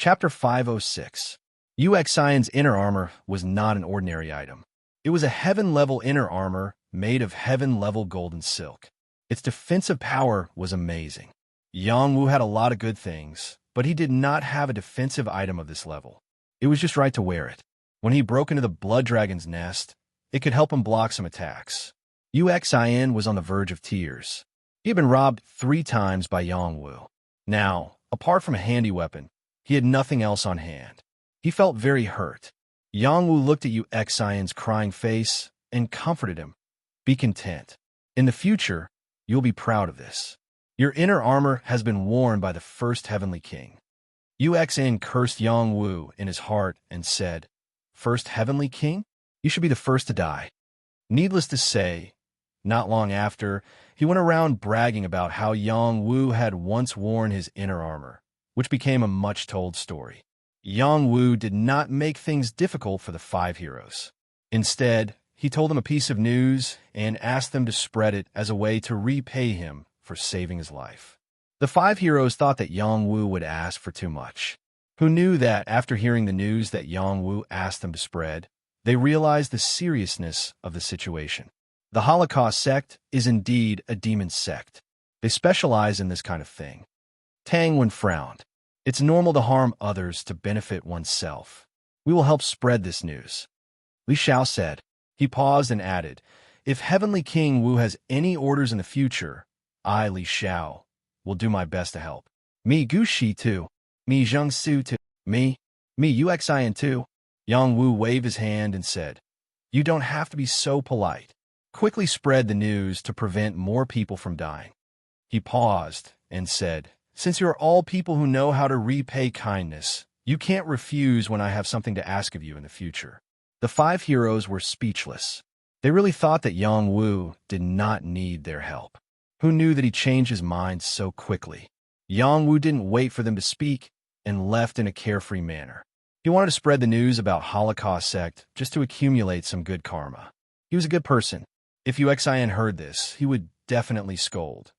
Chapter 506. Xian's inner armor was not an ordinary item. It was a heaven-level inner armor made of heaven-level golden silk. Its defensive power was amazing. Yangwu had a lot of good things, but he did not have a defensive item of this level. It was just right to wear it. When he broke into the blood dragon's nest, it could help him block some attacks. Xian was on the verge of tears. He had been robbed 3 times by Yangwu. Now, apart from a handy weapon, he had nothing else on hand. He felt very hurt. Yangwu looked at Xian's crying face and comforted him. Be content. In the future, you'll be proud of this. Your inner armor has been worn by the first heavenly king. Xian cursed Yangwu in his heart and said, First heavenly king? You should be the first to die. Needless to say, not long after, he went around bragging about how Yangwu had once worn his inner armor, which became a much-told story. Yangwu did not make things difficult for the 5 heroes. Instead, he told them a piece of news and asked them to spread it as a way to repay him for saving his life. The 5 heroes thought that Yangwu would ask for too much. Who knew that after hearing the news that Yangwu asked them to spread, they realized the seriousness of the situation. The Holocaust sect is indeed a demon sect. They specialize in this kind of thing. Tang frowned. It's normal to harm others to benefit oneself. We will help spread this news. Li Xiao said. He paused and added, If Heavenly King Wu has any orders in the future, I, Li Xiao, will do my best to help. Me Gu Shi too. Me Zheng Su too. Me Xian too. Yangwu waved his hand and said, You don't have to be so polite. Quickly spread the news to prevent more people from dying. He paused and said, Since you are all people who know how to repay kindness, you can't refuse when I have something to ask of you in the future. The 5 heroes were speechless. They really thought that Yangwu did not need their help. Who knew that he changed his mind so quickly? Yangwu didn't wait for them to speak and left in a carefree manner. He wanted to spread the news about Holocaust sect just to accumulate some good karma. He was a good person. If Xian heard this, he would definitely scold.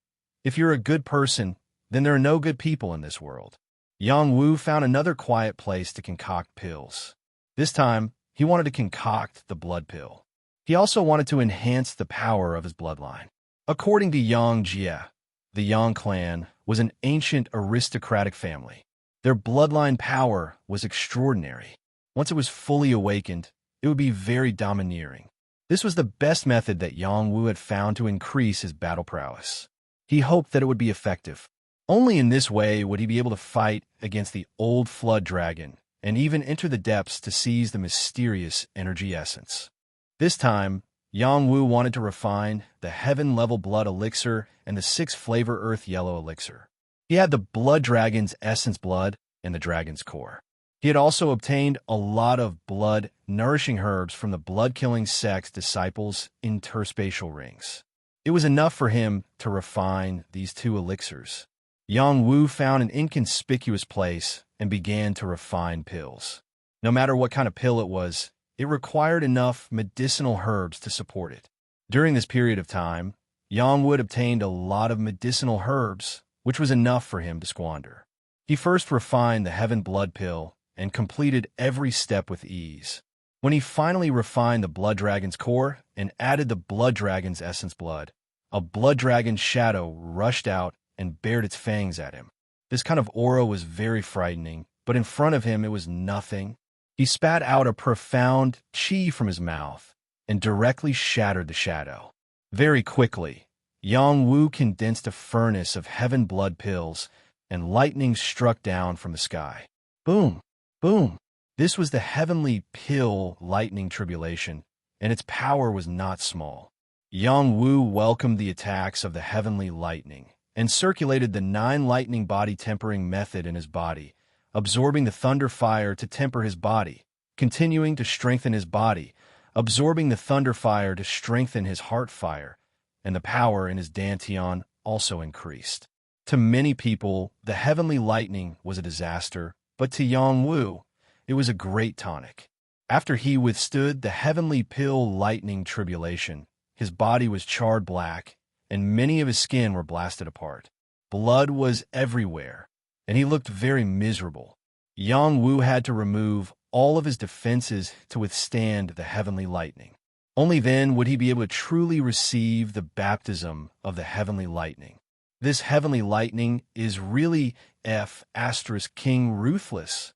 If you're a good person, then there are no good people in this world. Yangwu found another quiet place to concoct pills. This time, he wanted to concoct the blood pill. He also wanted to enhance the power of his bloodline. According to Yang Jie, the Yang clan was an ancient aristocratic family. Their bloodline power was extraordinary. Once it was fully awakened, it would be very domineering. This was the best method that Yangwu had found to increase his battle prowess. He hoped that it would be effective. Only in this way would he be able to fight against the old flood dragon and even enter the depths to seize the mysterious energy essence. This time, Yangwu wanted to refine the heaven-level blood elixir and the 6-flavor earth yellow elixir. He had the blood dragon's essence blood and the dragon's core. He had also obtained a lot of blood-nourishing herbs from the blood-killing sect's disciples' interspatial rings. It was enough for him to refine these 2 elixirs. Yangwu found an inconspicuous place and began to refine pills. No matter what kind of pill it required enough medicinal herbs to support it. During this period of time, Yangwu obtained a lot of medicinal herbs, which was enough for him to squander. He first refined the heaven blood pill and completed every step with ease. When he finally refined the blood dragon's core and added the blood dragon's essence blood, a blood dragon shadow rushed out and bared its fangs at him. This kind of aura was very frightening, but in front of him it was nothing. He spat out a profound qi from his mouth and directly shattered the shadow. Very quickly, Yangwu condensed a furnace of heaven blood pills, and lightning struck down from the sky. Boom! Boom! This was the heavenly pill lightning tribulation, and its power was not small. Yangwu welcomed the attacks of the heavenly lightning and circulated the 9 lightning body tempering method in his body, absorbing the thunder fire to temper his body, continuing to strengthen his body, absorbing the thunder fire to strengthen his heart fire, and the power in his dantian also increased. To many people, the heavenly lightning was a disaster, but to Yangwu, it was a great tonic. After he withstood the heavenly pill lightning tribulation, his body was charred black, and many of his skin were blasted apart. Blood was everywhere, and he looked very miserable. Yang Wu had to remove all of his defenses to withstand the heavenly lightning. Only then would he be able to truly receive the baptism of the heavenly lightning. This heavenly lightning is really King Ruthless.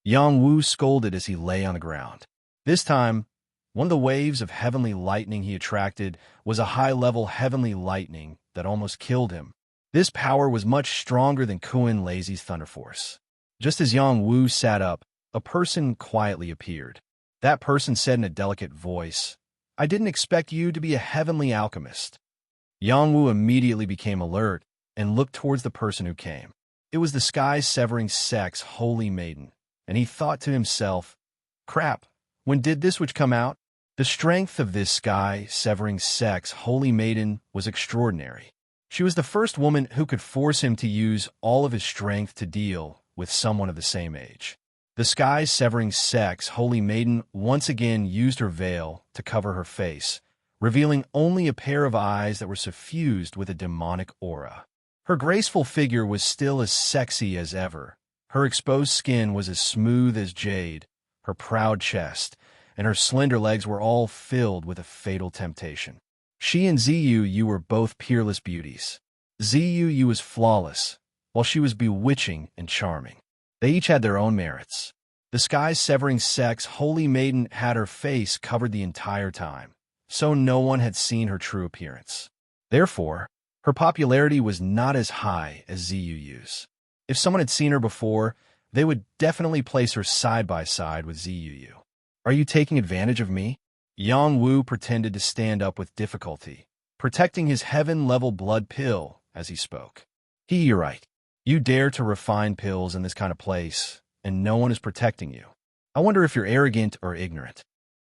Yang Wu scolded as he lay on the ground. This time, one of the waves of heavenly lightning he attracted was a high-level heavenly lightning that almost killed him. This power was much stronger than Kuan Lazy's Thunder Force. Just as Yang Wu sat up, a person quietly appeared. That person said in a delicate voice, "I didn't expect you to be a heavenly alchemist." Yang Wu immediately became alert and looked towards the person who came. It was the sky-severing sex holy maiden, and he thought to himself, "Crap, when did this witch come out?" The strength of this sky-severing sex holy maiden was extraordinary. She was the first woman who could force him to use all of his strength to deal with someone of the same age. The sky-severing sex holy maiden once again used her veil to cover her face, revealing only a pair of eyes that were suffused with a demonic aura. Her graceful figure was still as sexy as ever. Her exposed skin was as smooth as jade, her proud chest, and her slender legs were all filled with a fatal temptation. She and Ziyu were both peerless beauties. Ziyu was flawless, while she was bewitching and charming. They each had their own merits. The sky-severing sex holy maiden had her face covered the entire time, so no one had seen her true appearance. Therefore, her popularity was not as high as Ziyu's. If someone had seen her before, they would definitely place her side by side with Ziyu. "Are you taking advantage of me?" Yang Wu pretended to stand up with difficulty, protecting his heaven-level blood pill as he spoke. "You're right. You dare to refine pills in this kind of place, and no one is protecting you. I wonder if you're arrogant or ignorant."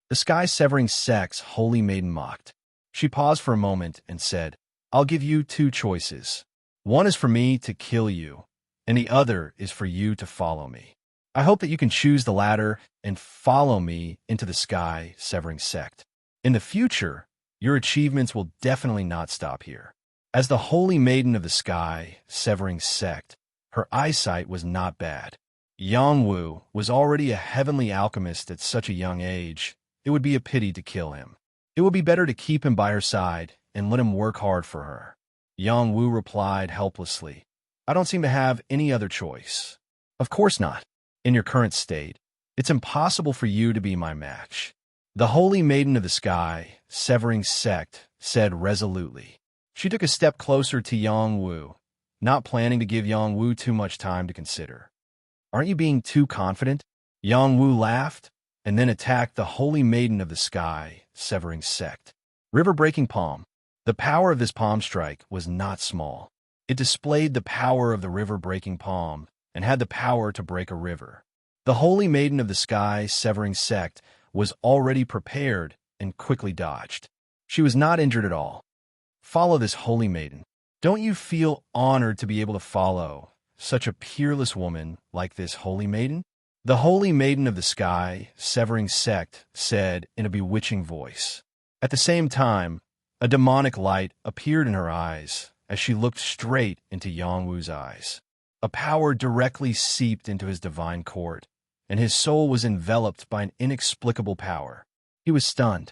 The sky-severing sex holy maiden mocked. She paused for a moment and said, "I'll give you two choices. One is for me to kill you, and the other is for you to follow me. I hope that you can choose the latter and follow me into the sky-severing sect. In the future, your achievements will definitely not stop here." As the holy maiden of the sky-severing sect, her eyesight was not bad. Yang Wu was already a heavenly alchemist at such a young age. It would be a pity to kill him. It would be better to keep him by her side and let him work hard for her. Yang Wu replied helplessly, "I don't seem to have any other choice." "Of course not. In your current state, it's impossible for you to be my match," the holy maiden of the sky-severing sect said resolutely. She took a step closer to Yang Wu, not planning to give Yang Wu too much time to consider. "Aren't you being too confident?" Yang Wu laughed, and then attacked the holy maiden of the sky-severing sect. River-breaking palm. The power of this palm strike was not small. It displayed the power of the river-breaking palm, and had the power to break a river. The holy maiden of the sky-severing sect was already prepared and quickly dodged. She was not injured at all. "Follow this holy maiden. Don't you feel honored to be able to follow such a peerless woman like this holy maiden?" The holy maiden of the sky-severing sect said in a bewitching voice. At the same time, a demonic light appeared in her eyes as she looked straight into Yang Wu's eyes. A power directly seeped into his divine court, and his soul was enveloped by an inexplicable power. He was stunned.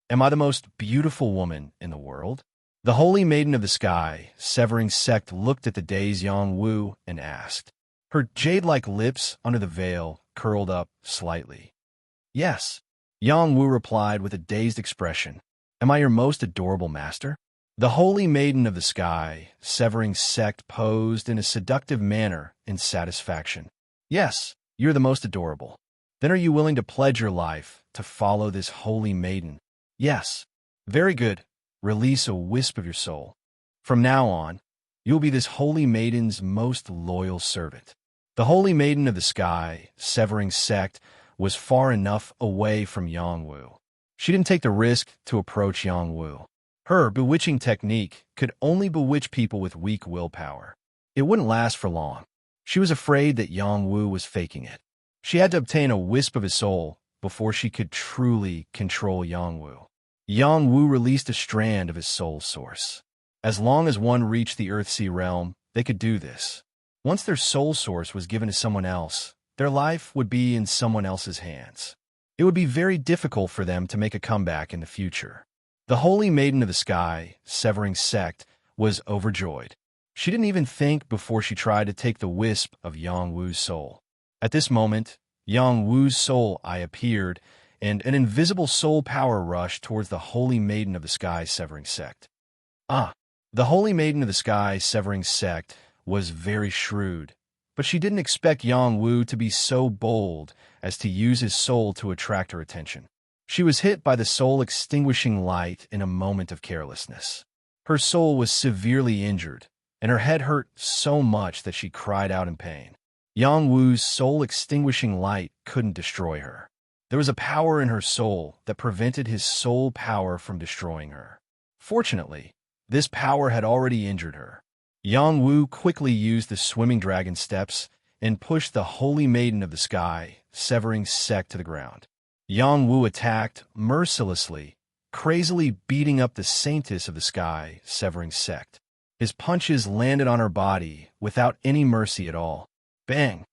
"Am I the most beautiful woman in the world?" The holy maiden of the sky-severing sect looked at the dazed Yang Wu and asked. Her jade-like lips under the veil curled up slightly. "Yes," Yang Wu replied with a dazed expression. "Am I your most adorable master?" The holy maiden of the sky-severing sect posed in a seductive manner in satisfaction. "Yes, you're the most adorable. Then are you willing to pledge your life to follow this holy maiden?" "Yes." "Very good. Release a wisp of your soul. From now on, you'll be this holy maiden's most loyal servant." The holy maiden of the sky-severing sect was far enough away from Yang Wu. She didn't take the risk to approach Yang Wu. Her bewitching technique could only bewitch people with weak willpower. It wouldn't last for long. She was afraid that Yang Wu was faking it. She had to obtain a wisp of his soul before she could truly control Yang Wu. Yang Wu released a strand of his soul source. As long as one reached the Earthsea realm, they could do this. Once their soul source was given to someone else, their life would be in someone else's hands. It would be very difficult for them to make a comeback in the future. The Holy Maiden of the Sky, severing sect, was overjoyed. She didn't even think before she tried to take the wisp of Yang Wu's soul. At this moment, Yang Wu's soul eye appeared, and an invisible soul power rushed towards the Holy Maiden of the Sky, severing sect. The Holy Maiden of the Sky, severing sect, was very shrewd, but she didn't expect Yang Wu to be so bold as to use his soul to attract her attention. She was hit by the soul-extinguishing light in a moment of carelessness. Her soul was severely injured, and her head hurt so much that she cried out in pain. Yang Wu's soul-extinguishing light couldn't destroy her. There was a power in her soul that prevented his soul power from destroying her. Fortunately, this power had already injured her. Yang Wu quickly used the swimming dragon steps and pushed the Holy Maiden of the Sky, severing sect, to the ground. Yang Wu attacked mercilessly, crazily beating up the Saintess of the Sky, severing sect. His punches landed on her body without any mercy at all. Bang!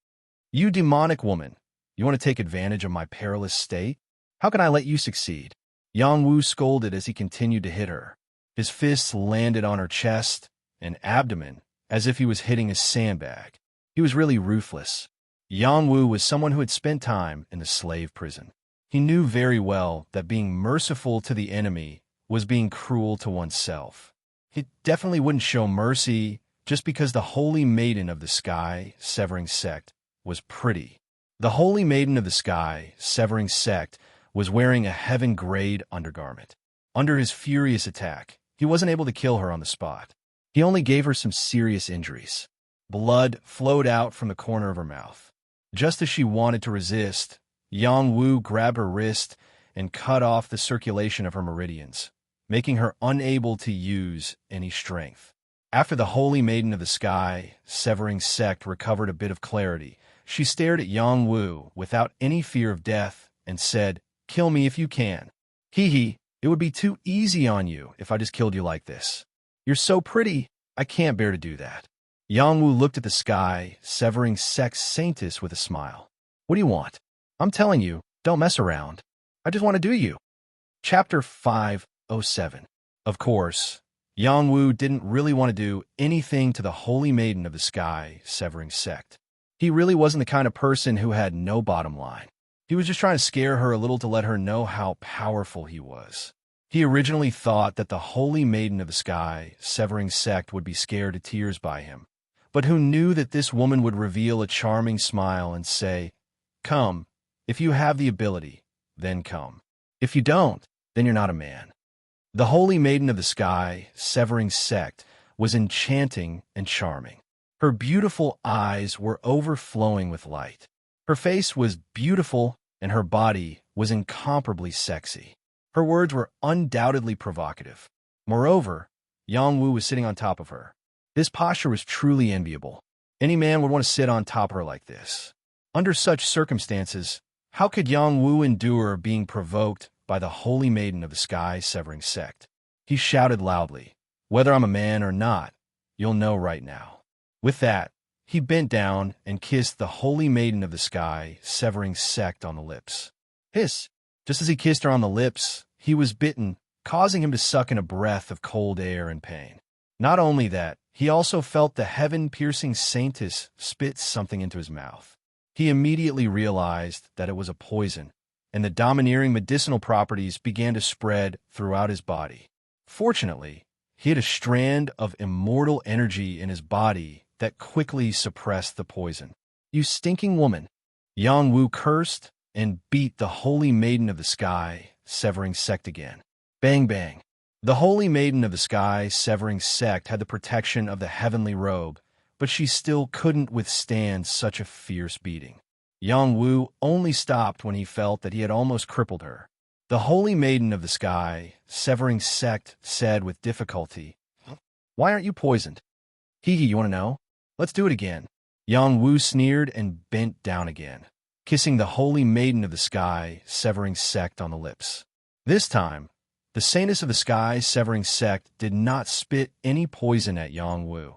You demonic woman! You want to take advantage of my perilous state? How can I let you succeed? Yang Wu scolded as he continued to hit her. His fists landed on her chest and abdomen as if he was hitting a sandbag. He was really ruthless. Yang Wu was someone who had spent time in the slave prison. He knew very well that being merciful to the enemy was being cruel to oneself. He definitely wouldn't show mercy just because the Holy Maiden of the Sky, severing sect, was pretty. The Holy Maiden of the Sky, severing sect, was wearing a heaven-grade undergarment. Under his furious attack, he wasn't able to kill her on the spot. He only gave her some serious injuries. Blood flowed out from the corner of her mouth. Just as she wanted to resist, Yang Wu grabbed her wrist and cut off the circulation of her meridians, making her unable to use any strength. After the Holy Maiden of the Sky, severing sect, recovered a bit of clarity, she stared at Yang Wu without any fear of death and said, "Kill me if you can. Hee, it would be too easy on you if I just killed you like this. You're so pretty, I can't bear to do that." Yang Wu looked at the Sky, severing sect's Saintess with a smile. "What do you want? I'm telling you, don't mess around. I just want to do you." Chapter 507. Of course, Yang Wu didn't really want to do anything to the Holy Maiden of the Sky, severing sect. He really wasn't the kind of person who had no bottom line. He was just trying to scare her a little to let her know how powerful he was. He originally thought that the Holy Maiden of the Sky, severing sect, would be scared to tears by him, but who knew that this woman would reveal a charming smile and say, "Come, if you have the ability, then come. If you don't, then you're not a man." The Holy Maiden of the Sky, severing sect, was enchanting and charming. Her beautiful eyes were overflowing with light. Her face was beautiful, and her body was incomparably sexy. Her words were undoubtedly provocative. Moreover, Yang Wu was sitting on top of her. This posture was truly enviable. Any man would want to sit on top of her like this. Under such circumstances, how could Yang Wu endure being provoked by the Holy Maiden of the Sky, severing sect? He shouted loudly, "Whether I'm a man or not, you'll know right now." With that, he bent down and kissed the Holy Maiden of the Sky, severing sect, on the lips. Hiss! Just as he kissed her on the lips, he was bitten, causing him to suck in a breath of cold air in pain. Not only that, he also felt the heaven-piercing Saintess spit something into his mouth. He immediately realized that it was a poison, and the domineering medicinal properties began to spread throughout his body. Fortunately, he had a strand of immortal energy in his body that quickly suppressed the poison. "You stinking woman!" Yang Wu cursed and beat the Holy Maiden of the Sky, severing sect again. Bang, bang. The Holy Maiden of the Sky, severing sect, had the protection of the heavenly robe, but she still couldn't withstand such a fierce beating. Yang Wu only stopped when he felt that he had almost crippled her. The Holy Maiden of the Sky, severing sect, said with difficulty, "Why aren't you poisoned?" You want to know? Let's do it again." Yang Wu sneered and bent down again, kissing the Holy Maiden of the Sky, severing sect, on the lips. This time, the Saintess of the Sky, severing sect, did not spit any poison at Yang Wu,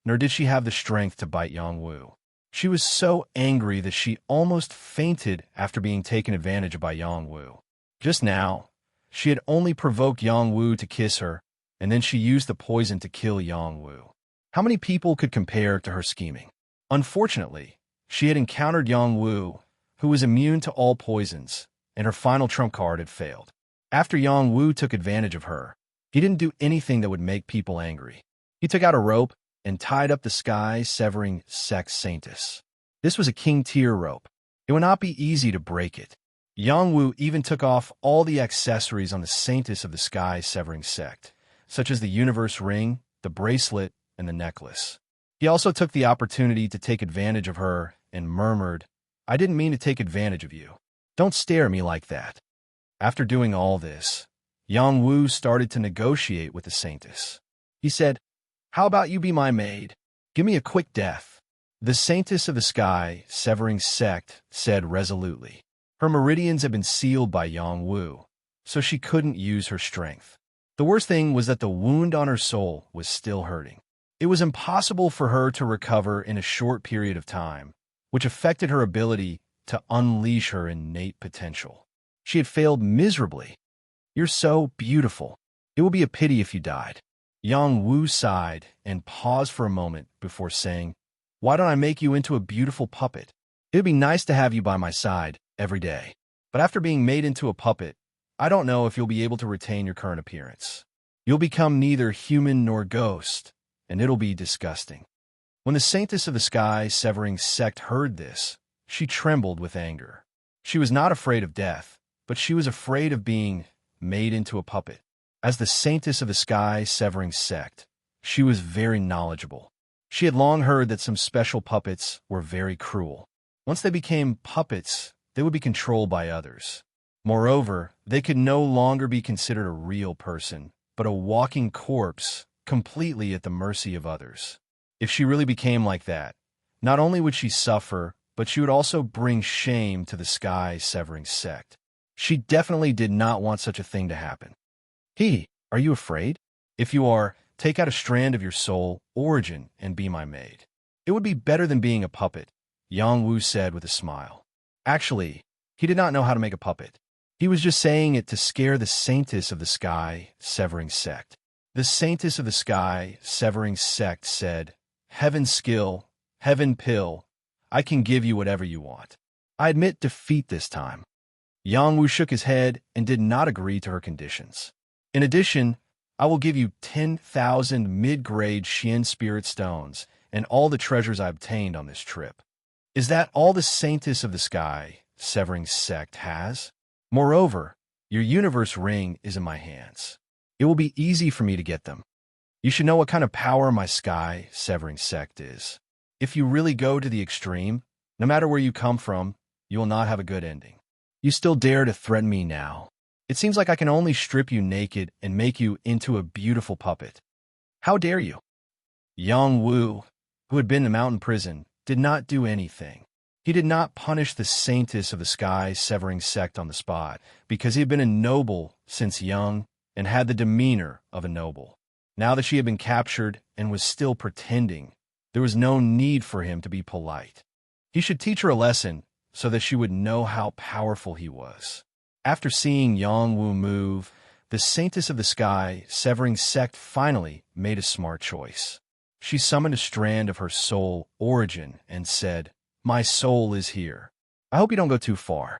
nor did she have the strength to bite Yang Wu. She was so angry that she almost fainted after being taken advantage of by Yang Wu. Just now, she had only provoked Yang Wu to kiss her, and then she used the poison to kill Yang Wu. How many people could compare to her scheming? Unfortunately, she had encountered Yang Wu, who was immune to all poisons, and her final trump card had failed. After Yang Wu took advantage of her, he didn't do anything that would make people angry. He took out a rope and tied up the sky-severing Sex Saintess. This was a king-tier rope. It would not be easy to break it. Yang Wu even took off all the accessories on the Saintess of the sky-severing sect, such as the universe ring, the bracelet, and the necklace. He also took the opportunity to take advantage of her and murmured, "I didn't mean to take advantage of you. Don't stare at me like that." After doing all this, Yang Wu started to negotiate with the Saintess. He said, "How about you be my maid? Give me a quick death." The Saintess of the sky-severing sect said resolutely. Her meridians had been sealed by Yang Wu, so she couldn't use her strength. The worst thing was that the wound on her soul was still hurting. It was impossible for her to recover in a short period of time, which affected her ability to unleash her innate potential. She had failed miserably. "You're so beautiful. It would be a pity if you died." Yang Wu sighed and paused for a moment before saying, "Why don't I make you into a beautiful puppet? It would be nice to have you by my side every day. But after being made into a puppet, I don't know if you'll be able to retain your current appearance. You'll become neither human nor ghost, and it'll be disgusting." When the Saintess of the sky-severing sect heard this, she trembled with anger. She was not afraid of death, but she was afraid of being made into a puppet. As the Saintess of the sky-severing sect, she was very knowledgeable. She had long heard that some special puppets were very cruel. Once they became puppets, they would be controlled by others. Moreover, they could no longer be considered a real person, but a walking corpse, completely at the mercy of others. If she really became like that, not only would she suffer, but she would also bring shame to the sky-severing sect. She definitely did not want such a thing to happen. Are you afraid? If you are, take out a strand of your soul, origin, and be my maid. It would be better than being a puppet, Yang Wu said with a smile. Actually, he did not know how to make a puppet. He was just saying it to scare the Saintess of the sky-severing sect. The Saintess of the sky-severing sect said, "Heaven skill, heaven pill, I can give you whatever you want. I admit defeat this time." Yang Wu shook his head and did not agree to her conditions. In addition, I will give you 10,000 mid-grade Xian spirit stones and all the treasures I obtained on this trip. Is that all the Saintess of the sky-severing sect has? Moreover, your universe ring is in my hands. It will be easy for me to get them. You should know what kind of power my sky-severing sect is. If you really go to the extreme, no matter where you come from, you will not have a good ending. You still dare to threaten me now? It seems like I can only strip you naked and make you into a beautiful puppet. How dare you? Yang Wu, who had been in the mountain prison, did not do anything. He did not punish the Saintess of the sky-severing sect on the spot, because he had been a noble since young and had the demeanor of a noble. Now that she had been captured and was still pretending, there was no need for him to be polite. He should teach her a lesson so that she would know how powerful he was. After seeing Yang Wu move, the Saintess of the sky-severing sect finally made a smart choice. She summoned a strand of her soul origin and said, "My soul is here. I hope you don't go too far."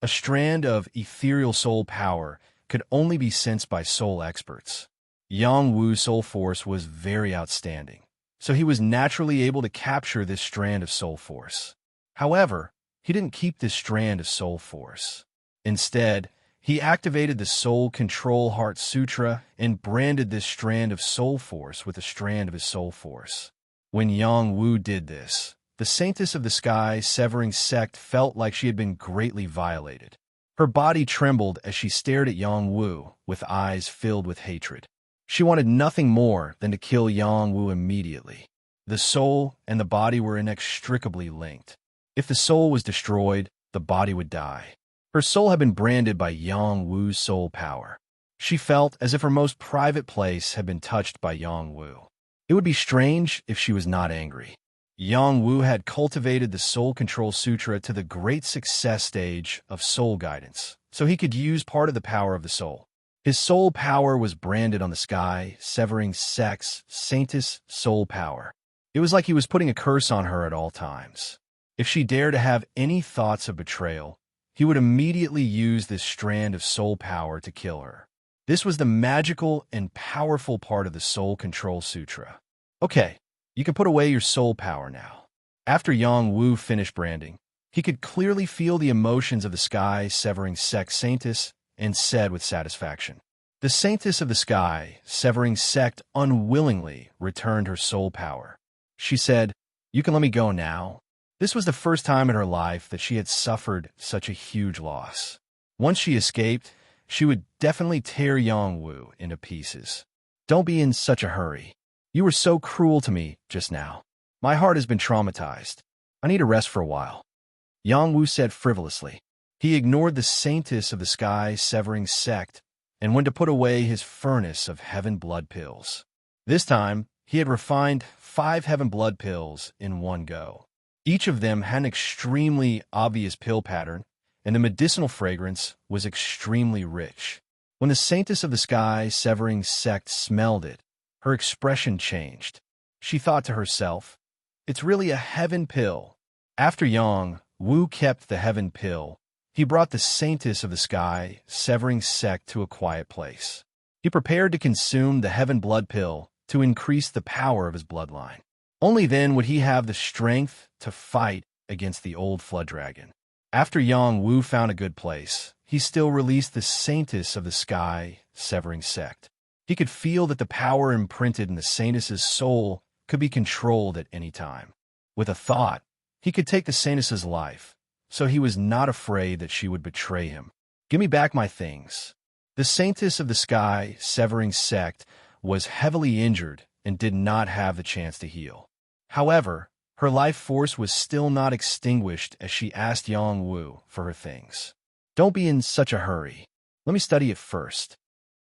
A strand of ethereal soul power could only be sensed by soul experts. Yang Wu's soul force was very outstanding, so he was naturally able to capture this strand of soul force. However, he didn't keep this strand of soul force. Instead, he activated the Soul Control Heart Sutra and branded this strand of soul force with a strand of his soul force. When Yang Wu did this, the Saintess of the sky-severing sect felt like she had been greatly violated. Her body trembled as she stared at Yang Wu with eyes filled with hatred. She wanted nothing more than to kill Yang Wu immediately. The soul and the body were inextricably linked. If the soul was destroyed, the body would die. Her soul had been branded by Yang Wu's soul power. She felt as if her most private place had been touched by Yang Wu. It would be strange if she was not angry. Yang Wu had cultivated the Soul Control Sutra to the great success stage of soul guidance, so he could use part of the power of the soul. His soul power was branded on the sky, severing sex, Saintess soul power. It was like he was putting a curse on her at all times. If she dared to have any thoughts of betrayal, he would immediately use this strand of soul power to kill her. This was the magical and powerful part of the Soul Control Sutra. Okay, you can put away your soul power now. After Yang Wu finished branding, he could clearly feel the emotions of the sky severing sex Saintess and said with satisfaction. The Saintess of the sky, severing sect, unwillingly returned her soul power. She said, "You can let me go now." This was the first time in her life that she had suffered such a huge loss. Once she escaped, she would definitely tear Yang Wu into pieces. "Don't be in such a hurry. You were so cruel to me just now. My heart has been traumatized. I need a rest for a while," Yang Wu said frivolously. He ignored the Saintess of the sky severing sect and went to put away his furnace of heaven blood pills. This time, he had refined 5 heaven blood pills in one go. Each of them had an extremely obvious pill pattern, and the medicinal fragrance was extremely rich. When the Saintess of the sky severing sect smelled it, her expression changed. She thought to herself, "It's really a heaven pill." After Yang Wu kept the heaven pill, he brought the Saintess of the sky severing sect to a quiet place. He prepared to consume the heaven blood pill to increase the power of his bloodline. Only then would he have the strength to fight against the old flood dragon. After Yang Wu found a good place, he still released the Saintess of the sky severing sect. He could feel that the power imprinted in the Saintess's soul could be controlled at any time. With a thought, he could take the Saintess's life, so he was not afraid that she would betray him. "Give me back my things." The Saintess of the sky severing sect was heavily injured and did not have the chance to heal. However, her life force was still not extinguished as she asked Yang Wu for her things. "Don't be in such a hurry. Let me study it first."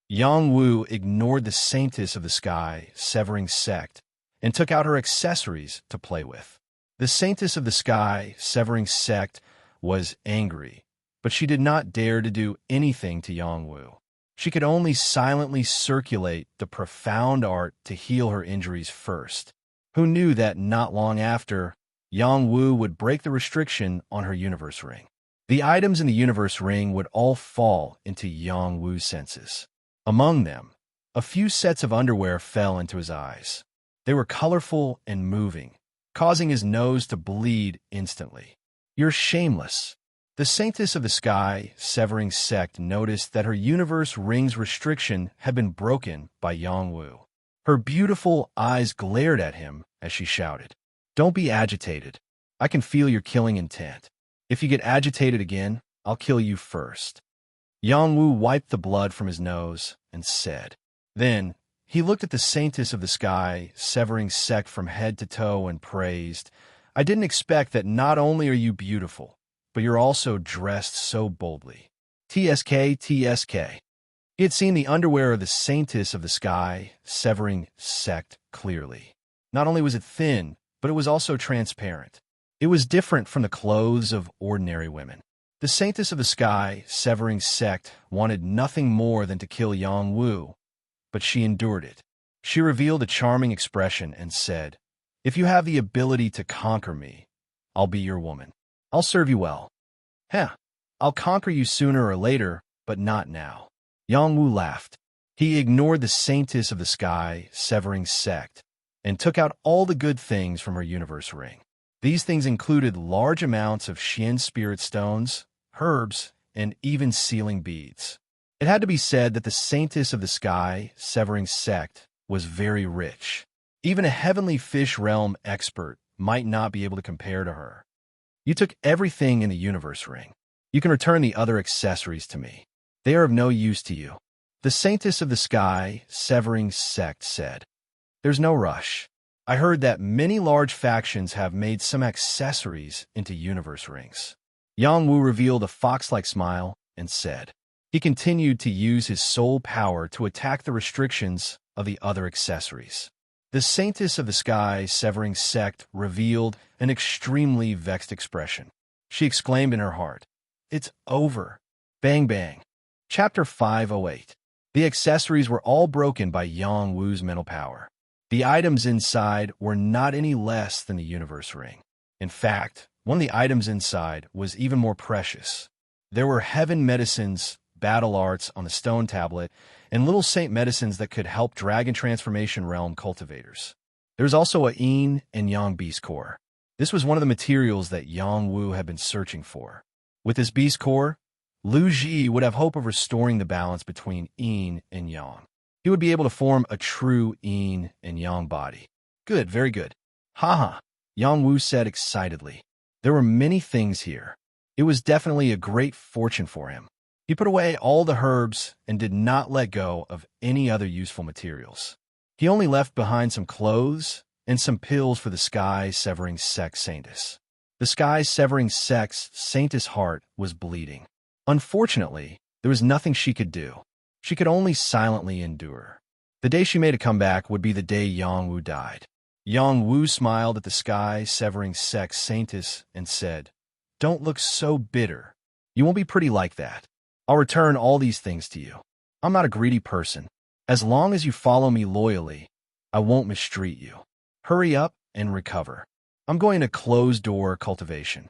Yang Wu ignored the Saintess of the sky severing sect and took out her accessories to play with. The Saintess of the sky severing sect was angry, but she did not dare to do anything to Yang Wu. She could only silently circulate the profound art to heal her injuries first. Who knew that not long after, Yang Wu would break the restriction on her universe ring? The items in the universe ring would all fall into Yang Wu's senses. Among them, a few sets of underwear fell into his eyes. They were colorful and moving, causing his nose to bleed instantly. "You're shameless." The Saintess of the sky severing sect noticed that her universe ring's restriction had been broken by Yang Wu. Her beautiful eyes glared at him as she shouted, "Don't be agitated. I can feel your killing intent. If you get agitated again, I'll kill you first." Yang Wu wiped the blood from his nose and said. Then, he looked at the Saintess of the sky severing sect from head to toe and praised, "I didn't expect that not only are you beautiful, but you're also dressed so boldly." TSK, TSK. He had seen the underwear of the Saintess of the sky severing sect clearly. Not only was it thin, but it was also transparent. It was different from the clothes of ordinary women. The Saintess of the sky severing sect wanted nothing more than to kill Yang Wu, but she endured it. She revealed a charming expression and said, "If you have the ability to conquer me, I'll be your woman. I'll serve you well." I'll conquer you sooner or later, but not now." Yang Wu laughed. He ignored the Saintess of the sky severing sect and took out all the good things from her universe ring. These things included large amounts of Xian spirit stones, herbs, and even sealing beads. It had to be said that the Saintess of the sky severing sect was very rich. Even a heavenly fish realm expert might not be able to compare to her. "You took everything in the universe ring. You can return the other accessories to me. They are of no use to you." The Saintess of the sky severing sect said, "There's no rush. I heard that many large factions have made some accessories into universe rings." Yang Wu revealed a fox-like smile and said. He continued to use his soul power to attack the restrictions of the other accessories. The saintess of the sky severing sect revealed an extremely vexed expression. She exclaimed in her heart, "It's over." Bang bang. Chapter 508. The accessories were all broken by Yang Wu's mental power. The items inside were not any less than the universe ring. In fact, one of the items inside was even more precious. There were heaven medicines, battle arts on the stone tablet, and little saint medicines that could help Dragon Transformation Realm cultivators. There was also a yin and yang beast core. This was one of the materials that Yang Wu had been searching for. With this beast core, Lu Ji would have hope of restoring the balance between yin and yang. He would be able to form a true yin and yang body. Good, very good. Haha, Yang Wu said excitedly. There were many things here. It was definitely a great fortune for him. He put away all the herbs and did not let go of any other useful materials. He only left behind some clothes and some pills for the sky-severing sex saintess. The sky-severing sex saintess' heart was bleeding. Unfortunately, there was nothing she could do. She could only silently endure. The day she made a comeback would be the day Yang Wu died. Yang Wu smiled at the sky-severing sex saintess and said, "Don't look so bitter. You won't be pretty like that. I'll return all these things to you. I'm not a greedy person. As long as you follow me loyally, I won't mistreat you. Hurry up and recover. I'm going to closed-door cultivation."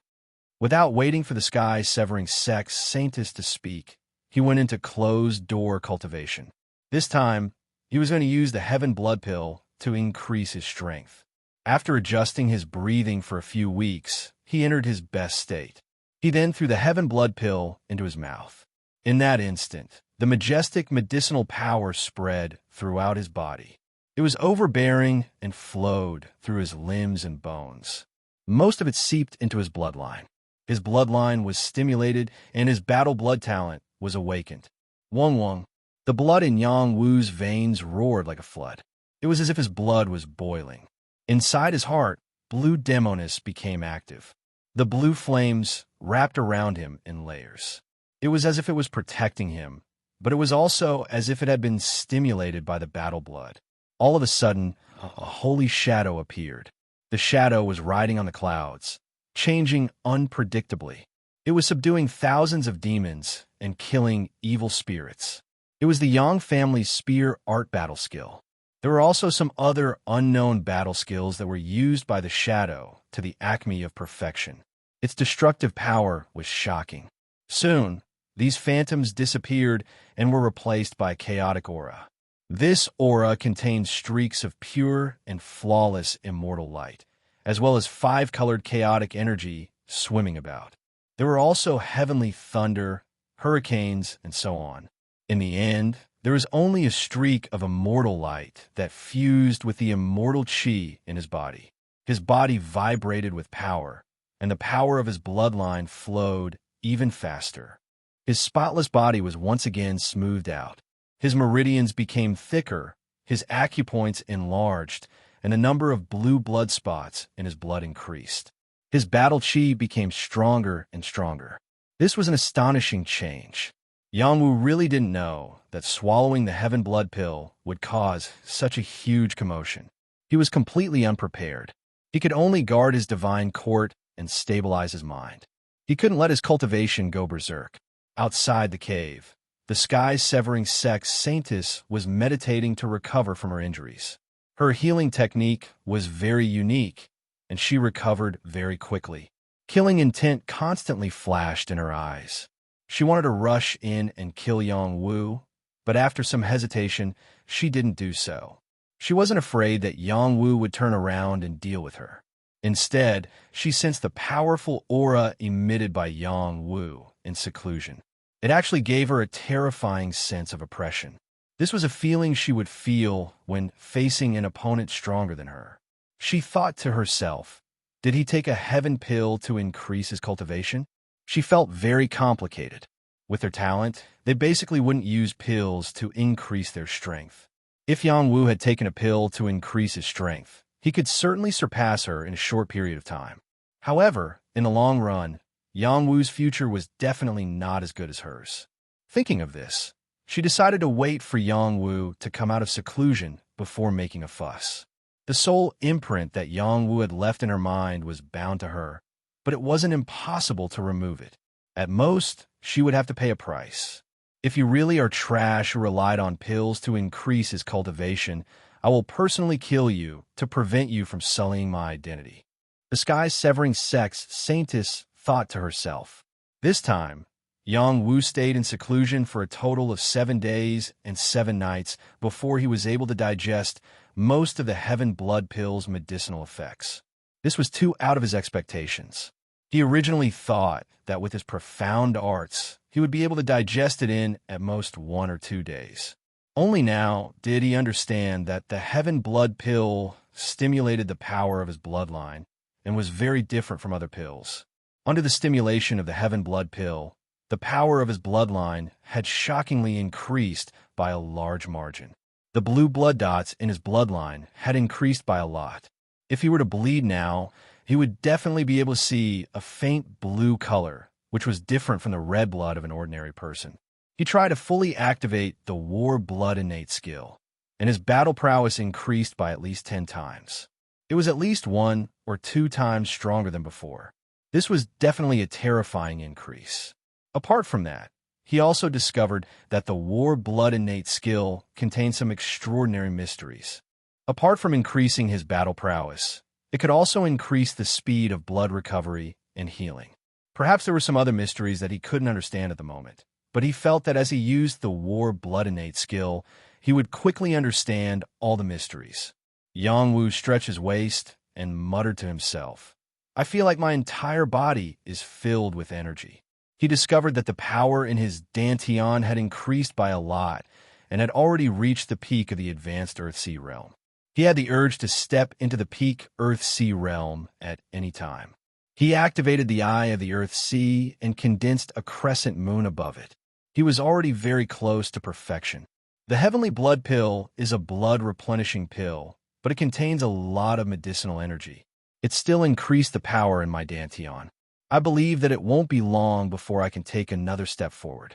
Without waiting for the sky-severing sex saintess to speak, he went into closed-door cultivation. This time, he was going to use the heaven blood pill to increase his strength. After adjusting his breathing for a few weeks, he entered his best state. He then threw the heaven blood pill into his mouth. In that instant, the majestic medicinal power spread throughout his body. It was overbearing and flowed through his limbs and bones. Most of it seeped into his bloodline. His bloodline was stimulated and his battle blood talent was awakened. Wong Wong. The blood in Yang Wu's veins roared like a flood. It was as if his blood was boiling. Inside his heart, blue demoness became active. The blue flames wrapped around him in layers. It was as if it was protecting him, but it was also as if it had been stimulated by the battle blood. All of a sudden, a holy shadow appeared. The shadow was riding on the clouds, changing unpredictably. It was subduing thousands of demons and killing evil spirits. It was the Yang family's spear art battle skill. There were also some other unknown battle skills that were used by the shadow to the acme of perfection. Its destructive power was shocking. Soon, these phantoms disappeared and were replaced by a chaotic aura. This aura contained streaks of pure and flawless immortal light, as well as 5-colored chaotic energy swimming about. There were also heavenly thunder, hurricanes, and so on. In the end, there was only a streak of immortal light that fused with the immortal chi in his body. His body vibrated with power, and the power of his bloodline flowed even faster. His spotless body was once again smoothed out. His meridians became thicker, his acupoints enlarged, and the number of blue blood spots in his blood increased. His battle chi became stronger and stronger. This was an astonishing change. Yang Wu really didn't know that swallowing the heaven blood pill would cause such a huge commotion. He was completely unprepared. He could only guard his divine court and stabilize his mind. He couldn't let his cultivation go berserk. Outside the cave, the sky-severing sex saintess was meditating to recover from her injuries. Her healing technique was very unique, and she recovered very quickly. Killing intent constantly flashed in her eyes. She wanted to rush in and kill Yang Wu, but after some hesitation, she didn't do so. She wasn't afraid that Yang Wu would turn around and deal with her. Instead, she sensed the powerful aura emitted by Yang Wu in seclusion. It actually gave her a terrifying sense of oppression. This was a feeling she would feel when facing an opponent stronger than her. She thought to herself, did he take a heaven pill to increase his cultivation? She felt very complicated. With their talent, they basically wouldn't use pills to increase their strength. If Yang Wu had taken a pill to increase his strength, he could certainly surpass her in a short period of time. However, in the long run, Yang Wu's future was definitely not as good as hers. Thinking of this, she decided to wait for Yang Wu to come out of seclusion before making a fuss. The soul imprint that Yang Wu had left in her mind was bound to her, but it wasn't impossible to remove it. At most, she would have to pay a price. If you really are trash who relied on pills to increase his cultivation, I will personally kill you to prevent you from sullying my identity. The sky-severing sex saintess thought to herself. This time, Yang Wu stayed in seclusion for a total of 7 days and 7 nights before he was able to digest most of the heaven blood pill's medicinal effects. This was too out of his expectations. He originally thought that with his profound arts, he would be able to digest it in at most 1 or 2 days. Only now did he understand that the heaven blood pill stimulated the power of his bloodline and was very different from other pills. Under the stimulation of the heaven blood pill, the power of his bloodline had shockingly increased by a large margin. The blue blood dots in his bloodline had increased by a lot. If he were to bleed now, he would definitely be able to see a faint blue color, which was different from the red blood of an ordinary person. He tried to fully activate the war blood innate skill, and his battle prowess increased by at least 10 times. It was at least 1 or 2 times stronger than before. This was definitely a terrifying increase. Apart from that, he also discovered that the war blood innate skill contained some extraordinary mysteries. Apart from increasing his battle prowess, it could also increase the speed of blood recovery and healing. Perhaps there were some other mysteries that he couldn't understand at the moment, but he felt that as he used the war blood innate skill, he would quickly understand all the mysteries. Yang Wu stretched his waist and muttered to himself, "I feel like my entire body is filled with energy." He discovered that the power in his dantian had increased by a lot and had already reached the peak of the advanced Earth-Sea realm. He had the urge to step into the peak Earth-Sea realm at any time. He activated the eye of the Earth-Sea and condensed a crescent moon above it. He was already very close to perfection. The heavenly blood pill is a blood-replenishing pill, but it contains a lot of medicinal energy. It still increased the power in my dantian. I believe that it won't be long before I can take another step forward.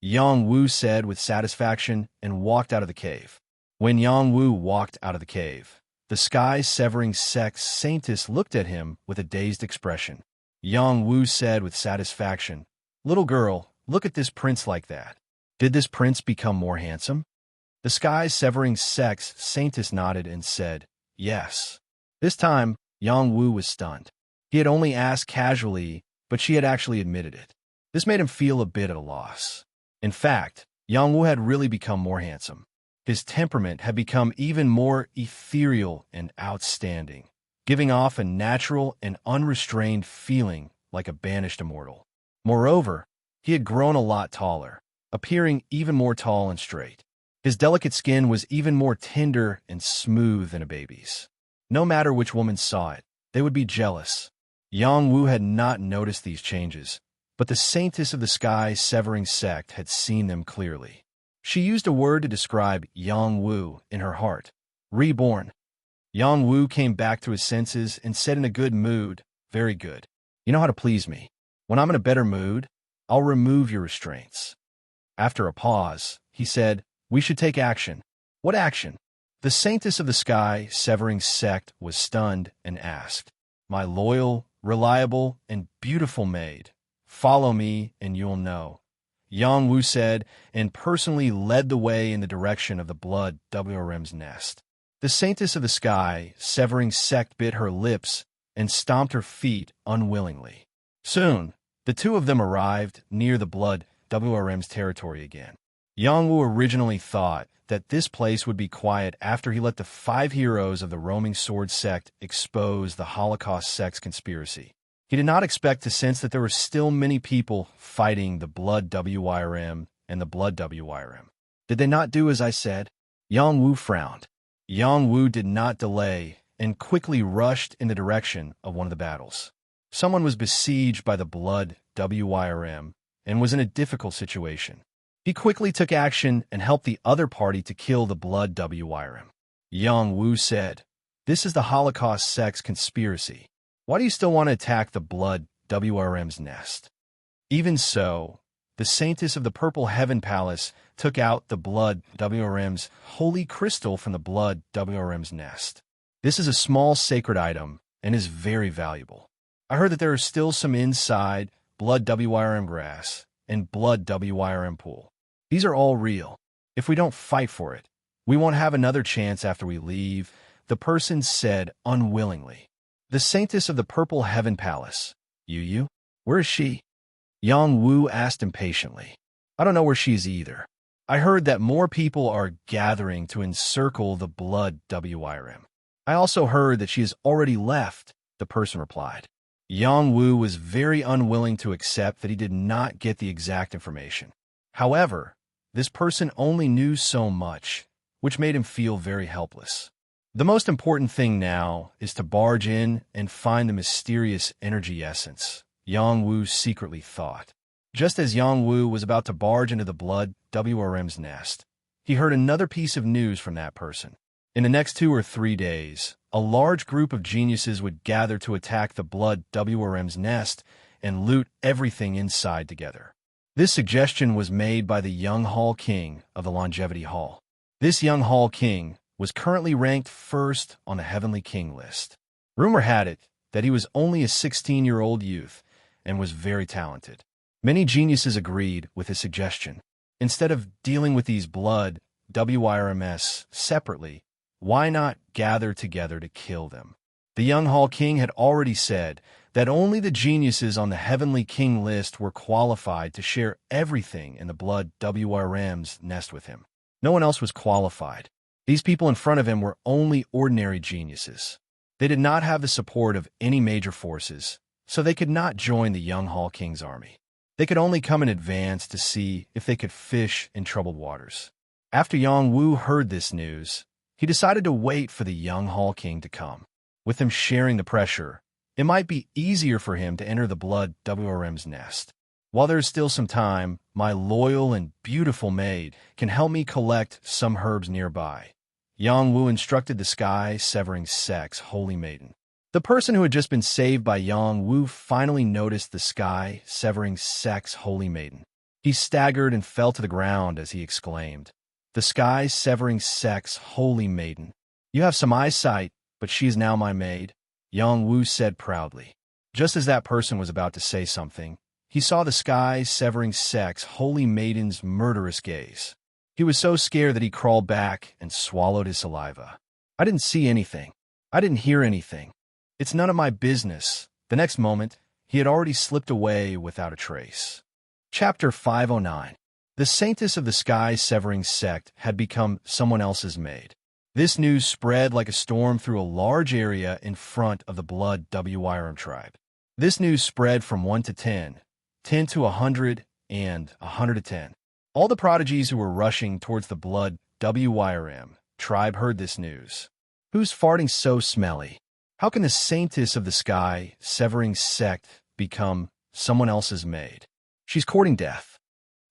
Yang Wu said with satisfaction and walked out of the cave. When Yang Wu walked out of the cave, the sky-severing sex saintess looked at him with a dazed expression. Yang Wu said with satisfaction, "Little girl, look at this prince like that. Did this prince become more handsome?" The sky-severing sex saintess nodded and said, "Yes." This time, Yang Wu was stunned. He had only asked casually, but she had actually admitted it. This made him feel a bit at a loss. In fact, Yang Wu had really become more handsome. His temperament had become even more ethereal and outstanding, giving off a natural and unrestrained feeling like a banished immortal. Moreover, he had grown a lot taller, appearing even more tall and straight. His delicate skin was even more tender and smooth than a baby's. No matter which woman saw it, they would be jealous. Yang Wu had not noticed these changes, but the saintess of the sky-severing sect had seen them clearly. She used a word to describe Yang Wu in her heart: reborn. Yang Wu came back to his senses and said in a good mood, "Very good. You know how to please me. When I'm in a better mood, I'll remove your restraints." After a pause, he said, "We should take action." "What action?" The saintess of the sky-severing sect was stunned and asked, "My loyal, reliable, and beautiful maid, follow me and you'll know." Yang Wu said, and personally led the way in the direction of the blood WRM's nest. The saintess of the sky-severing sect bit her lips and stomped her feet unwillingly. Soon, the two of them arrived near the blood WRM's territory again. Yang Wu originally thought that this place would be quiet after he let the 5 heroes of the roaming sword sect expose the Holocaust sect's conspiracy. He did not expect to sense that there were still many people fighting the blood WIRM and the blood WIRM. Did they not do as I said? Yang Wu frowned. Yang Wu did not delay and quickly rushed in the direction of one of the battles. Someone was besieged by the blood WIRM and was in a difficult situation. He quickly took action and helped the other party to kill the blood WIRM. Yang Wu said, "This is the Holocaust sect's conspiracy. Why do you still want to attack the blood WRM's nest?" Even so, the saintess of the Purple Heaven Palace took out the blood WRM's holy crystal from the blood WRM's nest. This is a small sacred item and is very valuable. I heard that there are still some inside blood WYRM grass and blood WYRM pool. These are all real. If we don't fight for it, we won't have another chance after we leave, the person said unwillingly. The saintess of the Purple Heaven Palace. Yu? Where is she? Yang Wu asked impatiently. I don't know where she is either. I heard that more people are gathering to encircle the blood WYRM. I also heard that she has already left, the person replied. Yang Wu was very unwilling to accept that he did not get the exact information. However, this person only knew so much, which made him feel very helpless. The most important thing now is to barge in and find the mysterious energy essence, Yang Wu secretly thought. Just as Yang Wu was about to barge into the blood WRM's nest, he heard another piece of news from that person. In the next 2 or 3 days, a large group of geniuses would gather to attack the blood WRM's nest and loot everything inside together. This suggestion was made by the young Hall King of the Longevity Hall. This young Hall King was currently ranked first on the Heavenly King list. Rumor had it that he was only a 16-year-old youth and was very talented. Many geniuses agreed with his suggestion. Instead of dealing with these blood WYRMs separately, why not gather together to kill them? The young Hall King had already said that only the geniuses on the Heavenly King list were qualified to share everything in the blood WRM's nest with him. No one else was qualified. These people in front of him were only ordinary geniuses. They did not have the support of any major forces, so they could not join the young Hall King's army. They could only come in advance to see if they could fish in troubled waters. After Yang Wu heard this news, he decided to wait for the young Hall King to come. With him sharing the pressure, it might be easier for him to enter the blood WRM's nest. While there is still some time, my loyal and beautiful maid can help me collect some herbs nearby. Yang Wu instructed the sky-severing sex holy maiden. The person who had just been saved by Yang Wu finally noticed the sky-severing sex holy maiden. He staggered and fell to the ground as he exclaimed, "The sky-severing sex holy maiden. You have some eyesight, but she is now my maid," Yang Wu said proudly. Just as that person was about to say something, he saw the sky-severing sex holy maiden's murderous gaze. He was so scared that he crawled back and swallowed his saliva. I didn't see anything. I didn't hear anything. It's none of my business. The next moment, he had already slipped away without a trace. Chapter 509. The saintess of the sky-severing sect had become someone else's maid. This news spread like a storm through a large area in front of the blood WYRM tribe. This news spread from 1 to 10, 10 to 100, and 100 to 10. All the prodigies who were rushing towards the blood WYRM tribe heard this news. Who's farting so smelly? How can the saintess of the sky-severing sect become someone else's maid? She's courting death.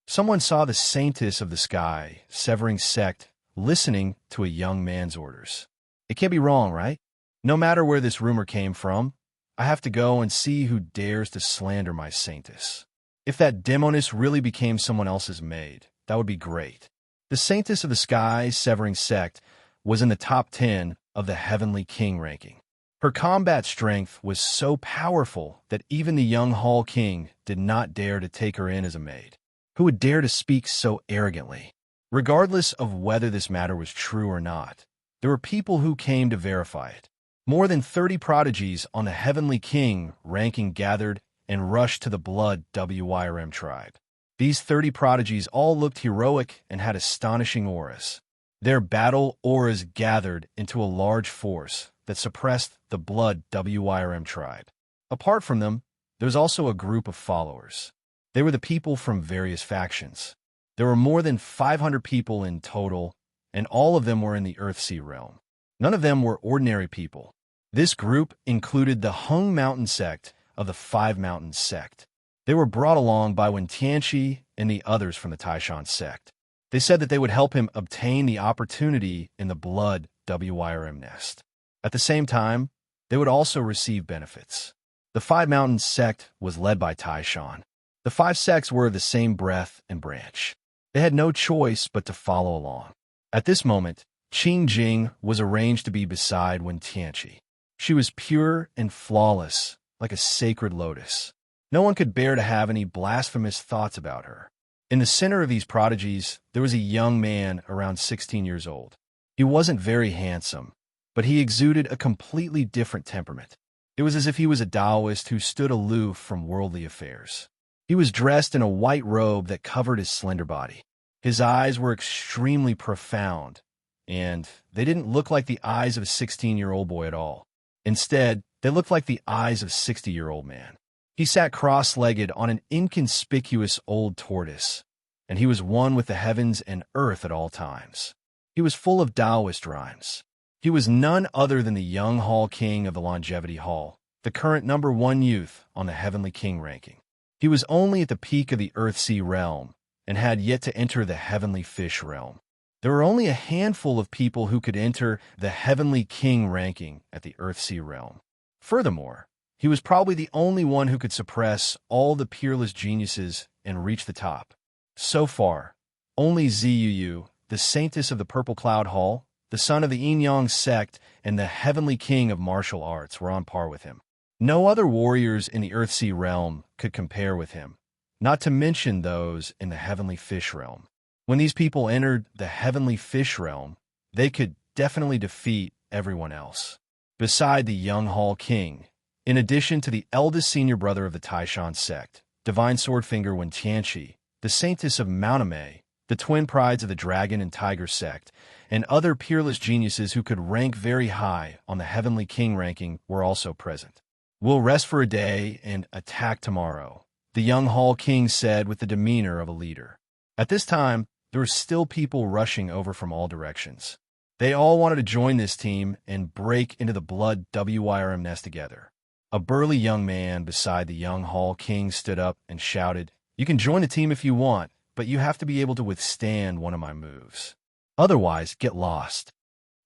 Someone saw the saintess of the sky-severing sect listening to a young man's orders. It can't be wrong, right? No matter where this rumor came from, I have to go and see who dares to slander my saintess. If that demoness really became someone else's maid, that would be great. The saintess of the sky-severing sect was in the top 10 of the Heavenly King ranking. Her combat strength was so powerful that even the young Hall King did not dare to take her in as a maid. Who would dare to speak so arrogantly? Regardless of whether this matter was true or not, there were people who came to verify it. More than 30 prodigies on the Heavenly King ranking gathered and rushed to the blood WYRM tribe. These 30 prodigies all looked heroic and had astonishing auras. Their battle auras gathered into a large force that suppressed the blood WYRM tribe. Apart from them, there was also a group of followers. They were the people from various factions. There were more than 500 people in total, and all of them were in the Earthsea realm. None of them were ordinary people. This group included the Hung Mountain sect of the Five Mountains sect. They were brought along by Wen Tianchi and the others from the Taishan sect. They said that they would help him obtain the opportunity in the blood WYRM nest. At the same time, they would also receive benefits. The Five Mountains sect was led by Taishan. The 5 sects were of the same breadth and branch. They had no choice but to follow along. At this moment, Qing Jing was arranged to be beside Wen Tianqi. She was pure and flawless, like a sacred lotus. No one could bear to have any blasphemous thoughts about her. In the center of these prodigies, there was a young man around 16 years old. He wasn't very handsome, but he exuded a completely different temperament. It was as if he was a Taoist who stood aloof from worldly affairs. He was dressed in a white robe that covered his slender body. His eyes were extremely profound, and they didn't look like the eyes of a 16-year-old boy at all. Instead, they looked like the eyes of a 60-year-old man. He sat cross-legged on an inconspicuous old tortoise, and he was one with the heavens and earth at all times. He was full of Taoist rhymes. He was none other than the young Hall King of the Longevity Hall, the current #1 youth on the Heavenly King ranking. He was only at the peak of the Earth-Sea realm and had yet to enter the Heavenly Fish realm. There were only a handful of people who could enter the Heavenly King ranking at the Earth-Sea realm. Furthermore, he was probably the only one who could suppress all the peerless geniuses and reach the top. So far, only Ziyuyu, the saintess of the Purple Cloud Hall, the son of the Yin-Yang sect, and the Heavenly King of martial arts were on par with him. No other warriors in the Earthsea realm could compare with him, not to mention those in the Heavenly Fish realm. When these people entered the Heavenly Fish realm, they could definitely defeat everyone else. Beside the young Hall King, in addition to the eldest senior brother of the Taishan sect, Divine Swordfinger Wen Tianqi, the saintess of Mauname, the twin prides of the Dragon and Tiger sect, and other peerless geniuses who could rank very high on the Heavenly King ranking were also present. "We'll rest for a day and attack tomorrow," the young Hall King said with the demeanor of a leader. At this time, there were still people rushing over from all directions. They all wanted to join this team and break into the Blood WYRM nest together. A burly young man beside the young Hall King stood up and shouted, "You can join the team if you want, but you have to be able to withstand one of my moves. Otherwise, get lost."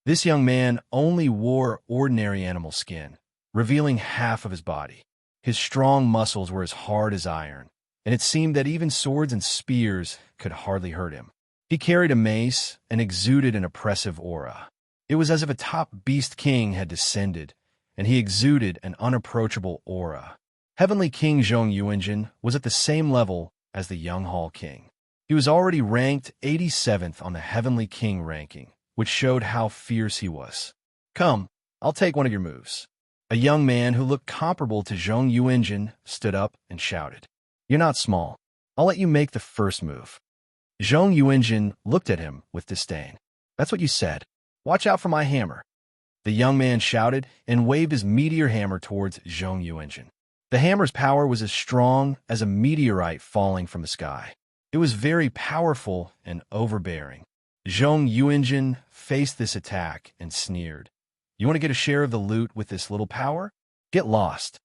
This young man only wore ordinary animal skin, revealing half of his body. His strong muscles were as hard as iron, and it seemed that even swords and spears could hardly hurt him. He carried a mace and exuded an oppressive aura. It was as if a top beast king had descended, and he exuded an unapproachable aura. Heavenly King Zhong Yuanjin was at the same level as the young Hall King. He was already ranked 87th on the Heavenly King ranking, which showed how fierce he was. "Come, I'll take one of your moves." A young man who looked comparable to Zhong Yuanjin stood up and shouted, "You're not small. I'll let you make the first move." Zhong Yuanjin looked at him with disdain. "That's what you said. Watch out for my hammer." The young man shouted and waved his meteor hammer towards Zhong Yuanjin. The hammer's power was as strong as a meteorite falling from the sky. It was very powerful and overbearing. Zhong Yuanjin faced this attack and sneered. "You want to get a share of the loot with this little power? Get lost."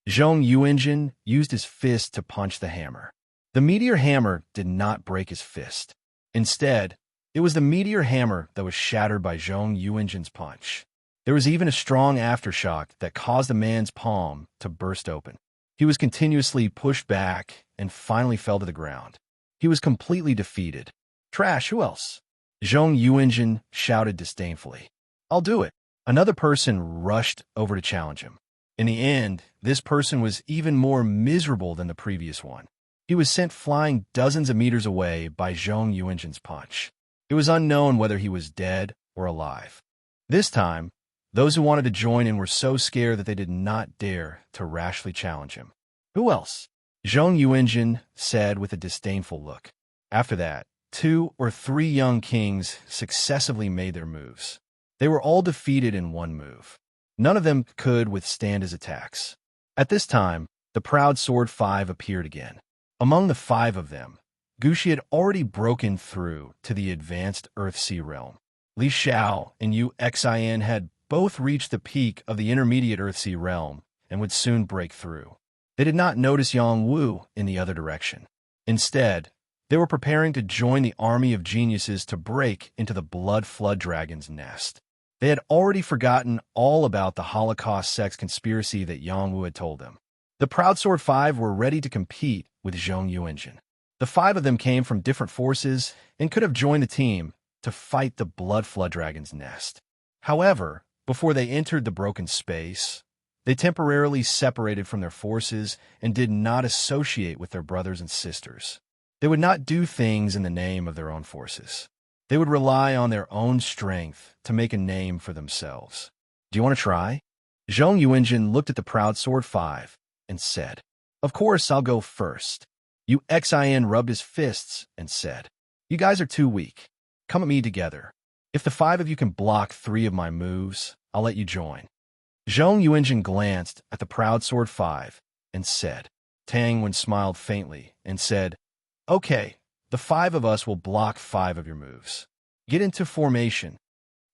Zhong Yuanjin used his fist to punch the hammer. The meteor hammer did not break his fist. Instead, it was the meteor hammer that was shattered by Zhong Yuanjin's punch. There was even a strong aftershock that caused the man's palm to burst open. He was continuously pushed back and finally fell to the ground. He was completely defeated. "Trash, who else?" Zhong Yuanjin shouted disdainfully. "I'll do it." Another person rushed over to challenge him. In the end, this person was even more miserable than the previous one. He was sent flying dozens of meters away by Zhong Yuanjin's punch. It was unknown whether he was dead or alive. This time, those who wanted to join in were so scared that they did not dare to rashly challenge him. "Who else?" Zhong Yuanjin said with a disdainful look. After that, 2 or 3 young kings successively made their moves. They were all defeated in one move. None of them could withstand his attacks. At this time, the Proud Sword 5 appeared again. Among the 5 of them, Gushi had already broken through to the advanced Earthsea realm. Li Xiao and Yu Xin had both reached the peak of the intermediate Earthsea realm and would soon break through. They did not notice Yang Wu in the other direction. Instead, they were preparing to join the army of geniuses to break into the Blood Flood Dragon's nest. They had already forgotten all about the Holocaust sex conspiracy that Yang Wu had told them. The Proud Sword 5 were ready to compete with Zhong Yuanjin. The 5 of them came from different forces and could have joined the team to fight the blood flood dragon's nest. However, before they entered the broken space, they temporarily separated from their forces and did not associate with their brothers and sisters. They would not do things in the name of their own forces. They would rely on their own strength to make a name for themselves. Do you want to try? Zhong Yuanjin looked at the proud sword 5 and said, "Of course, I'll go first." Xin rubbed his fists and said, "You guys are too weak. Come at me together. If the 5 of you can block 3 of my moves, I'll let you join." Zhong Yuanjin glanced at the proud sword 5 and said, Tangwen smiled faintly and said, "Okay, the 5 of us will block 5 of your moves. Get into formation."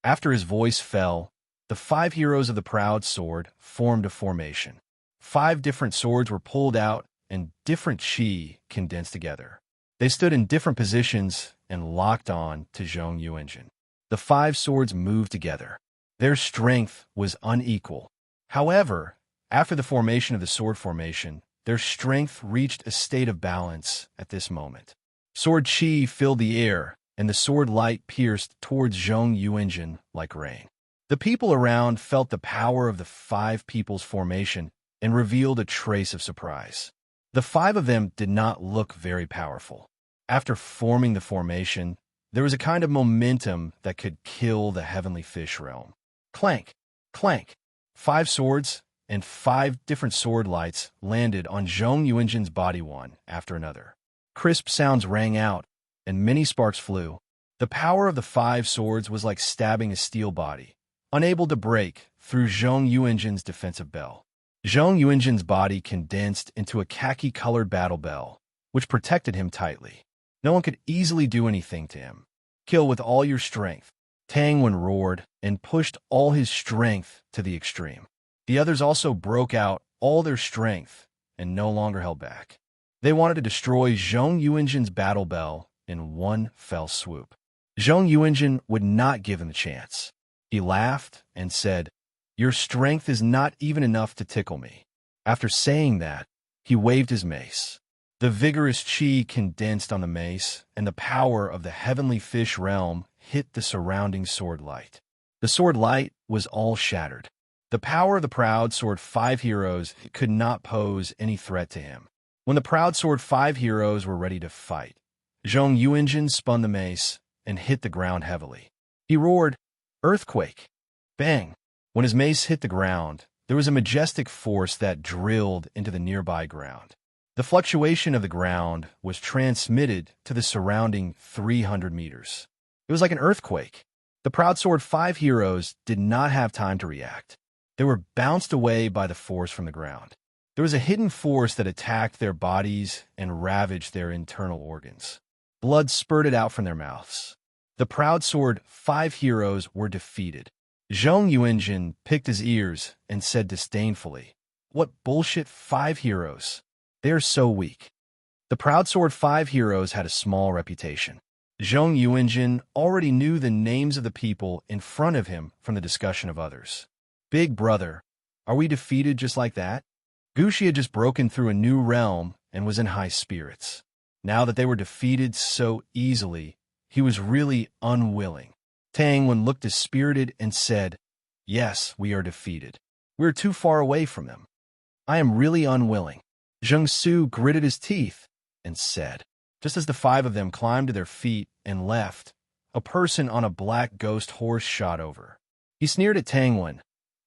After his voice fell, the 5 heroes of the proud sword formed a formation. 5 different swords were pulled out and different chi condensed together. They stood in different positions and locked on to Zhong Yuanjin. The 5 swords moved together. Their strength was unequal. However, after the formation of the sword formation, their strength reached a state of balance at this moment. Sword chi filled the air, and the sword light pierced towards Zhong Yuanjin like rain. The people around felt the power of the 5 people's formation and revealed a trace of surprise. The 5 of them did not look very powerful. After forming the formation, there was a kind of momentum that could kill the heavenly fish realm. Clank, clank. 5 swords and 5 different sword lights landed on Zhong Yuanjin's body one after another. Crisp sounds rang out, and many sparks flew. The power of the 5 swords was like stabbing a steel body, unable to break through Zhong Yuanjin's defensive bell. Zhong Yuanjin's body condensed into a khaki-colored battle bell, which protected him tightly. No one could easily do anything to him. "Kill with all your strength." Tangwen roared and pushed all his strength to the extreme. The others also broke out all their strength and no longer held back. They wanted to destroy Zhong Yuanjin's battle bell in one fell swoop. Zhong Yuanjin would not give them a chance. He laughed and said, "Your strength is not even enough to tickle me." After saying that, he waved his mace. The vigorous chi condensed on the mace, and the power of the heavenly fish realm hit the surrounding sword light. The sword light was all shattered. The power of the proud sword 5 heroes could not pose any threat to him. When the proud sword 5 heroes were ready to fight, Zhong Yuanjin spun the mace and hit the ground heavily. He roared, "Earthquake!" Bang! When his mace hit the ground, there was a majestic force that drilled into the nearby ground. The fluctuation of the ground was transmitted to the surrounding 300 meters. It was like an earthquake. The proud sword 5 heroes did not have time to react. They were bounced away by the force from the ground. There was a hidden force that attacked their bodies and ravaged their internal organs. Blood spurted out from their mouths. The proud sword 5 heroes were defeated. Zhong Yuanjin picked his ears and said disdainfully, "What bullshit 5 heroes? They are so weak." The proud sword 5 heroes had a small reputation. Zhong Yuanjin already knew the names of the people in front of him from the discussion of others. "Big brother, are we defeated just like that?" Gushi had just broken through a new realm and was in high spirits. Now that they were defeated so easily, he was really unwilling. Tangwen looked dispirited and said, "Yes, we are defeated. We are too far away from them. I am really unwilling." Zheng Su gritted his teeth and said, just as the 5 of them climbed to their feet and left, a person on a black ghost horse shot over. He sneered at Tangwen.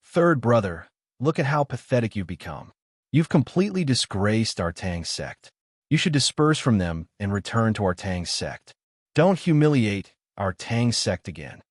"Third brother, look at how pathetic you've become. You've completely disgraced our Tang sect. You should disperse from them and return to our Tang sect. Don't humiliate our Tang sect again."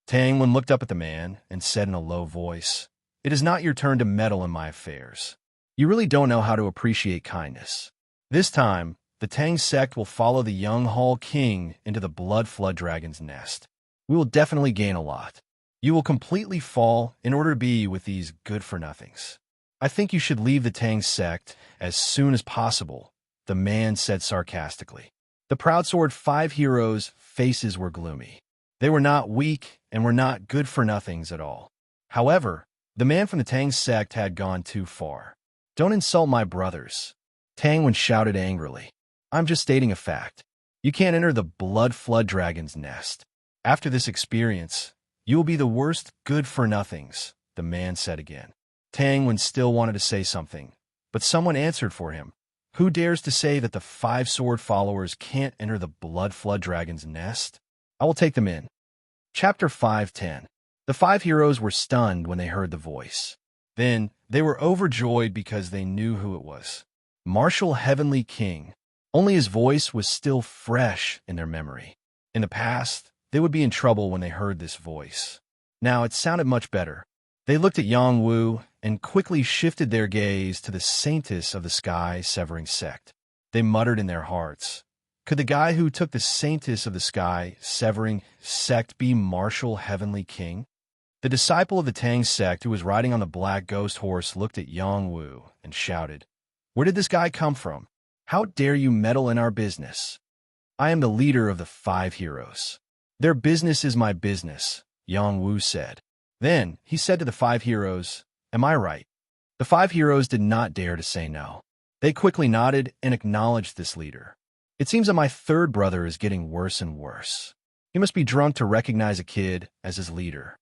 Tangwen looked up at the man and said in a low voice, "It is not your turn to meddle in my affairs. You really don't know how to appreciate kindness. This time, the Tang sect will follow the young Hall King into the blood flood dragon's nest. We will definitely gain a lot. You will completely fall in order to be with these good-for-nothings. I think you should leave the Tang sect as soon as possible," the man said sarcastically. The proud sword 5 heroes' faces were gloomy. They were not weak and were not good-for-nothings at all. However, the man from the Tang sect had gone too far. "Don't insult my brothers," Tangwen shouted angrily. "I'm just stating a fact. You can't enter the blood flood dragon's nest. After this experience, you will be the worst good-for-nothings, the man said again. Tang still wanted to say something, but someone answered for him. Who dares to say that the 5-sword followers can't enter the blood flood dragon's nest? I will take them in. Chapter 5:10. The 5 heroes were stunned when they heard the voice. Then they were overjoyed because they knew who it was. Martial Heavenly King. Only his voice was still fresh in their memory. In the past, they would be in trouble when they heard this voice. Now it sounded much better. They looked at Yang Wu and quickly shifted their gaze to the saintess of the sky severing sect. They muttered in their hearts, could the guy who took the saintess of the sky severing sect be Martial Heavenly King? The disciple of the Tang sect who was riding on the black ghost horse looked at Yang Wu and shouted, where did this guy come from? How dare you meddle in our business? I am the leader of the 5 heroes. Their business is my business, Yang Wu said. Then he said to the 5 heroes, am I right? The 5 heroes did not dare to say no. They quickly nodded and acknowledged this leader. It seems that my 3rd brother is getting worse and worse. He must be drunk to recognize a kid as his leader.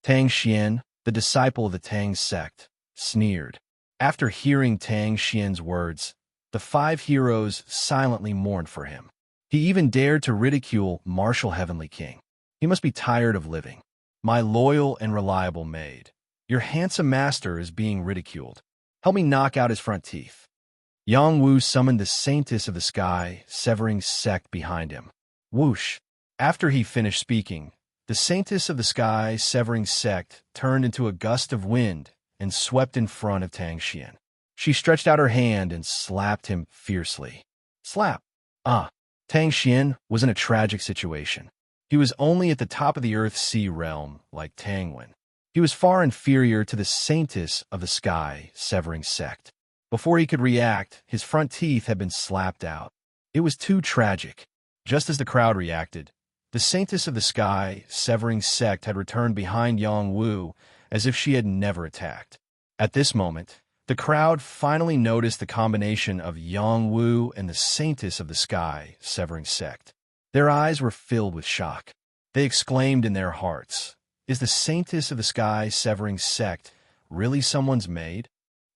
Tang Xian, the disciple of the Tang sect, sneered. After hearing Tang Xian's words, the 5 heroes silently mourned for him. He even dared to ridicule Martial Heavenly King. He must be tired of living. My loyal and reliable maid, your handsome master is being ridiculed. Help me knock out his front teeth. Yang Wu summoned the saintess of the sky, severing sect behind him. Whoosh! After he finished speaking, the saintess of the sky, severing sect, turned into a gust of wind and swept in front of Tang Xian. She stretched out her hand and slapped him fiercely. Slap! Tang Xian was in a tragic situation. He was only at the top of the Earth Sea realm, like Tang Wen. He was far inferior to the saintess of the sky, severing sect. Before he could react, his front teeth had been slapped out. It was too tragic. Just as the crowd reacted, the saintess of the sky, severing sect, had returned behind Yang Wu as if she had never attacked. At this moment, the crowd finally noticed the combination of Yang Wu and the saintess of the sky, severing sect. Their eyes were filled with shock. They exclaimed in their hearts, is the saintess of the sky, severing sect, really someone's maid?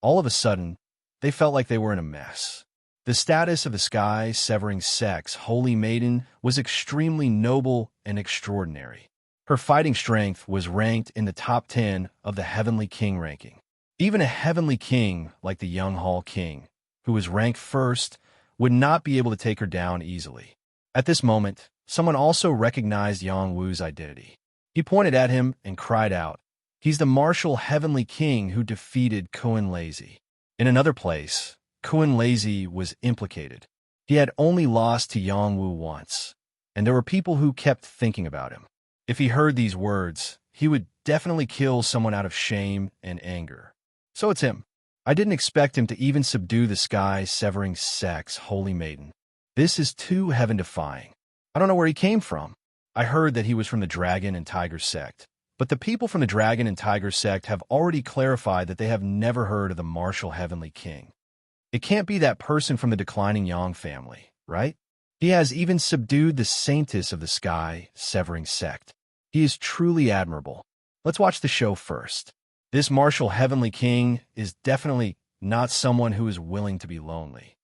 All of a sudden, they felt like they were in a mess. The status of the sky, severing sect's holy maiden was extremely noble and extraordinary. Her fighting strength was ranked in the top 10 of the Heavenly King ranking. Even a Heavenly King like the Young Hall King, who was ranked first, would not be able to take her down easily. At this moment, someone also recognized Yang Wu's identity. He pointed at him and cried out, he's the Martial Heavenly King who defeated Kuan Lazy. In another place, Kuan Lazy was implicated. He had only lost to Yang Wu once, and there were people who kept thinking about him. If he heard these words, he would definitely kill someone out of shame and anger. So it's him. I didn't expect him to even subdue the sky, severing sect's holy maiden. This is too heaven-defying. I don't know where he came from. I heard that he was from the Dragon and Tiger sect, but the people from the Dragon and Tiger sect have already clarified that they have never heard of the Martial Heavenly King. It can't be that person from the declining Yang family, right? He has even subdued the saintess of the sky, severing sect. He is truly admirable. Let's watch the show first. This Martial Heavenly King is definitely not someone who is willing to be lonely.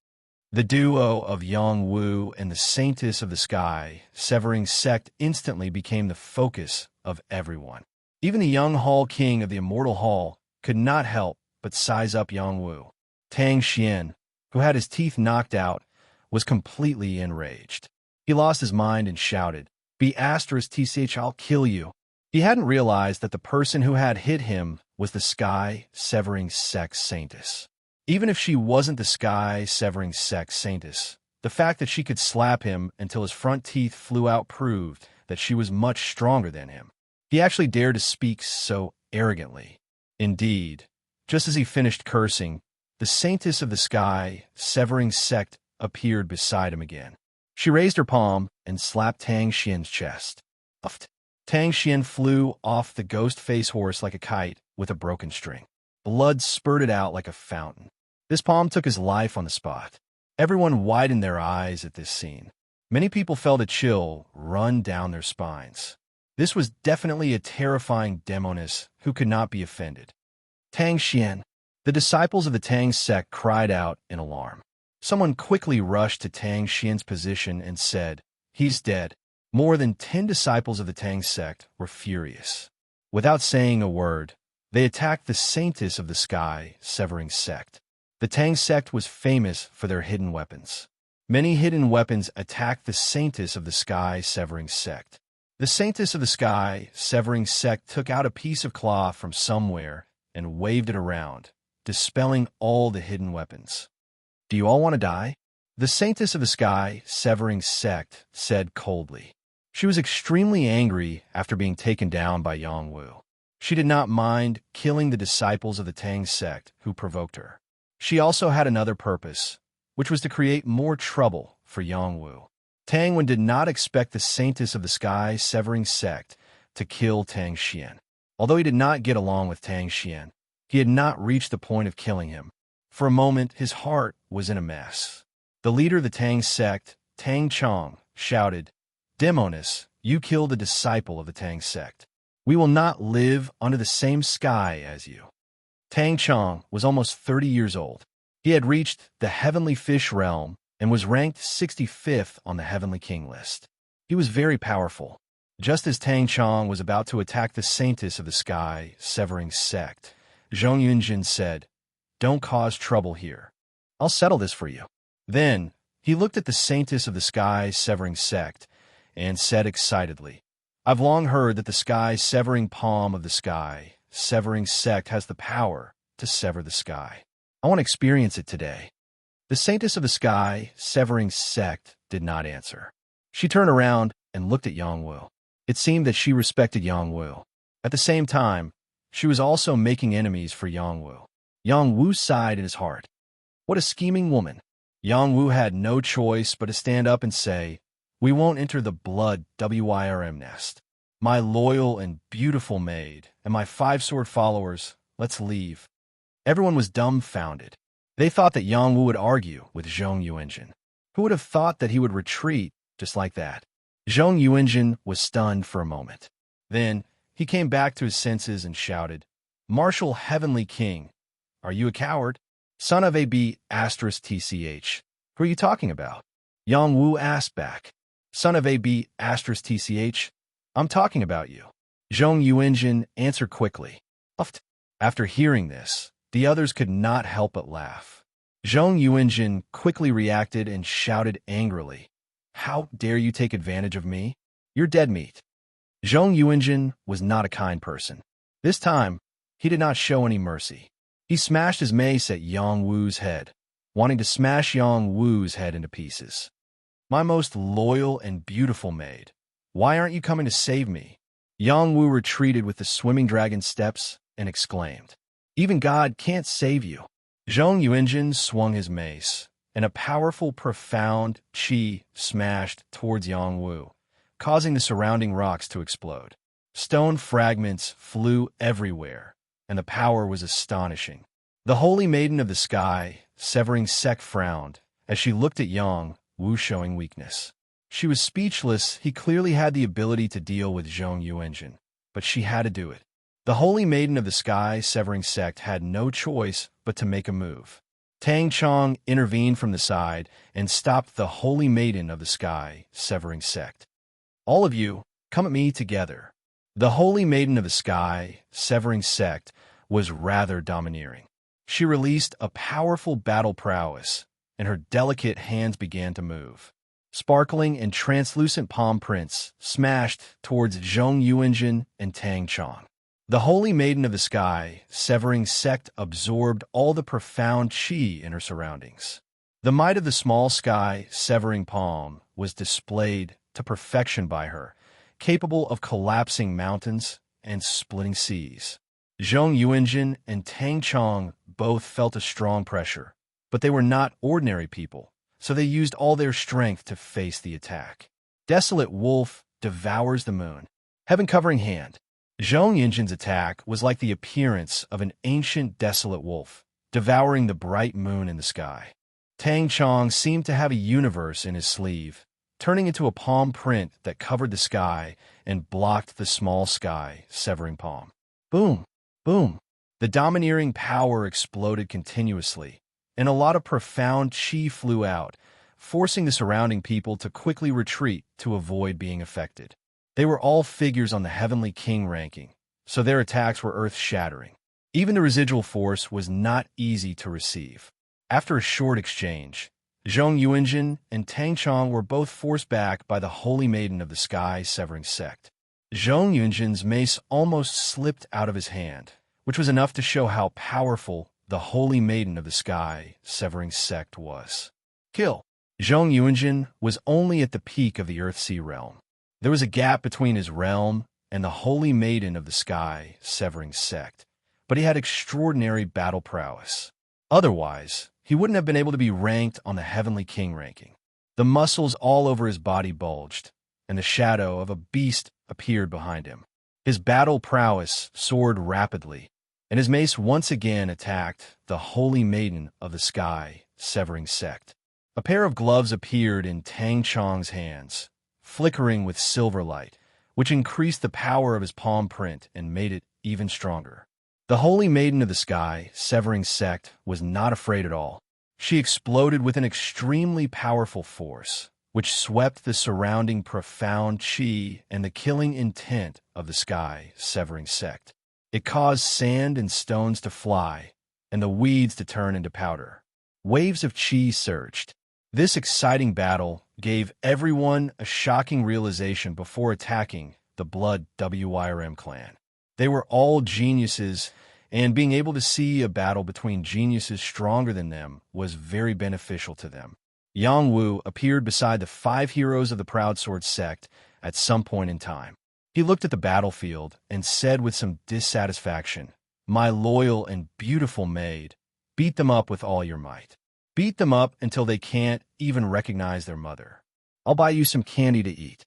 The duo of Yang Wu and the saintess of the sky, severing sect, instantly became the focus of everyone. Even the Young Hall King of the Immortal Hall could not help but size up Yang Wu. Tang Xian, who had his teeth knocked out, was completely enraged. He lost his mind and shouted, "Be asterisk TCH, I'll kill you." He hadn't realized that the person who had hit him was the sky, severing sect saintess. Even if she wasn't the sky, severing sect saintess, the fact that she could slap him until his front teeth flew out proved that she was much stronger than him. He actually dared to speak so arrogantly. Indeed, just as he finished cursing, the saintess of the sky, severing sect, appeared beside him again. She raised her palm and slapped Tang Xian's chest. Uffed. Tang Xian flew off the ghost face horse like a kite with a broken string. Blood spurted out like a fountain. This palm took his life on the spot. Everyone widened their eyes at this scene. Many people felt a chill run down their spines. This was definitely a terrifying demoness who could not be offended. Tang Xian. The disciples of the Tang sect cried out in alarm. Someone quickly rushed to Tang Xian's position and said, "He's dead." More than 10 disciples of the Tang sect were furious. Without saying a word, they attacked the saintess of the sky, severing sect. The Tang sect was famous for their hidden weapons. Many hidden weapons attacked the saintess of the sky, severing sect. The saintess of the sky, severing sect took out a piece of cloth from somewhere and waved it around, dispelling all the hidden weapons. "Do you all want to die?" The saintess of the sky, severing sect, said coldly. She was extremely angry after being taken down by Yang Wu. She did not mind killing the disciples of the Tang sect who provoked her. She also had another purpose, which was to create more trouble for Yang Wu. Tang Wen did not expect the saintess of the sky, severing sect, to kill Tang Xian. Although he did not get along with Tang Xian, he had not reached the point of killing him. For a moment, his heart was in a mess. The leader of the Tang sect, Tang Chong, shouted, "Demoness, you killed a disciple of the Tang sect. We will not live under the same sky as you." Tang Chong was almost 30 years old. He had reached the heavenly fish realm and was ranked 65th on the heavenly king list. He was very powerful. Just as Tang Chong was about to attack the saintess of the sky, severing sect, Zhong Yunjin said, "Don't cause trouble here. I'll settle this for you." Then he looked at the saintess of the sky, severing sect, and said excitedly, "I've long heard that the sky severing palm of the sky, severing sect has the power to sever the sky. I want to experience it today." The saintess of the sky, severing sect, did not answer. She turned around and looked at Yang Wu. It seemed that she respected Yang Wu. At the same time, she was also making enemies for Yang Wu. Yang Wu sighed in his heart. What a scheming woman. Yang Wu had no choice but to stand up and say, "We won't enter the blood WIRM nest. My loyal and beautiful maid and my 5-sword followers, let's leave." Everyone was dumbfounded. They thought that Yang Wu would argue with Zhong Yuanjin. Who would have thought that he would retreat just like that? Zhong Yuanjin was stunned for a moment. Then he came back to his senses and shouted, "Martial Heavenly King, are you a coward? Son of a B asterisk TCH. Who are you talking about?" Yang Wu asked back. "Son of a B asterisk TCH, I'm talking about you." Zhong Yuanjin answered quickly. Uffed. After hearing this, the others could not help but laugh. Zhong Yuanjin quickly reacted and shouted angrily, "How dare you take advantage of me? You're dead meat." Zhong Yuanjin was not a kind person. This time, he did not show any mercy. He smashed his mace at Yang Wu's head, wanting to smash Yang Wu's head into pieces. "My most loyal and beautiful maid, why aren't you coming to save me?" Yang Wu retreated with the swimming dragon steps and exclaimed, "Even God can't save you." Zhong Yuanjin swung his mace, and a powerful, profound qi smashed towards Yang Wu, causing the surrounding rocks to explode. Stone fragments flew everywhere, and the power was astonishing. The holy maiden of the sky, severing sect, frowned as she looked at Yang Wu, showing weakness. She was speechless. He clearly had the ability to deal with Zhong Yuanjin, but she had to do it. The holy maiden of the sky, severing sect, had no choice but to make a move. Tang Chong intervened from the side and stopped the holy maiden of the sky, severing sect. "All of you, come at me together." The holy maiden of the sky, severing sect, was rather domineering. She released a powerful battle prowess, and her delicate hands began to move. Sparkling and translucent palm prints smashed towards Zhong Yuanjin and Tang Chong. The holy maiden of the sky, severing sect, absorbed all the profound qi in her surroundings. The might of the small sky, severing palm, was displayed to perfection by her, capable of collapsing mountains and splitting seas. Zhong Yuanjin and Tang Chong both felt a strong pressure, but they were not ordinary people, so they used all their strength to face the attack. Desolate wolf devours the moon. Heaven-covering hand. Zhong Yunjin's attack was like the appearance of an ancient desolate wolf, devouring the bright moon in the sky. Tang Chong seemed to have a universe in his sleeve, turning into a palm print that covered the sky and blocked the small sky-severing palm. Boom! Boom! The domineering power exploded continuously, and a lot of profound chi flew out, forcing the surrounding people to quickly retreat to avoid being affected. They were all figures on the Heavenly King ranking, so their attacks were earth-shattering. Even the residual force was not easy to receive. After a short exchange, Zhong Yuanjin and Tang Chong were both forced back by the Holy Maiden of the Sky-severing sect. Zhong Yuanjin's mace almost slipped out of his hand, which was enough to show how powerful the Holy Maiden of the Sky-severing sect was. Kill! Zhong Yuanjin was only at the peak of the Earth-Sea realm. There was a gap between his realm and the Holy Maiden of the Sky-severing sect, but he had extraordinary battle prowess. Otherwise, he wouldn't have been able to be ranked on the Heavenly King ranking. The muscles all over his body bulged, and the shadow of a beast appeared behind him. His battle prowess soared rapidly, and his mace once again attacked the Holy Maiden of the Sky-severing sect. A pair of gloves appeared in Tang Chong's hands, flickering with silver light, which increased the power of his palm print and made it even stronger. The Holy Maiden of the Sky-severing sect was not afraid at all. She exploded with an extremely powerful force, which swept the surrounding profound chi and the killing intent of the Sky-severing sect. It caused sand and stones to fly, and the weeds to turn into powder. Waves of chi surged. This exciting battle gave everyone a shocking realization before attacking the Blood WYRM clan. They were all geniuses, and being able to see a battle between geniuses stronger than them was very beneficial to them. Yang Wu appeared beside the 5 heroes of the Proud Sword sect at some point in time. He looked at the battlefield and said with some dissatisfaction, "My loyal and beautiful maid, beat them up with all your might. Beat them up until they can't even recognize their mother. I'll buy you some candy to eat."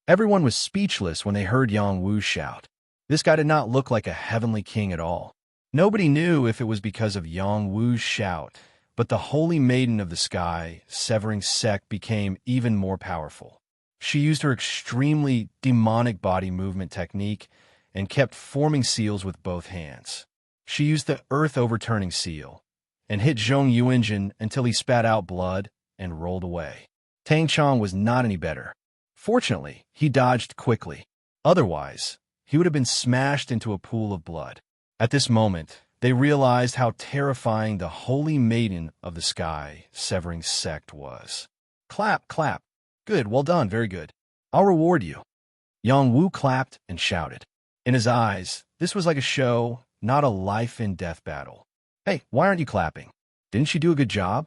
Everyone was speechless when they heard Yang Wu shout. This guy did not look like a heavenly king at all. Nobody knew if it was because of Yang Wu's shout, but the Holy Maiden of the Sky-severing sect became even more powerful. She used her extremely demonic body movement technique and kept forming seals with both hands. She used the earth-overturning seal and hit Zhong Yuanjin until he spat out blood and rolled away. Tang Chong was not any better. Fortunately, he dodged quickly. Otherwise, he would have been smashed into a pool of blood. At this moment, they realized how terrifying the Holy Maiden of the Sky-severing sect was. Clap, clap. Good, well done, very good. I'll reward you. Yang Wu clapped and shouted. In his eyes, this was like a show, not a life-and-death battle. Hey, why aren't you clapping? Didn't she do a good job?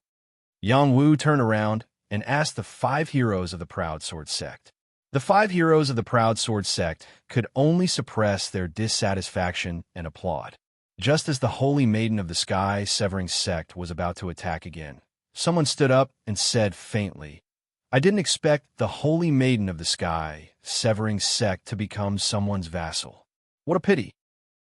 Yang Wu turned around and asked the 5 heroes of the Proud Sword sect. The 5 heroes of the Proud Sword sect could only suppress their dissatisfaction and applaud. Just as the Holy Maiden of the Sky-severing sect was about to attack again, someone stood up and said faintly, "I didn't expect the Holy Maiden of the Sky-severing sect to become someone's vassal. What a pity."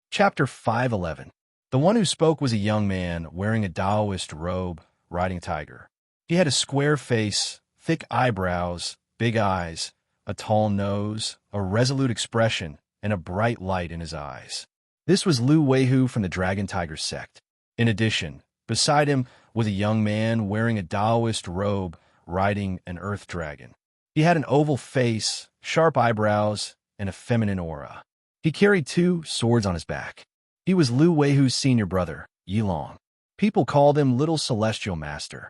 Chapter 511. The one who spoke was a young man wearing a Taoist robe, riding a tiger. He had a square face, thick eyebrows, big eyes, a tall nose, a resolute expression, and a bright light in his eyes. This was Lu Weihu from the Dragon Tiger sect. In addition, beside him was a young man wearing a Taoist robe, riding an earth dragon. He had an oval face, sharp eyebrows, and a feminine aura. He carried 2 swords on his back. He was Lu Weihu's senior brother, Yilong. People called him Little Celestial Master.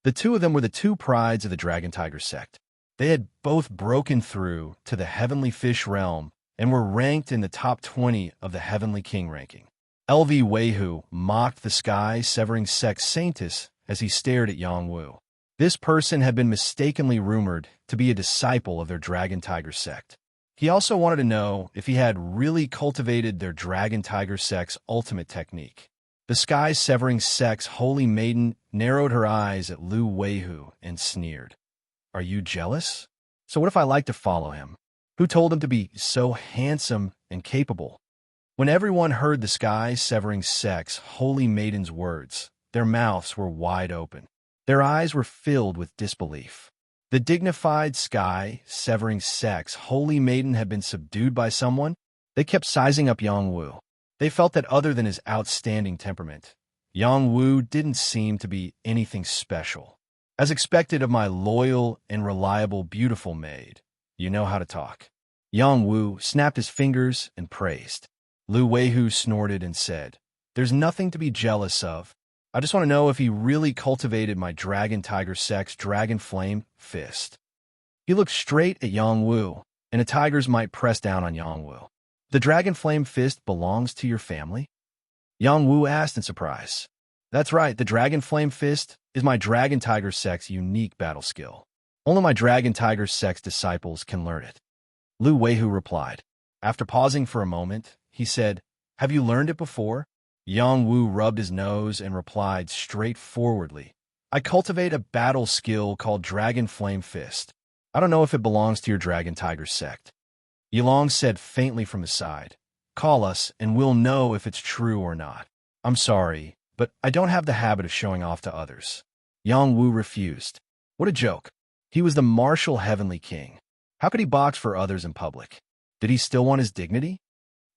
The 2 of them were the 2 prides of the Dragon Tiger sect. They had both broken through to the Heavenly Fish realm and were ranked in the top 20 of the Heavenly King ranking. LV Weihu mocked the Sky-severing sect Saintus as he stared at Yang Wu. This person had been mistakenly rumored to be a disciple of their Dragon Tiger sect. He also wanted to know if he had really cultivated their Dragon Tiger sect's ultimate technique. The Sky-severing sect's Holy Maiden narrowed her eyes at Lu Weihu and sneered. "Are you jealous? So what if I like to follow him? Who told him to be so handsome and capable?" When everyone heard the Sky-severing sect's Holy Maiden's words, their mouths were wide open. Their eyes were filled with disbelief. The dignified sky, severing sex, holy maiden had been subdued by someone. They kept sizing up Yongwu. They felt that other than his outstanding temperament, Yongwu didn't seem to be anything special. As expected of my loyal and reliable beautiful maid, you know how to talk. Yongwu snapped his fingers and praised. Lu Weihu snorted and said, "There's nothing to be jealous of. I just want to know if he really cultivated my dragon tiger sex dragon flame fist." He looked straight at Yongwu, and the tigers might press down on Yongwu. "The dragon flame fist belongs to your family?" Yongwu asked in surprise. "That's right, the dragon flame fist is my dragon tiger sex unique battle skill. Only my dragon tiger sex disciples can learn it." Lu Weihu replied. After pausing for a moment, he said, "Have you learned it before?" Yongwu rubbed his nose and replied straightforwardly, "I cultivate a battle skill called Dragon Flame Fist. I don't know if it belongs to your Dragon Tiger sect." Yilong said faintly from his side, "Call us and we'll know if it's true or not. I'm sorry, but I don't have the habit of showing off to others." Yongwu refused. What a joke. He was the martial heavenly king. How could he box for others in public? Did he still want his dignity?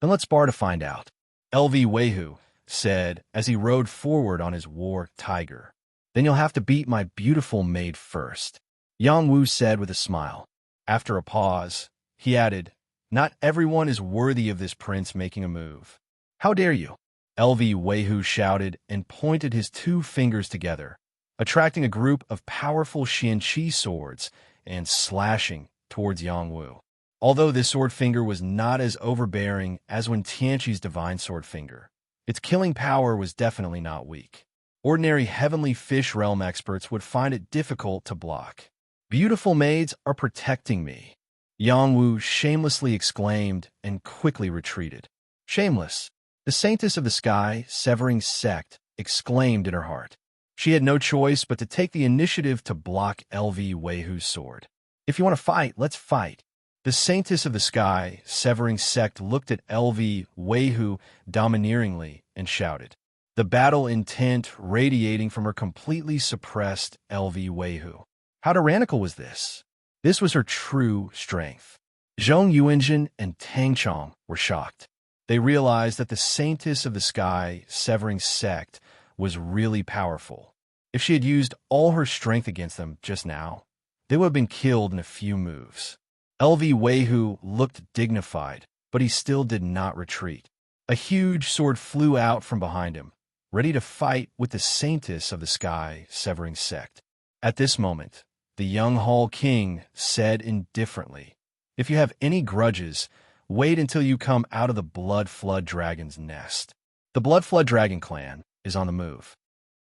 Then let's spar to find out. LV Weihu said as he rode forward on his war tiger. "Then you'll have to beat my beautiful maid first," Yongwu said with a smile. After a pause, he added, "Not everyone is worthy of this prince making a move." "How dare you?" LV Weihu shouted and pointed his two fingers together, attracting a group of powerful Xianqi swords and slashing towards Yongwu. Although this sword finger was not as overbearing as when Tianqi's divine sword finger, its killing power was definitely not weak. Ordinary heavenly fish realm experts would find it difficult to block. "Beautiful maids are protecting me," Yongwu shamelessly exclaimed and quickly retreated. "Shameless," the saintess of the sky, severing sect, exclaimed in her heart. She had no choice but to take the initiative to block LV Weihu's sword. "If you want to fight, let's fight." The saintess of the sky, severing sect, looked at LV Weihu domineeringly and shouted, the battle intent radiating from her completely suppressed LV Weihu. How tyrannical was this? This was her true strength. Zhong Yuanjin and Tang Chong were shocked. They realized that the saintess of the sky, severing sect, was really powerful. If she had used all her strength against them just now, they would have been killed in a few moves. LV Weihu looked dignified, but he still did not retreat. A huge sword flew out from behind him, ready to fight with the saintess of the sky, severing sect. At this moment, the young Hall King said indifferently, "If you have any grudges, wait until you come out of the Blood Flood Dragon's nest. The Blood Flood Dragon clan is on the move."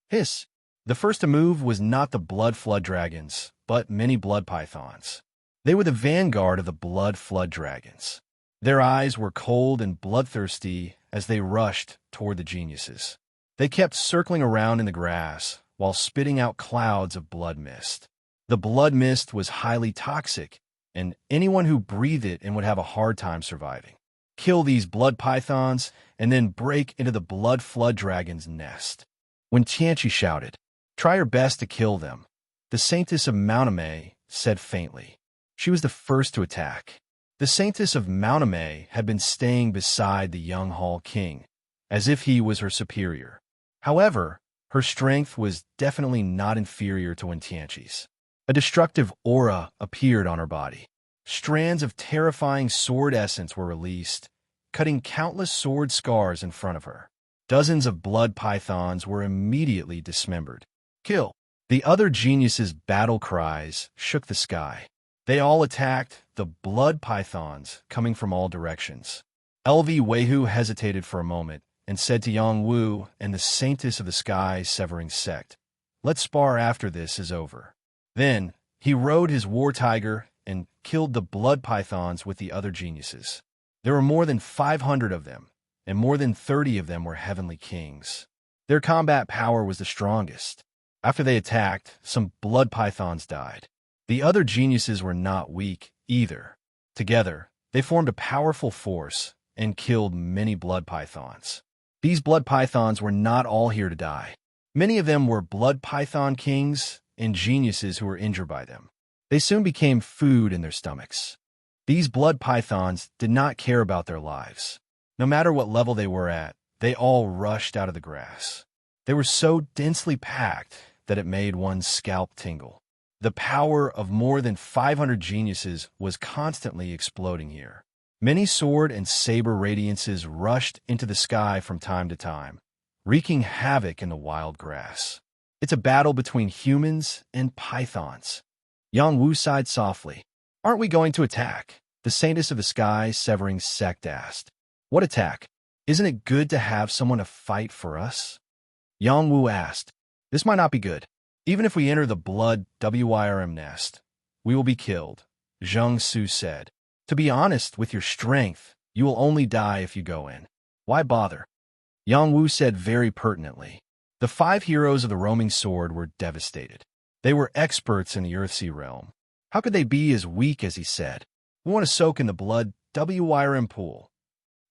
Hiss! The first to move was not the Blood Flood Dragons, but many blood pythons. They were the vanguard of the Blood Flood Dragons. Their eyes were cold and bloodthirsty as they rushed toward the geniuses. They kept circling around in the grass while spitting out clouds of blood mist. The blood mist was highly toxic, and anyone who breathed it in would have a hard time surviving. Kill these blood pythons and then break into the Blood Flood Dragon's nest. When Tianqi shouted, "Try your best to kill them," the saintess of Mauname said faintly. She was the first to attack. The saintess of Mauname had been staying beside the young Hall King, as if he was her superior. However, her strength was definitely not inferior to Tianqi's. A destructive aura appeared on her body. Strands of terrifying sword essence were released, cutting countless sword scars in front of her. Dozens of blood pythons were immediately dismembered. "Kill!" The other geniuses' battle cries shook the sky. They all attacked the blood pythons coming from all directions. LV Weihu hesitated for a moment and said to Yongwu and the saintess of the sky, severing sect, "Let's spar after this is over." Then he rode his war tiger and killed the blood pythons with the other geniuses. There were more than 500 of them, and more than 30 of them were heavenly kings. Their combat power was the strongest. After they attacked, some blood pythons died. The other geniuses were not weak either. Together, they formed a powerful force and killed many blood pythons. These blood pythons were not all here to die. Many of them were blood python kings and geniuses who were injured by them. They soon became food in their stomachs. These blood pythons did not care about their lives. No matter what level they were at, they all rushed out of the grass. They were so densely packed that it made one's scalp tingle. The power of more than 500 geniuses was constantly exploding here. Many sword and saber radiances rushed into the sky from time to time, wreaking havoc in the wild grass. It's a battle between humans and pythons. Yang Wu sighed softly. Aren't we going to attack? The saintess of the sky, severing sect asked. What attack? Isn't it good to have someone to fight for us? Yang Wu asked. This might not be good. Even if we enter the blood WIRM nest, we will be killed, Zheng Su said. To be honest, with your strength, you will only die if you go in. Why bother? Yang Wu said very pertinently. The 5 heroes of the roaming sword were devastated. They were experts in the Earthsea realm. How could they be as weak as he said? We want to soak in the blood WIRM pool,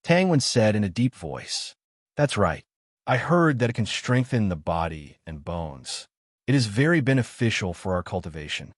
Tang Wen said in a deep voice. That's right. I heard that it can strengthen the body and bones. It is very beneficial for our cultivation.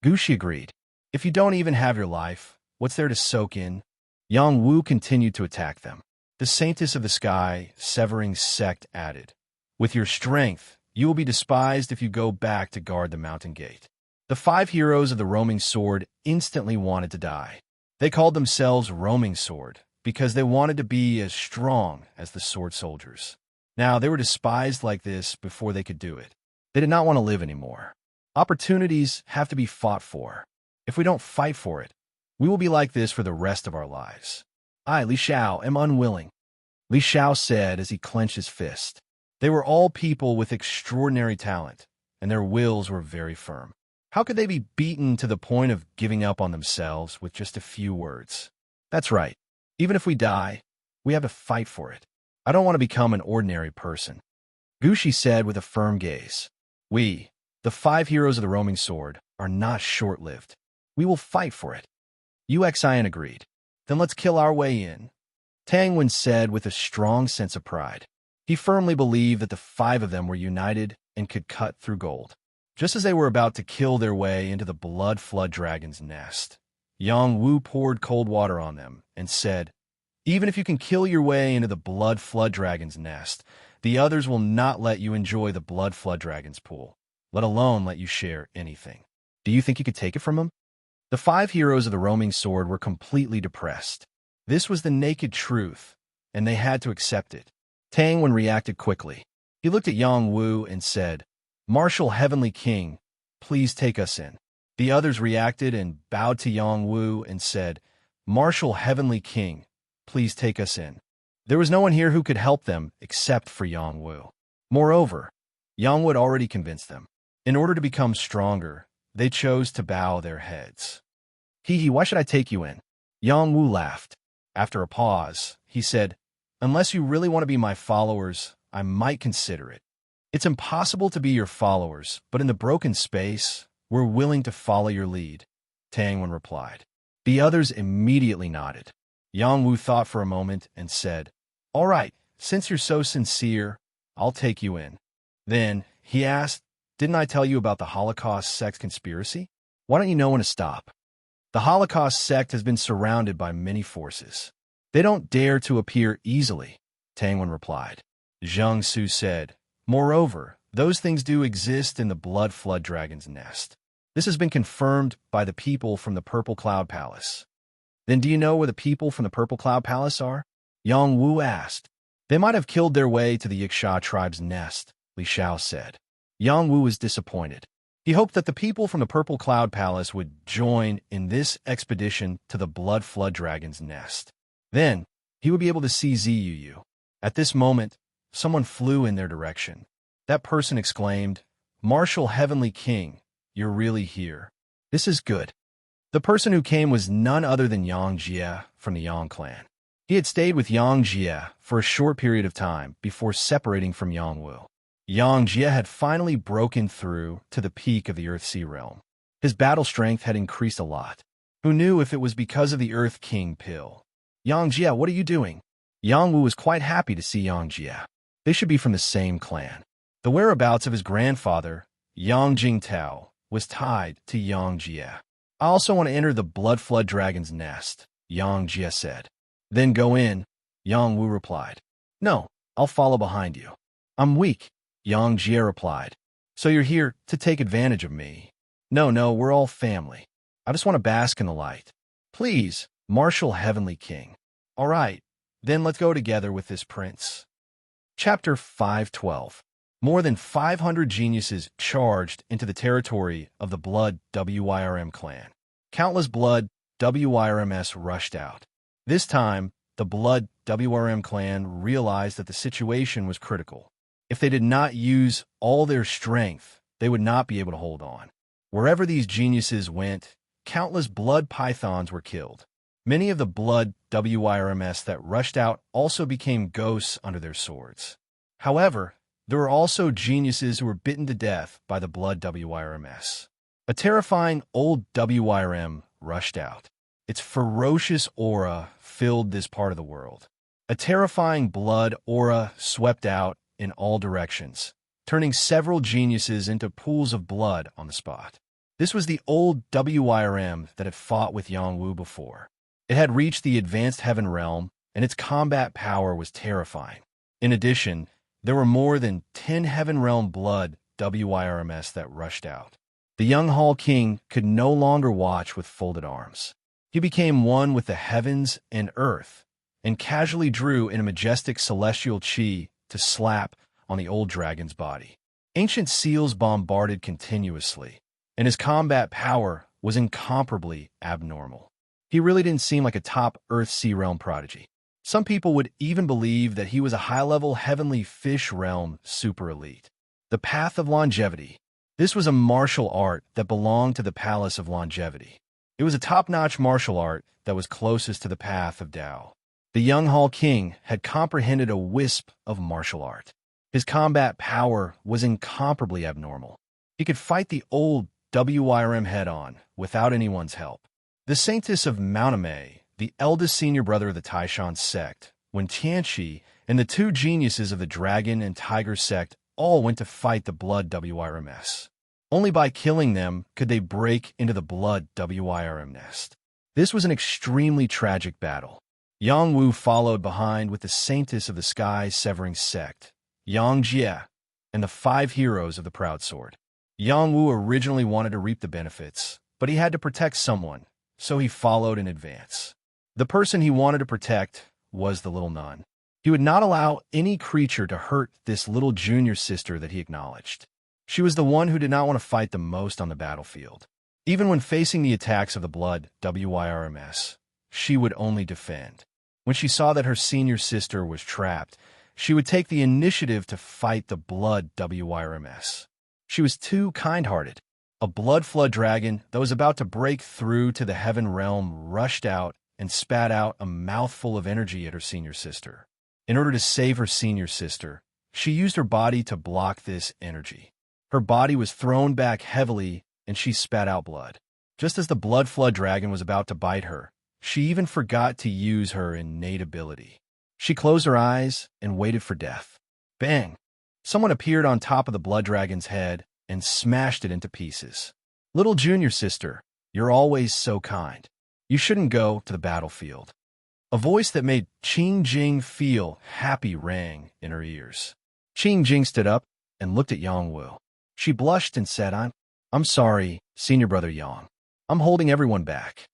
Gushi agreed. If you don't even have your life, what's there to soak in? Yang Wu continued to attack them. The saintess of the sky, severing sect, added. With your strength, you will be despised if you go back to guard the mountain gate. The 5 heroes of the roaming sword instantly wanted to die. They called themselves roaming sword because they wanted to be as strong as the sword soldiers. Now, they were despised like this before they could do it. They did not want to live anymore. Opportunities have to be fought for. If we don't fight for it, we will be like this for the rest of our lives. I, Li Xiao, am unwilling, Li Xiao said as he clenched his fist. They were all people with extraordinary talent, and their wills were very firm. How could they be beaten to the point of giving up on themselves with just a few words? That's right. Even if we die, we have to fight for it. I don't want to become an ordinary person, Gushi said with a firm gaze. We, the 5 heroes of the roaming sword, are not short-lived. We will fight for it. Uxian agreed. Then let's kill our way in, Tang Wen said with a strong sense of pride. He firmly believed that the 5 of them were united and could cut through gold. Just as they were about to kill their way into the blood flood dragon's nest, Yang Wu poured cold water on them and said, Even if you can kill your way into the blood flood dragon's nest, the others will not let you enjoy the blood flood dragon's pool, let alone let you share anything. Do you think you could take it from him? The 5 heroes of the roaming sword were completely depressed. This was the naked truth, and they had to accept it. Tang Wen reacted quickly. He looked at Yang Wu and said, Martial Heavenly King, please take us in. The others reacted and bowed to Yang Wu and said, Martial Heavenly King, please take us in. There was no one here who could help them except for Yang Wu. Moreover, Yang Wu had already convinced them. In order to become stronger, they chose to bow their heads. Hee, why should I take you in? Yang Wu laughed. After a pause, he said, Unless you really want to be my followers, I might consider it. It's impossible to be your followers, but in the broken space, we're willing to follow your lead, Tang Wen replied. The others immediately nodded. Yang Wu thought for a moment and said, All right, since you're so sincere, I'll take you in. Then, he asked, Didn't I tell you about the Holocaust sect conspiracy? Why don't you know when to stop? The Holocaust sect has been surrounded by many forces. They don't dare to appear easily, Tang Wen replied. Zheng Su said, Moreover, those things do exist in the blood flood dragon's nest. This has been confirmed by the people from the Purple Cloud Palace. Then do you know where the people from the Purple Cloud Palace are? Yang Wu asked. They might have killed their way to the Yiksha tribe's nest, Li Xiao said. Yang Wu was disappointed. He hoped that the people from the Purple Cloud Palace would join in this expedition to the blood flood dragon's nest. Then, he would be able to see Ziyuyu. At this moment, someone flew in their direction. That person exclaimed, Martial Heavenly King, you're really here. This is good. The person who came was none other than Yang Jie from the Yang clan. He had stayed with Yang Jie for a short period of time before separating from Yang Wu. Yang Jie had finally broken through to the peak of the Earthsea realm. His battle strength had increased a lot. Who knew if it was because of the Earth King pill? Yang Jie, what are you doing? Yang Wu was quite happy to see Yang Jie. They should be from the same clan. The whereabouts of his grandfather, Yang Jingtao, was tied to Yang Jie. I also want to enter the blood flood dragon's nest, Yang Jie said. Then go in, Yang Wu replied. No, I'll follow behind you. I'm weak, Yang Jie replied. So you're here to take advantage of me? No, we're all family. I just want to bask in the light. Please, martial heavenly king. All right, then let's go together with this prince. Chapter 512. More than 500 geniuses charged into the territory of the Blood WYRM clan. Countless Blood WYRMs rushed out. This time, the Blood WRM clan realized that the situation was critical. If they did not use all their strength, they would not be able to hold on. Wherever these geniuses went, countless blood pythons were killed. Many of the Blood WYRMs that rushed out also became ghosts under their swords. However, there were also geniuses who were bitten to death by the Blood WYRMs. A terrifying old WYRM rushed out. Its ferocious aura filled this part of the world. A terrifying blood aura swept out in all directions, turning several geniuses into pools of blood on the spot. This was the old WYRM that had fought with Yang Wu before. It had reached the advanced heaven realm, and its combat power was terrifying. In addition, there were more than 10 heaven realm blood WYRMs that rushed out. The young Hall King could no longer watch with folded arms. He became one with the heavens and earth, and casually drew in a majestic celestial chi to slap on the old dragon's body. Ancient seals bombarded continuously, and his combat power was incomparably abnormal. He really didn't seem like a top Earth Sea Realm prodigy. Some people would even believe that he was a high-level heavenly fish realm super elite. The Path of Longevity. This was a martial art that belonged to the Palace of Longevity. It was a top-notch martial art that was closest to the Path of Tao. The young Hall King had comprehended a wisp of martial art. His combat power was incomparably abnormal. He could fight the old WYRM head-on without anyone's help. The Saintess of Mauname, the eldest senior brother of the Taishan sect, when Tianqi and the two geniuses of the Dragon and Tiger sect all went to fight the Blood WYRMs. Only by killing them could they break into the Blood WYRM nest. This was an extremely tragic battle. Yang Wu followed behind with the Saintess of the Sky Severing sect, Yang Jie, and the 5 heroes of the Proud Sword. Yang Wu originally wanted to reap the benefits, but he had to protect someone, so he followed in advance. The person he wanted to protect was the little nun. He would not allow any creature to hurt this little junior sister that he acknowledged. She was the one who did not want to fight the most on the battlefield. Even when facing the attacks of the Blood WYRMs, she would only defend. When she saw that her senior sister was trapped, she would take the initiative to fight the Blood WYRMs. She was too kind-hearted. A blood flood dragon that was about to break through to the heaven realm rushed out and spat out a mouthful of energy at her senior sister. In order to save her senior sister, she used her body to block this energy. Her body was thrown back heavily, and she spat out blood. Just as the blood flood dragon was about to bite her, she even forgot to use her innate ability. She closed her eyes and waited for death. Bang! Someone appeared on top of the blood dragon's head and smashed it into pieces. Little junior sister, you're always so kind. You shouldn't go to the battlefield. A voice that made Qing Jing feel happy rang in her ears. Qing Jing stood up and looked at Yang Wu. She blushed and said, I'm sorry, senior brother Yang. I'm holding everyone back.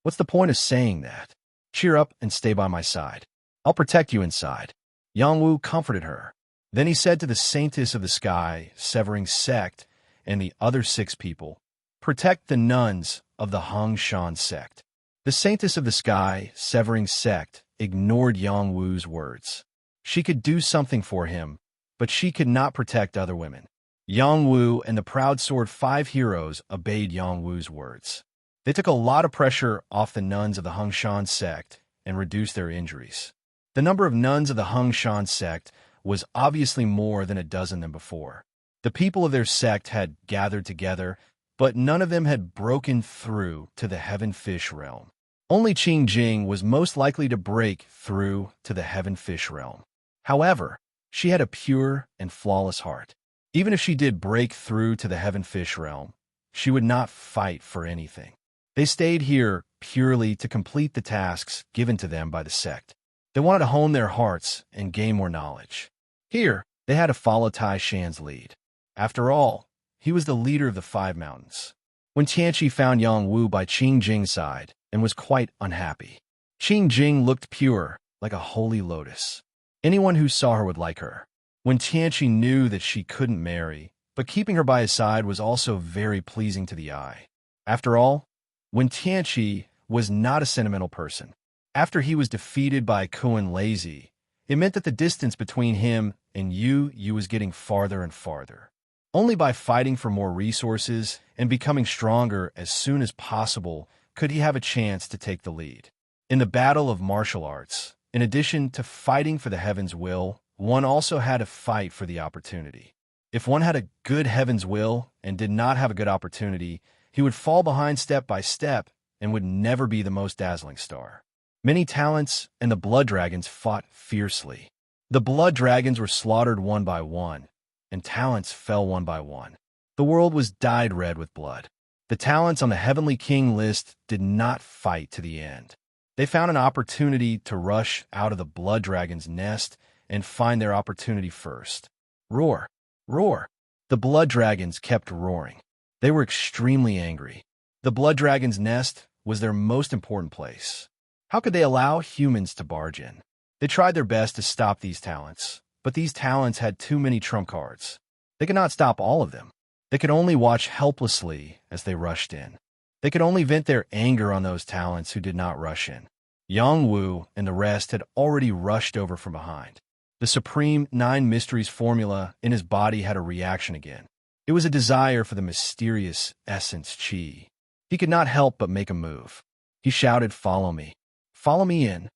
What's the point of saying that? Cheer up and stay by my side. I'll protect you inside. Yang Wu comforted her. Then he said to the Saintess of the Sky Severing sect and the other 6 people, protect the nuns of the Hong Shan sect. The Saintess of the Sky Severing sect ignored Yang Wu's words. She could do something for him, but she could not protect other women. Yang Wu and the Proud Sword 5 heroes obeyed Yang Wu's words. They took a lot of pressure off the nuns of the Hong Shan sect and reduced their injuries. The number of nuns of the Hong Shan sect was obviously more than a dozen than before. The people of their sect had gathered together, but none of them had broken through to the Heaven Fish realm. Only Qing Jing was most likely to break through to the Heaven Fish realm. However, she had a pure and flawless heart. Even if she did break through to the Heaven Fish realm, she would not fight for anything. They stayed here purely to complete the tasks given to them by the sect. They wanted to hone their hearts and gain more knowledge. Here, they had to follow Tai Shan's lead. After all, he was the leader of the Five Mountains. When Tianqi found Yang Wu by Qing Jing's side and was quite unhappy. Qing Jing looked pure, like a holy lotus. Anyone who saw her would like her. When Tianqi knew that she couldn't marry, but keeping her by his side was also very pleasing to the eye. After all, when Tianqi was not a sentimental person. After he was defeated by Kuan Lazy, it meant that the distance between him and Yu was getting farther and farther. Only by fighting for more resources and becoming stronger as soon as possible could he have a chance to take the lead. In the battle of martial arts, in addition to fighting for the heaven's will, one also had to fight for the opportunity. If one had a good heaven's will and did not have a good opportunity, he would fall behind step by step and would never be the most dazzling star. Many talents and the blood dragons fought fiercely. The blood dragons were slaughtered one by one, and talents fell one by one. The world was dyed red with blood. The talents on the Heavenly King list did not fight to the end. They found an opportunity to rush out of the blood dragon's nest and find their opportunity first. Roar! Roar! The blood dragons kept roaring. They were extremely angry. The blood dragon's nest was their most important place. How could they allow humans to barge in? They tried their best to stop these talents, but these talents had too many trump cards. They could not stop all of them. They could only watch helplessly as they rushed in. They could only vent their anger on those talents who did not rush in. Yang Wu and the rest had already rushed over from behind. The Supreme 9 Mysteries formula in his body had a reaction again. It was a desire for the mysterious essence Qi. He could not help but make a move. He shouted, "Follow me. Follow me in."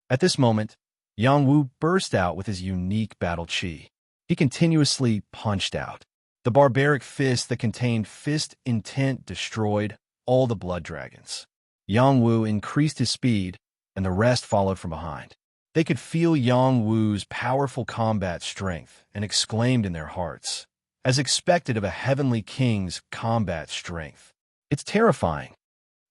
At this moment, Yang Wu burst out with his unique battle Qi. He continuously punched out. The barbaric fist that contained fist intent destroyed all the blood dragons. Yang Wu increased his speed, and the rest followed from behind. They could feel Yang Wu's powerful combat strength and exclaimed in their hearts, as expected of a heavenly king's combat strength, "It's terrifying."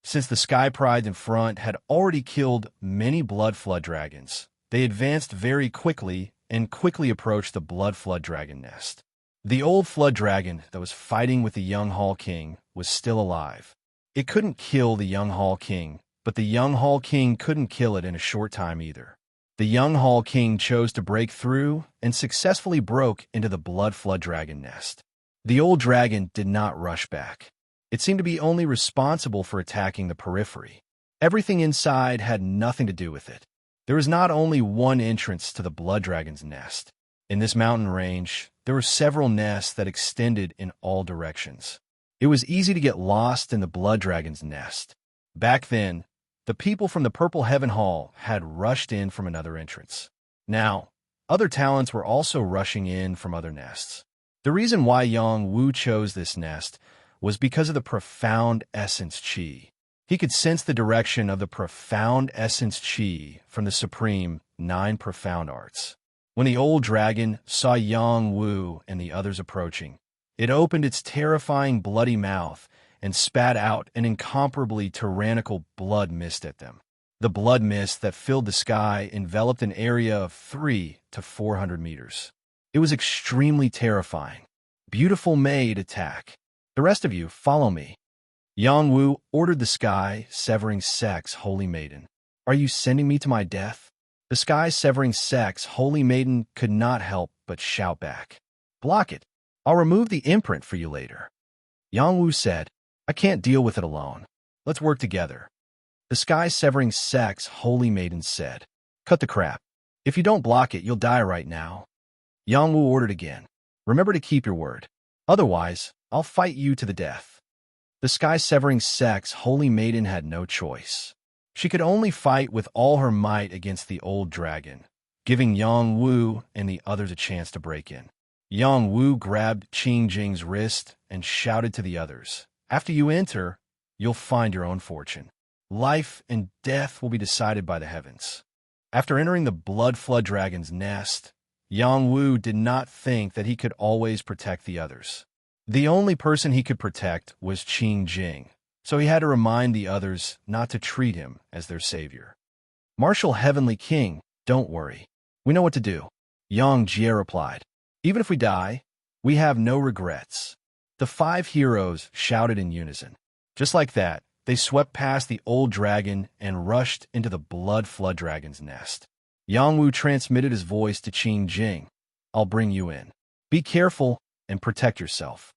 Since the Sky Pride in front had already killed many Blood Flood dragons, they advanced very quickly and quickly approached the Blood Flood dragon nest. The old Flood dragon that was fighting with the young Hall King was still alive. It couldn't kill the young Hall King, but the young Hall King couldn't kill it in a short time either. The young Hall King chose to break through and successfully broke into the Blood Flood dragon nest. The old dragon did not rush back. It seemed to be only responsible for attacking the periphery. Everything inside had nothing to do with it. There was not only one entrance to the blood dragon's nest. In this mountain range, there were several nests that extended in all directions. It was easy to get lost in the blood dragon's nest. Back then, the people from the Purple Heaven Hall had rushed in from another entrance. Now, other talents were also rushing in from other nests. The reason why Yang Wu chose this nest was because of the profound essence Qi. He could sense the direction of the profound essence Qi from the Supreme 9 Profound Arts. When the old dragon saw Yang Wu and the others approaching, it opened its terrifying bloody mouth and spat out an incomparably tyrannical blood mist at them. The blood mist that filled the sky enveloped an area of 300 to 400 meters. It was extremely terrifying. Beautiful maid, attack. The rest of you, follow me. Yang Wu ordered the sky-severing sex, holy maiden. Are you sending me to my death? The sky-severing sex, holy maiden, could not help but shout back. Block it. I'll remove the imprint for you later. Yang Wu said, I can't deal with it alone. Let's work together. The sky-severing sex, holy maiden said, cut the crap. If you don't block it, you'll die right now. Yang Wu ordered again. Remember to keep your word. Otherwise, I'll fight you to the death. The sky-severing sex, holy maiden, had no choice. She could only fight with all her might against the old dragon, giving Yang Wu and the others a chance to break in. Yang Wu grabbed Qing Jing's wrist and shouted to the others, after you enter, you'll find your own fortune. Life and death will be decided by the heavens. After entering the Blood Flood Dragon's nest, Yang Wu did not think that he could always protect the others. The only person he could protect was Qing Jing, so he had to remind the others not to treat him as their savior. Martial Heavenly King, don't worry. We know what to do. Yang Jie replied. Even if we die, we have no regrets. The 5 heroes shouted in unison. Just like that, they swept past the old dragon and rushed into the blood flood dragon's nest. Yang Wu transmitted his voice to Qing Jing. I'll bring you in. Be careful and protect yourself.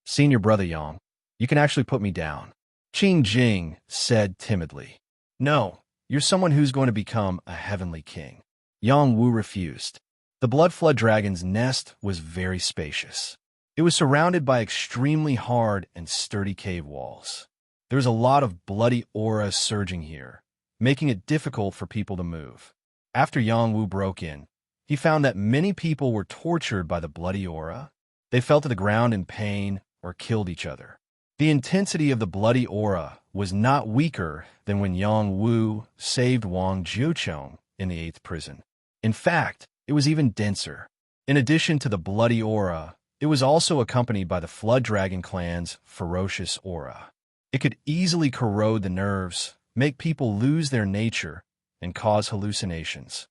Senior brother Yang, you can actually put me down. Qing Jing said timidly. No, you're someone who's going to become a heavenly king. Yang Wu refused. The blood flood dragon's nest was very spacious. It was surrounded by extremely hard and sturdy cave walls. There was a lot of bloody aura surging here, making it difficult for people to move. After Yang Wu broke in, he found that many people were tortured by the bloody aura. They fell to the ground in pain or killed each other. The intensity of the bloody aura was not weaker than when Yang Wu saved Wang Jiuchong in the 8th prison. In fact, it was even denser. In addition to the bloody aura, it was also accompanied by the Flood Dragon clan's ferocious aura. It could easily corrode the nerves, make people lose their nature, and cause hallucinations.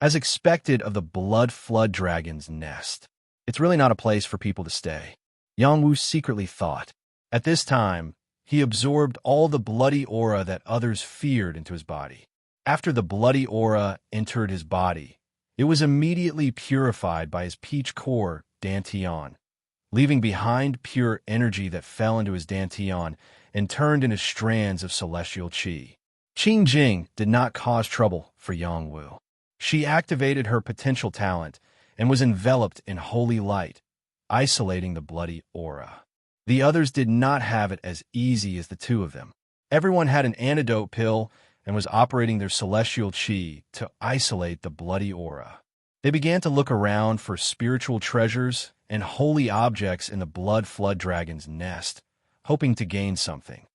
As expected of the Blood Flood Dragon's nest, it's really not a place for people to stay. Yang Wu secretly thought. At this time, he absorbed all the bloody aura that others feared into his body. After the bloody aura entered his body, it was immediately purified by his peach core dantian, leaving behind pure energy that fell into his dantian and turned into strands of celestial qi. Qing Jing did not cause trouble for Yang Wu. She activated her potential talent and was enveloped in holy light, isolating the bloody aura. The others did not have it as easy as the two of them. Everyone had an antidote pill and was operating their celestial qi to isolate the bloody aura. They began to look around for spiritual treasures and holy objects in the blood flood dragon's nest, hoping to gain something.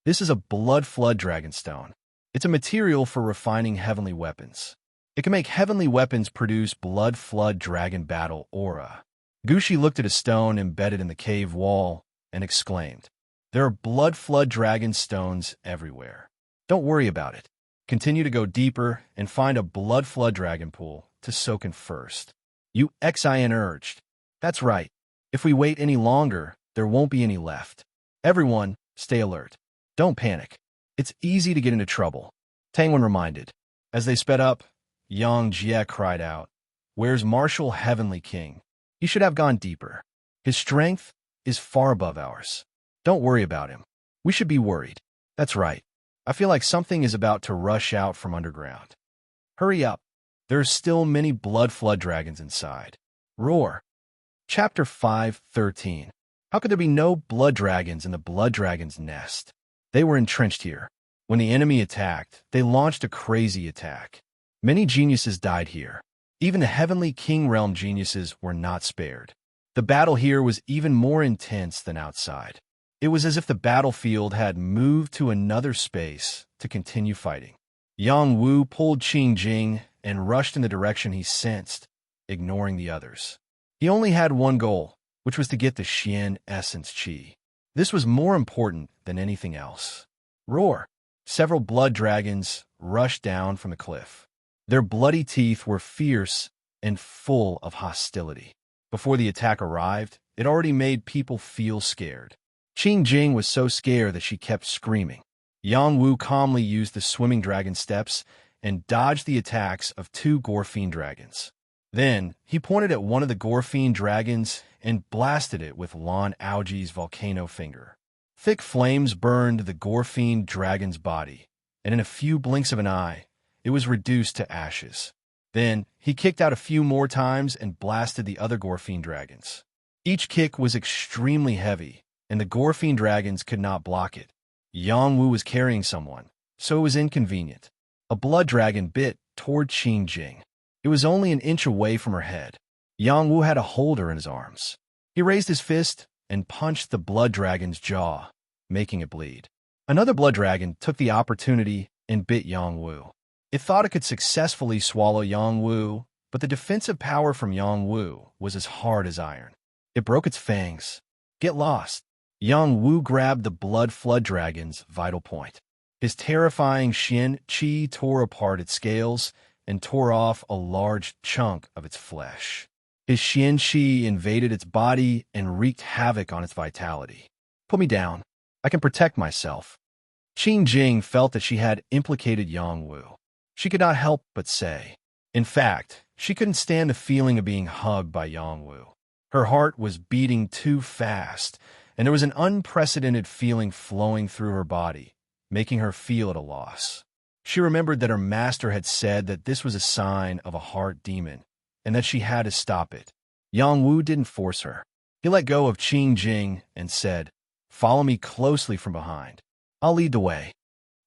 This is a blood flood dragon stone. It's a material for refining heavenly weapons. It can make heavenly weapons produce blood flood dragon battle aura. Gushi looked at a stone embedded in the cave wall and exclaimed, "There are blood flood dragon stones everywhere. Don't worry about it. Continue to go deeper and find a blood flood dragon pool to soak in first." Yu Xin urged. That's right. If we wait any longer, there won't be any left. Everyone, stay alert. Don't panic. It's easy to get into trouble. Tangwen reminded. As they sped up, Yang Jie cried out, "Where's Martial Heavenly King? He should have gone deeper. His strength is far above ours. Don't worry about him. We should be worried. That's right. I feel like something is about to rush out from underground. Hurry up. There are still many blood flood dragons inside." Roar. Chapter 5:13. How could there be no blood dragons in the blood dragon's nest? They were entrenched here. When the enemy attacked, they launched a crazy attack. Many geniuses died here. Even the heavenly king realm geniuses were not spared. The battle here was even more intense than outside. It was as if the battlefield had moved to another space to continue fighting. Yang Wu pulled Qing Jing and rushed in the direction he sensed, ignoring the others. He only had one goal, which was to get the Xian essence qi. This was more important than anything else. Roar! Several blood dragons rushed down from the cliff. Their bloody teeth were fierce and full of hostility. Before the attack arrived, it already made people feel scared. Qing Jing was so scared that she kept screaming. Yang Wu calmly used the swimming dragon steps and dodged the attacks of 2 Gorfine dragons. Then, he pointed at one of the Gorfine dragons and blasted it with Lan Aoji's volcano finger. Thick flames burned the Gorfine dragon's body, and in a few blinks of an eye, it was reduced to ashes. Then, he kicked out a few more times and blasted the other Gorfine dragons. Each kick was extremely heavy, and the Gorfine dragons could not block it. Yang Wu was carrying someone, so it was inconvenient. A blood dragon bit toward Qing Jing. It was only an inch away from her head. Yang Wu had to hold her in his arms. He raised his fist and punched the blood dragon's jaw, making it bleed. Another blood dragon took the opportunity and bit Yang Wu. It thought it could successfully swallow Yang Wu, but the defensive power from Yang Wu was as hard as iron. It broke its fangs, Get lost. Yang Wu grabbed the blood flood dragon's vital point. His terrifying Xian Qi tore apart its scales and tore off a large chunk of its flesh. His Xian Qi invaded its body and wreaked havoc on its vitality. Put me down. I can protect myself. Qing Jing felt that she had implicated Yang Wu. She could not help but say. In fact, she couldn't stand the feeling of being hugged by Yang Wu. Her heart was beating too fast, and there was an unprecedented feeling flowing through her body, making her feel at a loss. She remembered that her master had said that this was a sign of a heart demon, and that she had to stop it. Yang Wu didn't force her. He let go of Qing Jing and said, "Follow me closely from behind. I'll lead the way."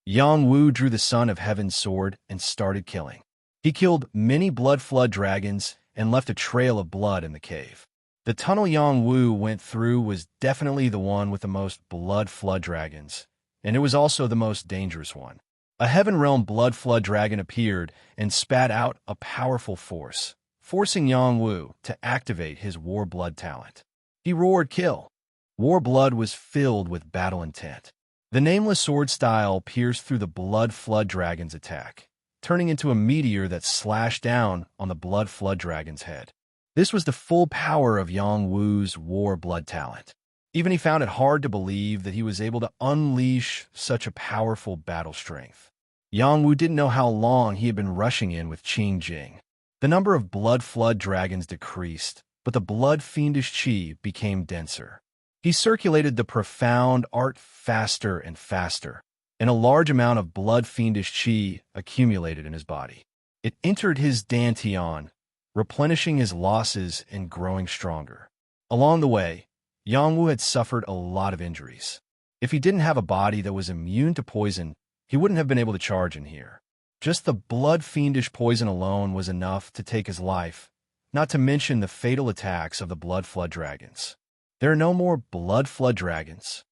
Yang Wu drew the Son of Heaven's sword and started killing. He killed many blood flood dragons and left a trail of blood in the cave. The tunnel Yang Wu went through was definitely the one with the most blood flood dragons, and it was also the most dangerous one. A Heaven Realm blood flood dragon appeared and spat out a powerful force, forcing Yang Wu to activate his war blood talent. He roared kill. War blood was filled with battle intent. The nameless sword style pierced through the blood flood dragon's attack, turning into a meteor that slashed down on the blood flood dragon's head. This was the full power of Yang Wu's war blood talent. Even he found it hard to believe that he was able to unleash such a powerful battle strength. Yang Wu didn't know how long he had been rushing in with Qing Jing. The number of blood flood dragons decreased, but the blood fiendish qi became denser. He circulated the profound art faster and faster, and a large amount of blood fiendish qi accumulated in his body. It entered his dantian, replenishing his losses and growing stronger. Along the way, Yang Wu had suffered a lot of injuries. If he didn't have a body that was immune to poison, he wouldn't have been able to charge in here. Just the blood fiendish poison alone was enough to take his life, not to mention the fatal attacks of the blood flood dragons. There are no more blood flood dragons.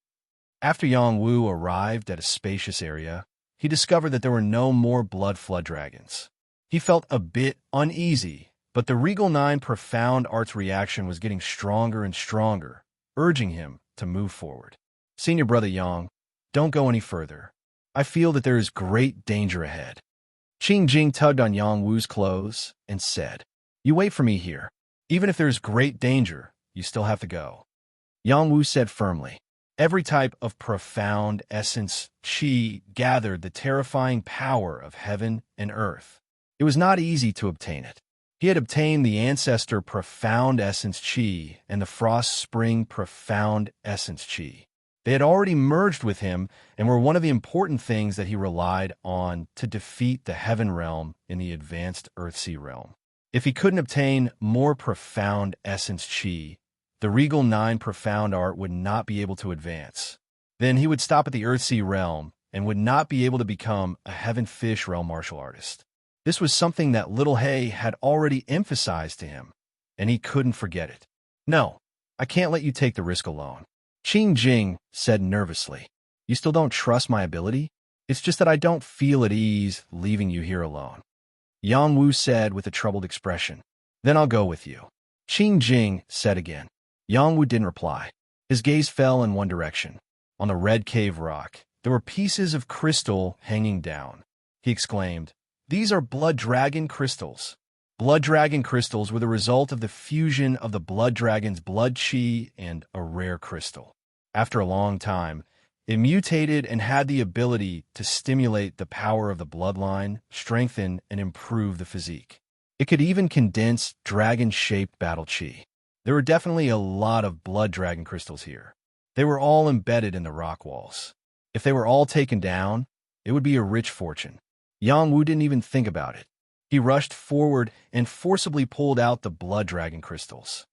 After Yang Wu arrived at a spacious area, he discovered that there were no more blood flood dragons. He felt a bit uneasy, but the Regal Nine profound art's reaction was getting stronger and stronger, urging him to move forward. Senior Brother Yang, don't go any further. I feel that there is great danger ahead. Qing Jing tugged on Yang Wu's clothes and said, "You wait for me here. Even if there's great danger, you still have to go." Yang Wu said firmly. Every type of profound essence qi gathered the terrifying power of heaven and earth. It was not easy to obtain it. He had obtained the ancestor profound essence qi and the frost spring profound essence qi. They had already merged with him and were one of the important things that he relied on to defeat the heaven realm in the advanced earthsea realm. If he couldn't obtain more profound essence qi, the Regal Nine profound art would not be able to advance. Then he would stop at the earthsea realm and would not be able to become a heaven fish realm martial artist. This was something that Little Hay had already emphasized to him, and he couldn't forget it. "No, I can't let you take the risk alone," Qing Jing said nervously. "You still don't trust my ability? It's just that I don't feel at ease leaving you here alone." Yang Wu said with a troubled expression. "Then I'll go with you," Qing Jing said again. Yang Wu didn't reply. His gaze fell in one direction. On the red cave rock, there were pieces of crystal hanging down. He exclaimed, "These are blood dragon crystals." Blood dragon crystals were the result of the fusion of the blood dragon's blood qi and a rare crystal. After a long time, it mutated and had the ability to stimulate the power of the bloodline, strengthen, and improve the physique. It could even condense dragon-shaped battle qi. There were definitely a lot of blood dragon crystals here. They were all embedded in the rock walls. If they were all taken down, it would be a rich fortune. Yang Wu didn't even think about it. He rushed forward and forcibly pulled out the blood dragon crystals.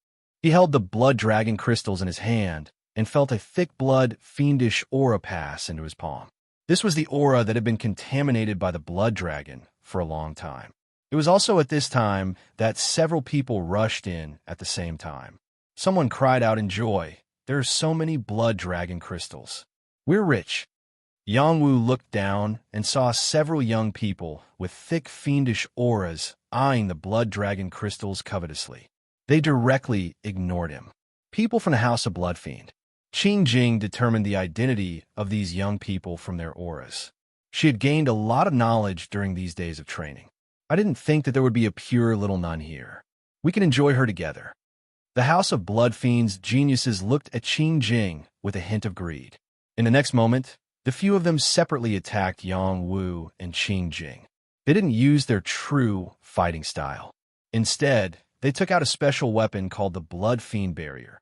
He held the blood dragon crystals in his hand and felt a thick blood, fiendish aura pass into his palm. This was the aura that had been contaminated by the blood dragon for a long time. It was also at this time that several people rushed in at the same time. Someone cried out in joy, "There are so many blood dragon crystals. We're rich." Yang Wu looked down and saw several young people with thick fiendish auras eyeing the blood dragon crystals covetously. They directly ignored him. People from the House of Bloodfiend. Qing Jing determined the identity of these young people from their auras. She had gained a lot of knowledge during these days of training. I didn't think that there would be a pure little nun here. We can enjoy her together. The House of Blood Fiends geniuses looked at Qing Jing with a hint of greed. In the next moment, the few of them separately attacked Yang Wu and Qing Jing. They didn't use their true fighting style. Instead, they took out a special weapon called the Blood Fiend Barrier.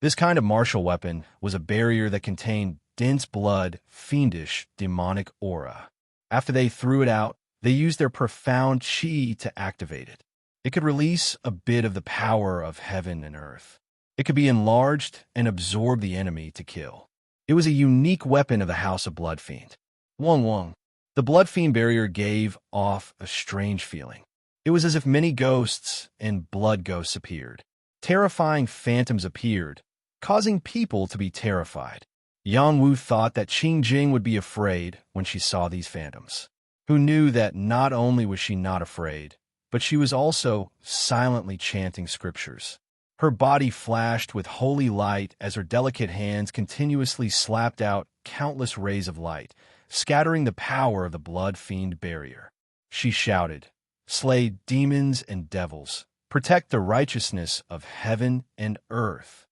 This kind of martial weapon was a barrier that contained dense blood, fiendish, demonic aura. After they threw it out, they used their profound qi to activate it. It could release a bit of the power of heaven and earth. It could be enlarged and absorb the enemy to kill. It was a unique weapon of the House of Blood Fiend. Wong Wong. The Blood Fiend Barrier gave off a strange feeling. It was as if many ghosts and blood ghosts appeared. Terrifying phantoms appeared, causing people to be terrified. Yang Wu thought that Qing Jing would be afraid when she saw these phantoms. Who knew that not only was she not afraid, but she was also silently chanting scriptures. Her body flashed with holy light as her delicate hands continuously slapped out countless rays of light, scattering the power of the Blood Fiend Barrier. She shouted, "Slay demons and devils. Protect the righteousness of heaven and earth."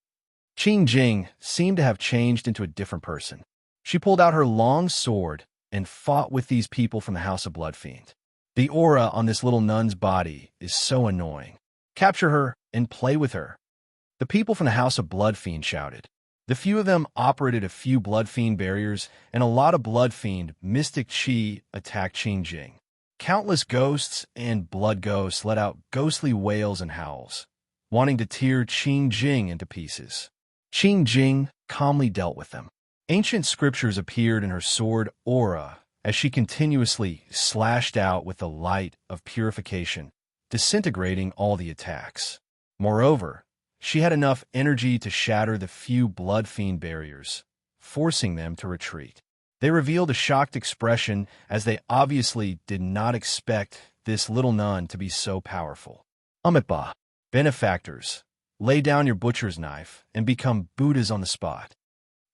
Qing Jing seemed to have changed into a different person. She pulled out her long sword and fought with these people from the House of Blood Fiend. The aura on this little nun's body is so annoying. Capture her and play with her. The people from the House of Blood Fiend shouted. The few of them operated a few Blood Fiend barriers, and a lot of Blood Fiend mystic chi attacked Qing Jing. Countless ghosts and blood ghosts let out ghostly wails and howls, wanting to tear Qing Jing into pieces. Qing Jing calmly dealt with them. Ancient scriptures appeared in her sword aura as she continuously slashed out with the light of purification, disintegrating all the attacks. Moreover, she had enough energy to shatter the few Blood Fiend barriers, forcing them to retreat. They revealed a shocked expression as they obviously did not expect this little nun to be so powerful. Amitabha, benefactors, lay down your butcher's knife and become Buddhas on the spot.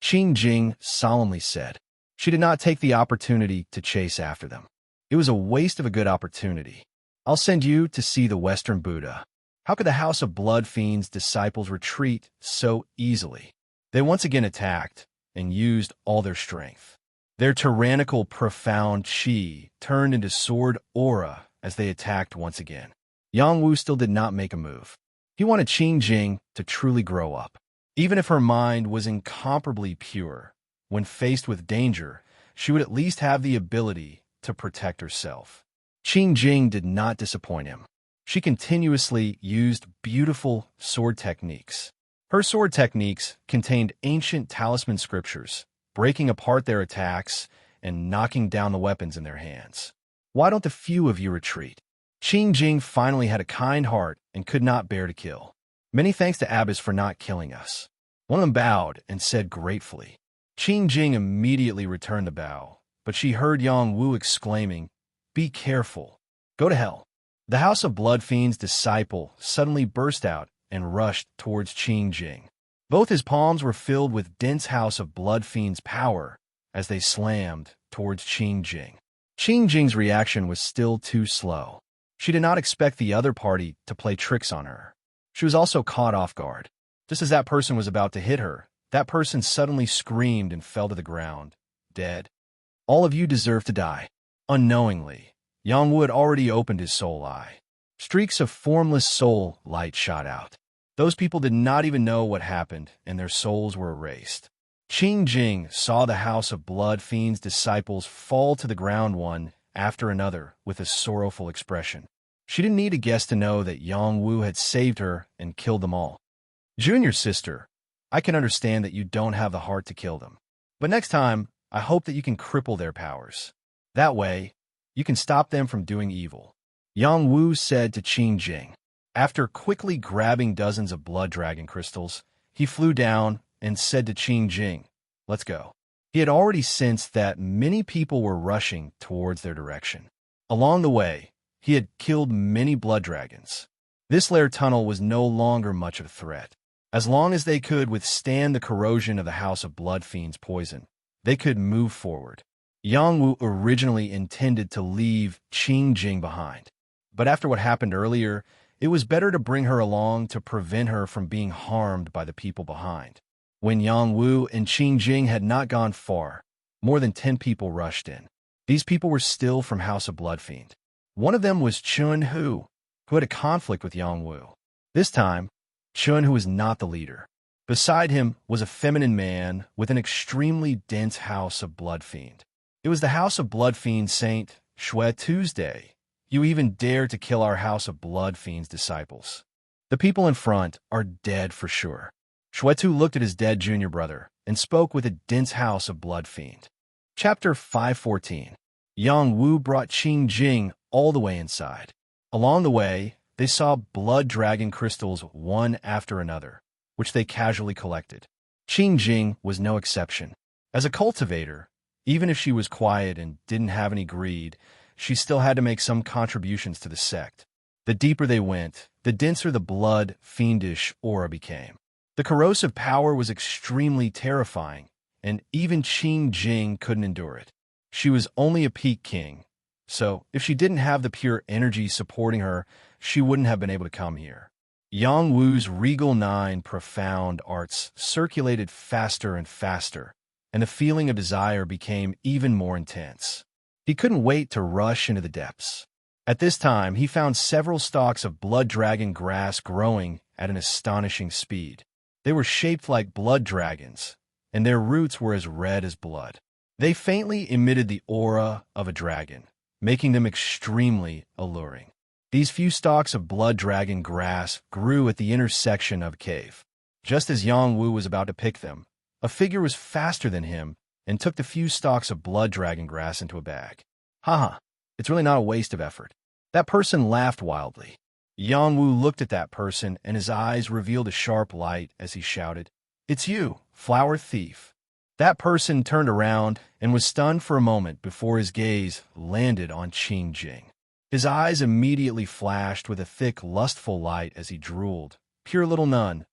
Qing Jing solemnly said. She did not take the opportunity to chase after them. It was a waste of a good opportunity. I'll send you to see the Western Buddha. How could the House of Blood Fiend's disciples retreat so easily? They once again attacked and used all their strength. Their tyrannical, profound qi turned into sword aura as they attacked once again. Yang Wu still did not make a move. He wanted Qing Jing to truly grow up. Even if her mind was incomparably pure, when faced with danger, she would at least have the ability to protect herself. Qing Jing did not disappoint him. She continuously used beautiful sword techniques. Her sword techniques contained ancient talisman scriptures, breaking apart their attacks and knocking down the weapons in their hands. Why don't the few of you retreat? Qing Jing finally had a kind heart and could not bear to kill. Many thanks to Abbas for not killing us. One of them bowed and said gratefully. Qing Jing immediately returned the bow, but she heard Yang Wu exclaiming, "Be careful. Go to hell." The House of Blood Fiend's disciple suddenly burst out and rushed towards Qing Jing. Both his palms were filled with dense House of Blood Fiend's power as they slammed towards Qing Jing. Qing Jing's reaction was still too slow. She did not expect the other party to play tricks on her. She was also caught off guard. Just as that person was about to hit her, that person suddenly screamed and fell to the ground, dead. All of you deserve to die. Unknowingly, Yang Wu had already opened his soul eye. Streaks of formless soul light shot out. Those people did not even know what happened, and their souls were erased. Qing Jing saw the House of Blood Fiend's disciples fall to the ground one after another with a sorrowful expression. She didn't need a guess to know that Yang Wu had saved her and killed them all. Junior sister, I can understand that you don't have the heart to kill them. But next time, I hope that you can cripple their powers. That way, you can stop them from doing evil. Yang Wu said to Qing Jing. After quickly grabbing dozens of blood dragon crystals, he flew down and said to Qing Jing, "Let's go." He had already sensed that many people were rushing towards their direction. Along the way, he had killed many blood dragons. This lair tunnel was no longer much of a threat. As long as they could withstand the corrosion of the House of Blood Fiend's poison, they could move forward. Yang Wu originally intended to leave Qing Jing behind, but after what happened earlier, it was better to bring her along to prevent her from being harmed by the people behind. When Yang Wu and Qing Jing had not gone far, more than 10 people rushed in. These people were still from House of Blood Fiend. One of them was Chun Hu, who had a conflict with Yang Wu. This time, Chun Hu was not the leader. Beside him was a feminine man with an extremely dense House of Blood Fiend. It was the House of Blood Fiend Saint Shui Tuesday. You even dare to kill our House of Blood Fiend's disciples. The people in front are dead for sure. Shui Tu looked at his dead junior brother and spoke with a dense House of Blood Fiend. Chapter 514. Yang Wu brought Qing Jing all the way inside. Along the way, they saw blood dragon crystals one after another, which they casually collected. Qing Jing was no exception. As a cultivator, even if she was quiet and didn't have any greed, she still had to make some contributions to the sect. The deeper they went, the denser the blood, fiendish aura became. The corrosive power was extremely terrifying, and even Qing Jing couldn't endure it. She was only a peak king, so if she didn't have the pure energy supporting her, she wouldn't have been able to come here. Yang Wu's regal 9 profound arts circulated faster and faster, and the feeling of desire became even more intense. He couldn't wait to rush into the depths. At this time, he found several stalks of blood dragon grass growing at an astonishing speed. They were shaped like blood dragons, and their roots were as red as blood. They faintly emitted the aura of a dragon, making them extremely alluring. These few stalks of blood dragon grass grew at the intersection of a cave. Just as Yang Wu was about to pick them, a figure was faster than him and took the few stalks of blood dragon grass into a bag. Haha, it's really not a waste of effort. That person laughed wildly. Yang Wu looked at that person, and his eyes revealed a sharp light as he shouted, "It's you, flower thief." That person turned around and was stunned for a moment before his gaze landed on Qing Jing. His eyes immediately flashed with a thick, lustful light as he drooled. "Pure little nun,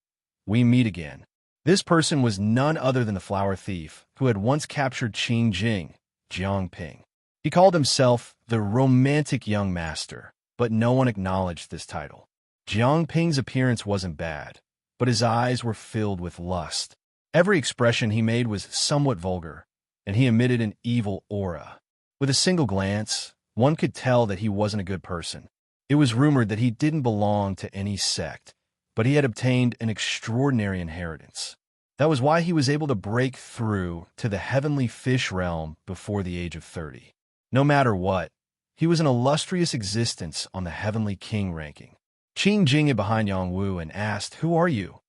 we meet again." This person was none other than the flower thief who had once captured Qing Jing, Jiang Ping. He called himself the romantic young master, but no one acknowledged this title. Jiang Ping's appearance wasn't bad, but his eyes were filled with lust. Every expression he made was somewhat vulgar, and he emitted an evil aura. With a single glance, one could tell that he wasn't a good person. It was rumored that he didn't belong to any sect, but he had obtained an extraordinary inheritance. That was why he was able to break through to the heavenly fish realm before the age of 30. No matter what, he was an illustrious existence on the heavenly king ranking. Qing Jing hid behind Yang Wu and asked, "Who are you?"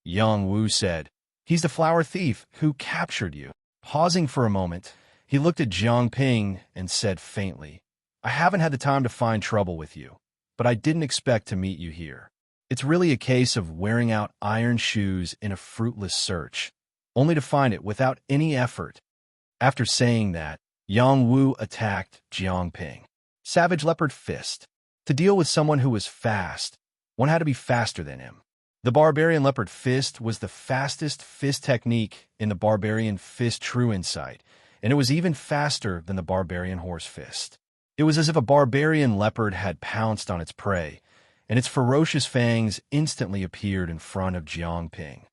Yang Wu said, "He's the flower thief who captured you." Pausing for a moment, he looked at Jiang Ping and said faintly, "I haven't had the time to find trouble with you, but I didn't expect to meet you here. It's really a case of wearing out iron shoes in a fruitless search, only to find it without any effort." After saying that, Yang Wu attacked Jiang Ping. Savage Leopard Fist. To deal with someone who was fast, one had to be faster than him. The Barbarian Leopard Fist was the fastest fist technique in the Barbarian Fist True Insight, and it was even faster than the Barbarian Horse Fist. It was as if a barbarian leopard had pounced on its prey, and its ferocious fangs instantly appeared in front of Jiang Ping.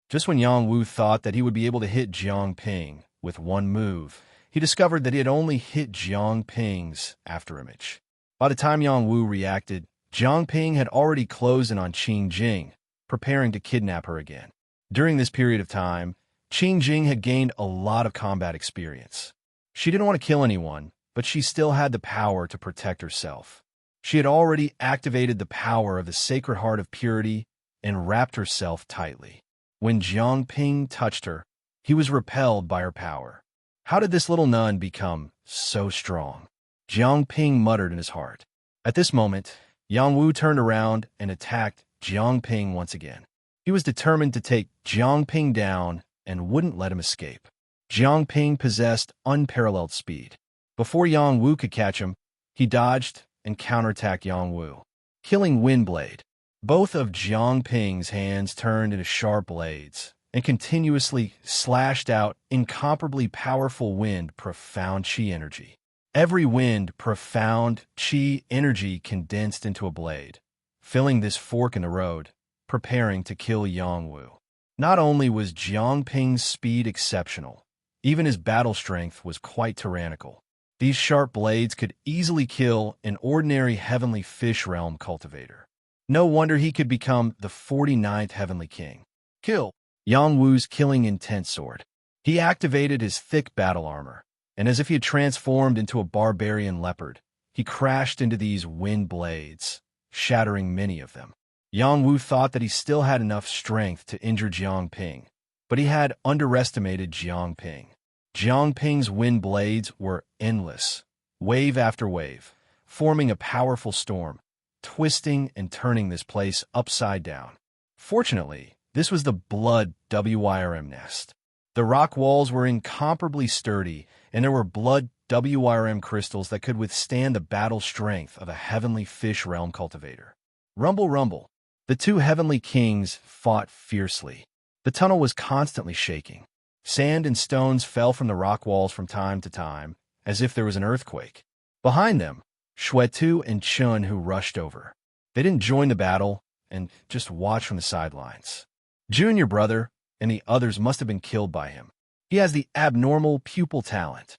Just when Yang Wu thought that he would be able to hit Jiang Ping with one move, he discovered that he had only hit Jiang Ping's afterimage. By the time Yang Wu reacted, Jiang Ping had already closed in on Qing Jing, preparing to kidnap her again. During this period of time, Qing Jing had gained a lot of combat experience. She didn't want to kill anyone, but she still had the power to protect herself. She had already activated the power of the Sacred Heart of Purity and wrapped herself tightly. When Jiang Ping touched her, he was repelled by her power. How did this little nun become so strong? Jiang Ping muttered in his heart. At this moment, Yang Wu turned around and attacked Jiang Ping once again. He was determined to take Jiang Ping down and wouldn't let him escape. Jiang Ping possessed unparalleled speed. Before Yang Wu could catch him, he dodged and counterattacked Yang Wu. Killing Windblade. Both of Jiang Ping's hands turned into sharp blades and continuously slashed out incomparably powerful wind profound chi energy. Every wind profound chi energy condensed into a blade, filling this fork in the road, preparing to kill Yang Wu. Not only was Jiang Ping's speed exceptional, even his battle strength was quite tyrannical. These sharp blades could easily kill an ordinary heavenly fish realm cultivator. No wonder he could become the 49th heavenly king. Kill Yang Wu's killing intent sword. He activated his thick battle armor, and as if he had transformed into a barbarian leopard, he crashed into these wind blades, shattering many of them. Yang Wu thought that he still had enough strength to injure Jiang Ping, but he had underestimated Jiang Ping. Jiang Ping's wind blades were endless, wave after wave, forming a powerful storm, twisting and turning this place upside down. Fortunately, this was the blood WIRM nest. The rock walls were incomparably sturdy, and there were blood WIRM crystals that could withstand the battle strength of a heavenly fish realm cultivator. Rumble, rumble. The two heavenly kings fought fiercely. The tunnel was constantly shaking. Sand and stones fell from the rock walls from time to time, as if there was an earthquake. Behind them, Xuetu and Chun Hu rushed over. They didn't join the battle and just watched from the sidelines. Junior brother and the others must have been killed by him. He has the abnormal pupil talent.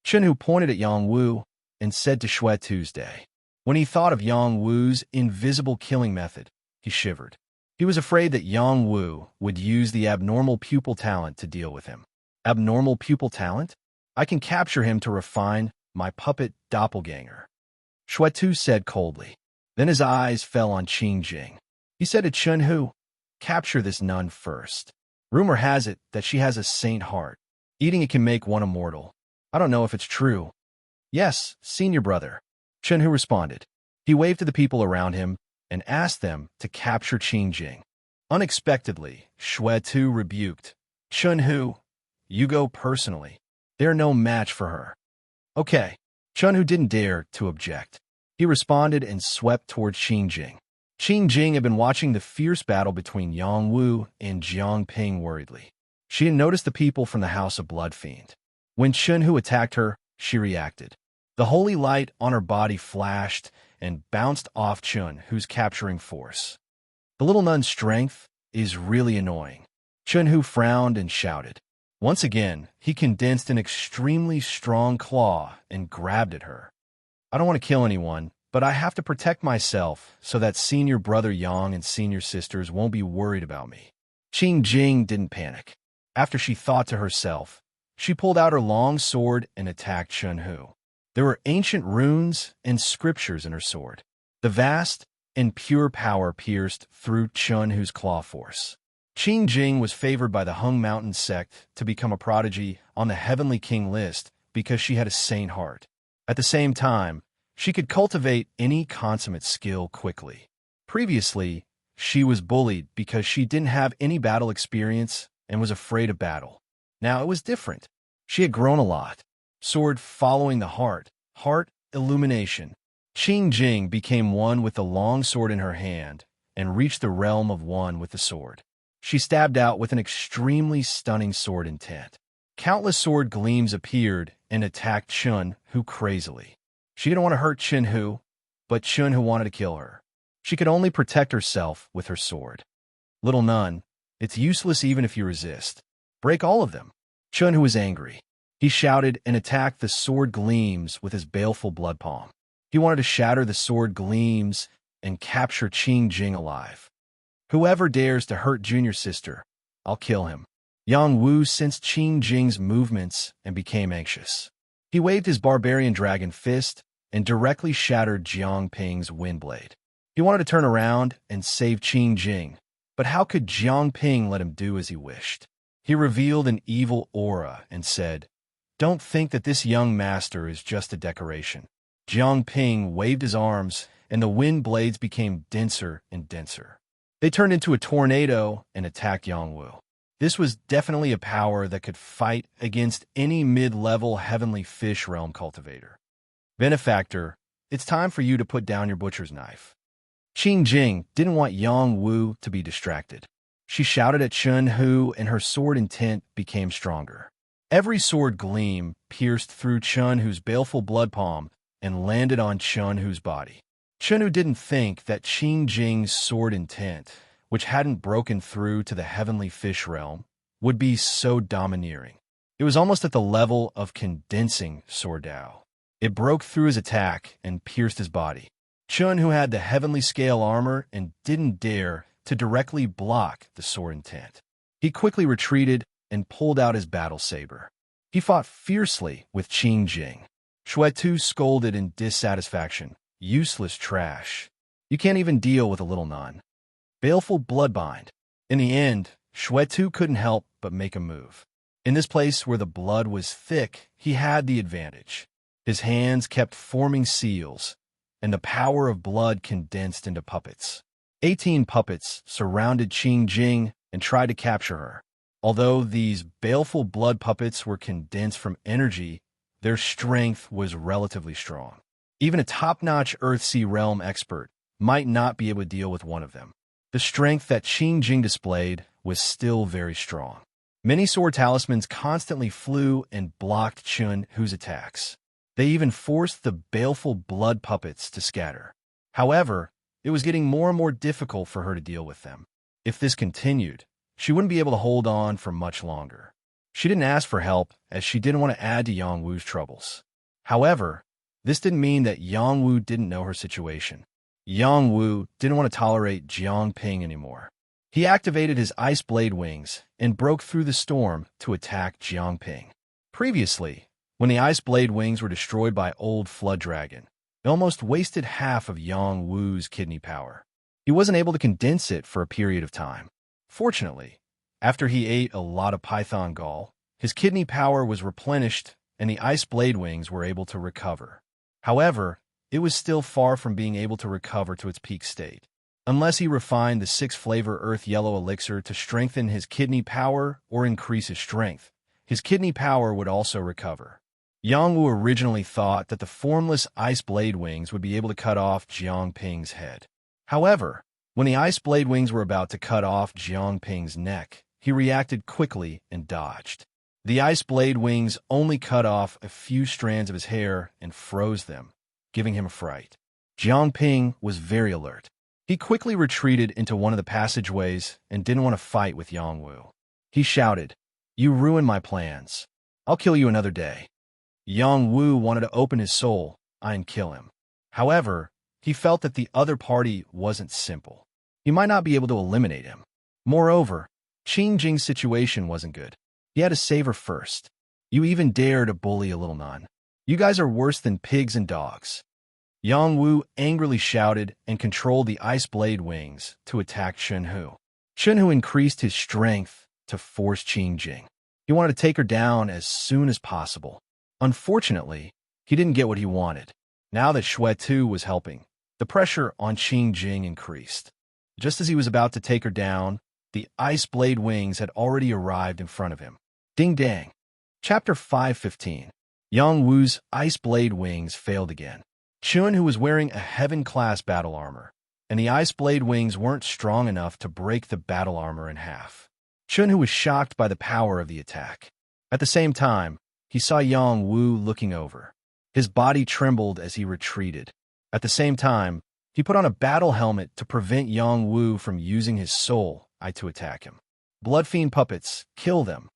Chun Hu pointed at Yang Wu and said to Xuetu's day. When he thought of Yang Wu's invisible killing method, he shivered. He was afraid that Yang Wu would use the abnormal pupil talent to deal with him. Abnormal pupil talent? I can capture him to refine my puppet doppelganger. Xuetu said coldly. Then his eyes fell on Qing Jing. He said to Chun Hu, capture this nun first. Rumor has it that she has a saint heart. Eating it can make one immortal. I don't know if it's true. Yes, senior brother. Chun Hu responded. He waved to the people around him and asked them to capture Qing Jing. Unexpectedly, Xuetu rebuked. Chun Hu, you go personally. They're no match for her. Okay. Chun Hu didn't dare to object. He responded and swept toward Qing Jing. Qing Jing had been watching the fierce battle between Yang Wu and Jiang Ping worriedly. She had noticed the people from the House of Blood Fiend. When Chun Hu attacked her, she reacted. The holy light on her body flashed and bounced off Chun Hu's capturing force. The little nun's strength is really annoying. Chun Hu frowned and shouted. Once again, he condensed an extremely strong claw and grabbed at her. I don't want to kill anyone, but I have to protect myself so that senior brother Yang and senior sisters won't be worried about me. Qing Jing didn't panic. After she thought to herself, she pulled out her long sword and attacked Chun Hu. There were ancient runes and scriptures in her sword. The vast and pure power pierced through Chun Hu's claw force. Qing Jing was favored by the Hung Mountain sect to become a prodigy on the Heavenly King list because she had a saint heart. At the same time, she could cultivate any consummate skill quickly. Previously, she was bullied because she didn't have any battle experience and was afraid of battle. Now it was different. She had grown a lot. Sword following the heart illumination. Qing Jing became one with the long sword in her hand and reached the realm of one with the sword. She stabbed out with an extremely stunning sword intent. Countless sword gleams appeared and attacked Chun Hu crazily. She didn't want to hurt Chun Hu, but Chun Hu wanted to kill her. She could only protect herself with her sword. Little nun, it's useless even if you resist. Break all of them. Chun Hu was angry. He shouted and attacked the sword gleams with his baleful blood palm. He wanted to shatter the sword gleams and capture Qing Jing alive. Whoever dares to hurt junior sister, I'll kill him. Yang Wu sensed Qing Jing's movements and became anxious. He waved his barbarian dragon fist and directly shattered Jiang Ping's wind blade. He wanted to turn around and save Qing Jing, but how could Jiang Ping let him do as he wished? He revealed an evil aura and said, Don't think that this young master is just a decoration. Jiang Ping waved his arms, and the wind blades became denser and denser. They turned into a tornado and attacked Yang Wu. This was definitely a power that could fight against any mid-level heavenly fish realm cultivator. Benefactor, it's time for you to put down your butcher's knife. Qing Jing didn't want Yang Wu to be distracted. She shouted at Chun Hu, and her sword intent became stronger. Every sword gleam pierced through Chun Hu's baleful blood palm and landed on Chun Hu's body. Chun Hu didn't think that Qing Jing's sword intent, which hadn't broken through to the heavenly fish realm, would be so domineering. It was almost at the level of condensing sword Dao. It broke through his attack and pierced his body. Chun, who had the heavenly scale armor and didn't dare to directly block the sword intent, he quickly retreated and pulled out his battle saber. He fought fiercely with Qing Jing. Shuetu scolded in dissatisfaction. Useless trash. You can't even deal with a little nun. Baleful bloodbind. In the end, Shuetu couldn't help but make a move. In this place where the blood was thick, he had the advantage. His hands kept forming seals, and the power of blood condensed into puppets. 18 puppets surrounded Qing Jing and tried to capture her. Although these baleful blood puppets were condensed from energy, their strength was relatively strong. Even a top-notch Earthsea realm expert might not be able to deal with one of them. The strength that Qing Jing displayed was still very strong. Many sword talismans constantly flew and blocked Chun Hu's attacks. They even forced the baleful blood puppets to scatter. However, it was getting more and more difficult for her to deal with them. If this continued, she wouldn't be able to hold on for much longer. She didn't ask for help, as she didn't want to add to Yang Wu's troubles. However, this didn't mean that Yang Wu didn't know her situation. Yang Wu didn't want to tolerate Jiang Ping anymore. He activated his ice blade wings and broke through the storm to attack Jiang Ping. Previously, when the ice blade wings were destroyed by Old Flood Dragon, it almost wasted half of Yang Wu's kidney power. He wasn't able to condense it for a period of time. Fortunately, after he ate a lot of python gall, his kidney power was replenished and the ice blade wings were able to recover. However, it was still far from being able to recover to its peak state. Unless he refined the 6-flavor Earth Yellow elixir to strengthen his kidney power or increase his strength, his kidney power would also recover. Yang Wu originally thought that the formless ice blade wings would be able to cut off Jiang Ping's head. However, when the ice blade wings were about to cut off Jiang Ping's neck, he reacted quickly and dodged. The ice blade wings only cut off a few strands of his hair and froze them, giving him a fright. Jiang Ping was very alert. He quickly retreated into one of the passageways and didn't want to fight with Yang Wu. He shouted, "You ruined my plans. I'll kill you another day." Yang Wu wanted to open his soul and kill him. However, he felt that the other party wasn't simple. He might not be able to eliminate him. Moreover, Qing Jing's situation wasn't good. He had to save her first. You even dare to bully a little nun. You guys are worse than pigs and dogs. Yang Wu angrily shouted and controlled the ice blade wings to attack Chun Hu. Chun Hu increased his strength to force Qing Jing. He wanted to take her down as soon as possible. Unfortunately, he didn't get what he wanted. Now that Shuetu was helping, the pressure on Qing Jing increased. Just as he was about to take her down, the ice blade wings had already arrived in front of him. Ding dang. Chapter 515. Yang Wu's ice blade wings failed again. Chun, who was wearing a heaven-class battle armor, and the ice blade wings weren't strong enough to break the battle armor in half. Chun, who was shocked by the power of the attack. At the same time, he saw Yang Wu looking over. His body trembled as he retreated. At the same time, he put on a battle helmet to prevent Yang Wu from using his soul to attack him. Blood Fiend puppets, kill them.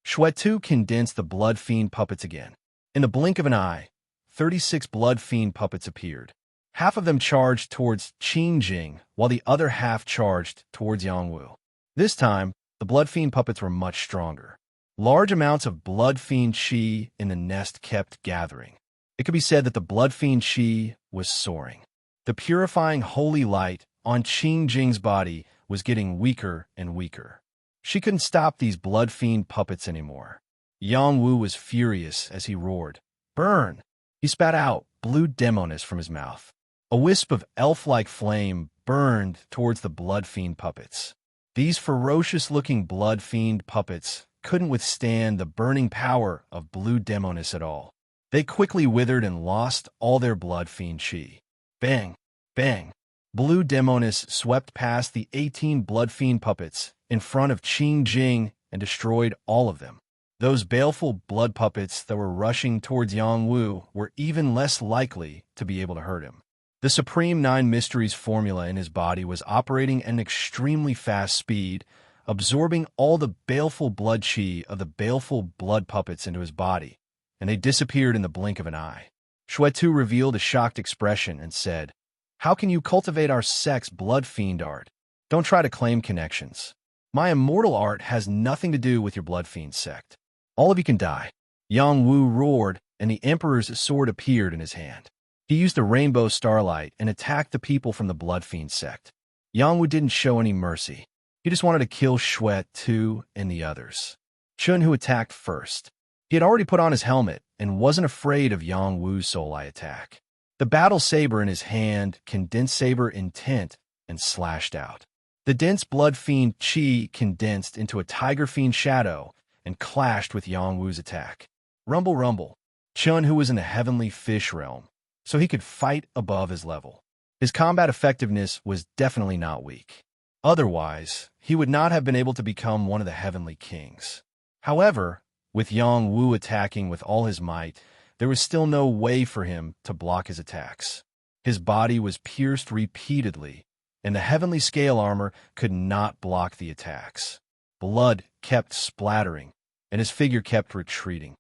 Shuetu condensed the Blood Fiend puppets again. In the blink of an eye, 36 Blood Fiend puppets appeared. Half of them charged towards Qing Jing, while the other half charged towards Yang Wu. This time, the Blood Fiend puppets were much stronger. Large amounts of Blood Fiend Qi in the nest kept gathering. It could be said that the Blood Fiend Qi was soaring. The purifying holy light on Qing Jing's body was getting weaker and weaker. She couldn't stop these Blood Fiend puppets anymore. Yang Wu was furious as he roared, "Burn!" He spat out blue demoness from his mouth. A wisp of elf-like flame burned towards the Blood Fiend puppets. These ferocious-looking Blood Fiend puppets couldn't withstand the burning power of blue demoness at all. They quickly withered and lost all their Blood Fiend Qi. Bang! Bang! Blue Demonis swept past the 18 Blood Fiend puppets in front of Qing Jing and destroyed all of them. Those baleful blood puppets that were rushing towards Yang Wu were even less likely to be able to hurt him. The Supreme Nine Mysteries formula in his body was operating at an extremely fast speed, absorbing all the baleful blood chi of the baleful blood puppets into his body, and they disappeared in the blink of an eye. Xuetu revealed a shocked expression and said, "How can you cultivate our sect's blood fiend art? Don't try to claim connections. My immortal art has nothing to do with your blood fiend sect. All of you can die." Yang Wu roared, and the Emperor's sword appeared in his hand. He used the rainbow starlight and attacked the people from the blood fiend sect. Yang Wu didn't show any mercy. He just wanted to kill Xuetu and the others. Chun, who attacked first. He had already put on his helmet and wasn't afraid of Yang Wu's soul eye attack. The battle saber in his hand condensed saber intent and slashed out. The dense blood fiend chi condensed into a tiger fiend shadow and clashed with Yang Wu's attack. Rumble, rumble. Chun, who was in the heavenly fish realm, so he could fight above his level. His combat effectiveness was definitely not weak. Otherwise, he would not have been able to become one of the heavenly kings. However, with Yang Wu attacking with all his might, there was still no way for him to block his attacks. His body was pierced repeatedly, and the heavenly scale armor could not block the attacks. Blood kept splattering, and his figure kept retreating.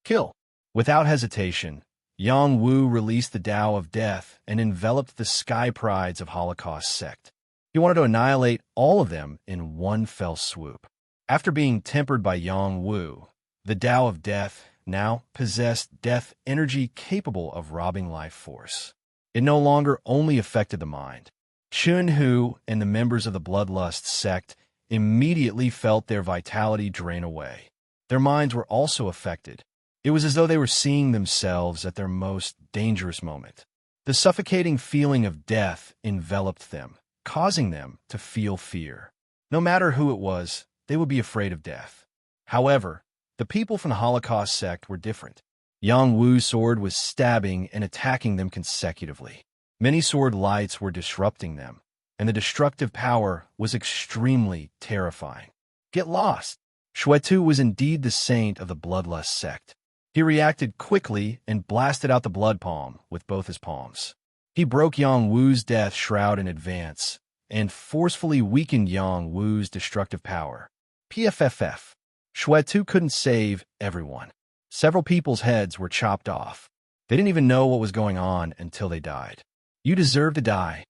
Kill! Without hesitation, Yang Wu released the Tao of Death and enveloped the Sky Prides of Holocaust sect. He wanted to annihilate all of them in one fell swoop. After being tempered by Yang Wu, the Tao of Death now possessed death energy capable of robbing life force. It no longer only affected the mind. Chun Hu and the members of the Bloodlust sect immediately felt their vitality drain away. Their minds were also affected. It was as though they were seeing themselves at their most dangerous moment. The suffocating feeling of death enveloped them, causing them to feel fear. No matter who it was, they would be afraid of death. However, the people from the Holocaust sect were different. Yang Wu's sword was stabbing and attacking them consecutively. Many sword lights were disrupting them, and the destructive power was extremely terrifying. Get lost! Xuetu was indeed the saint of the Bloodlust sect. He reacted quickly and blasted out the blood palm with both his palms. He broke Yang Wu's death shroud in advance and forcefully weakened Yang Wu's destructive power. PFFF. Xuetu couldn't save everyone. Several people's heads were chopped off. They didn't even know what was going on until they died. You deserve to die.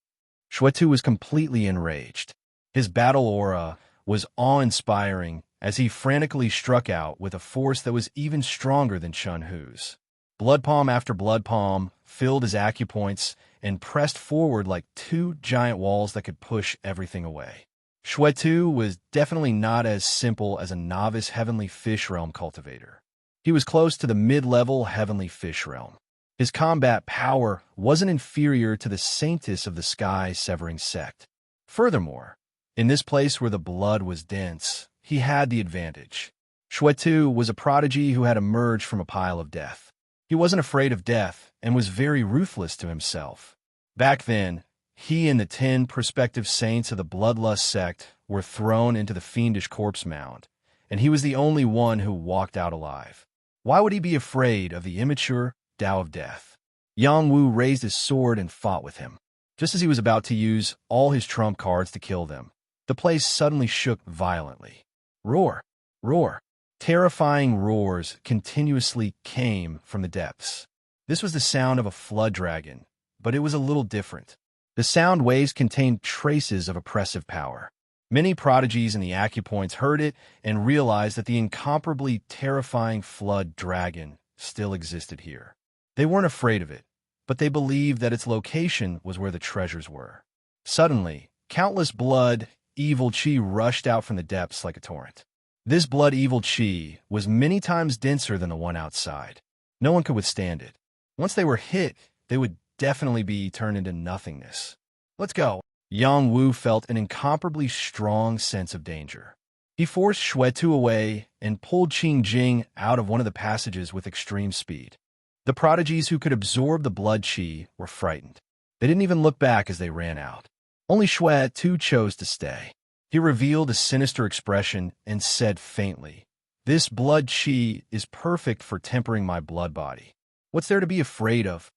Xuetu was completely enraged. His battle aura was awe-inspiring as he frantically struck out with a force that was even stronger than Chun Hu's. Blood palm after blood palm filled his acupoints and pressed forward like two giant walls that could push everything away. Xuetu was definitely not as simple as a novice heavenly fish realm cultivator. He was close to the mid-level heavenly fish realm. His combat power wasn't inferior to the saintess of the sky severing sect. Furthermore, in this place where the blood was dense, he had the advantage. Xuetu was a prodigy who had emerged from a pile of death. He wasn't afraid of death and was very ruthless to himself. Back then, he and the 10 prospective saints of the Bloodlust sect were thrown into the fiendish corpse mound, and he was the only one who walked out alive. Why would he be afraid of the immature Tao of Death? Yang Wu raised his sword and fought with him. Just as he was about to use all his trump cards to kill them, the place suddenly shook violently. Roar! Roar! Terrifying roars continuously came from the depths. This was the sound of a flood dragon, but it was a little different. The sound waves contained traces of oppressive power. Many prodigies in the acupoints heard it and realized that the incomparably terrifying flood dragon still existed here. They weren't afraid of it, but they believed that its location was where the treasures were. Suddenly, countless blood, evil chi rushed out from the depths like a torrent. This blood evil chi was many times denser than the one outside. No one could withstand it. Once they were hit, they would definitely be turned into nothingness. Let's go. Yang Wu felt an incomparably strong sense of danger. He forced Xuetu away and pulled Qing Jing out of one of the passages with extreme speed. The prodigies who could absorb the blood chi were frightened. They didn't even look back as they ran out. Only Shui too chose to stay. He revealed a sinister expression and said faintly, "This blood chi is perfect for tempering my blood body. What's there to be afraid of?"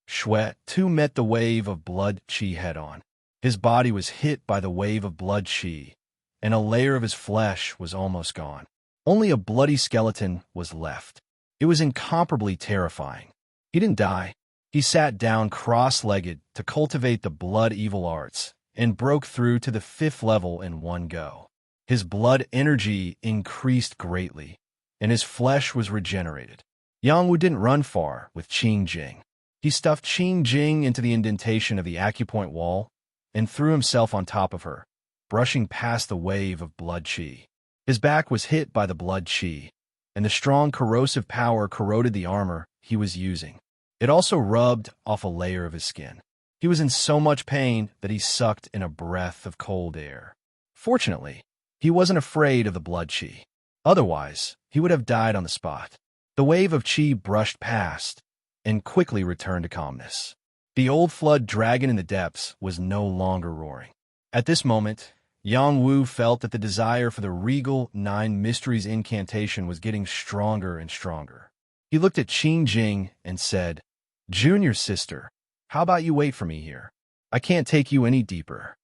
Shui too met the wave of blood chi head-on. His body was hit by the wave of blood chi, and a layer of his flesh was almost gone. Only a bloody skeleton was left. It was incomparably terrifying. He didn't die. He sat down cross-legged to cultivate the blood evil arts and broke through to the 5th level in one go. His blood energy increased greatly, and his flesh was regenerated. Yang Wu didn't run far with Qing Jing. He stuffed Qing Jing into the indentation of the acupoint wall and threw himself on top of her, brushing past the wave of blood chi. His back was hit by the blood chi, and the strong corrosive power corroded the armor he was using. It also rubbed off a layer of his skin. He was in so much pain that he sucked in a breath of cold air. Fortunately, he wasn't afraid of the blood chi. Otherwise, he would have died on the spot. The wave of chi brushed past and quickly returned to calmness. The old flood dragon in the depths was no longer roaring. At this moment, Yang Wu felt that the desire for the regal 9 mysteries incantation was getting stronger and stronger. He looked at Qing Jing and said, "Junior sister, how about you wait for me here? I can't take you any deeper."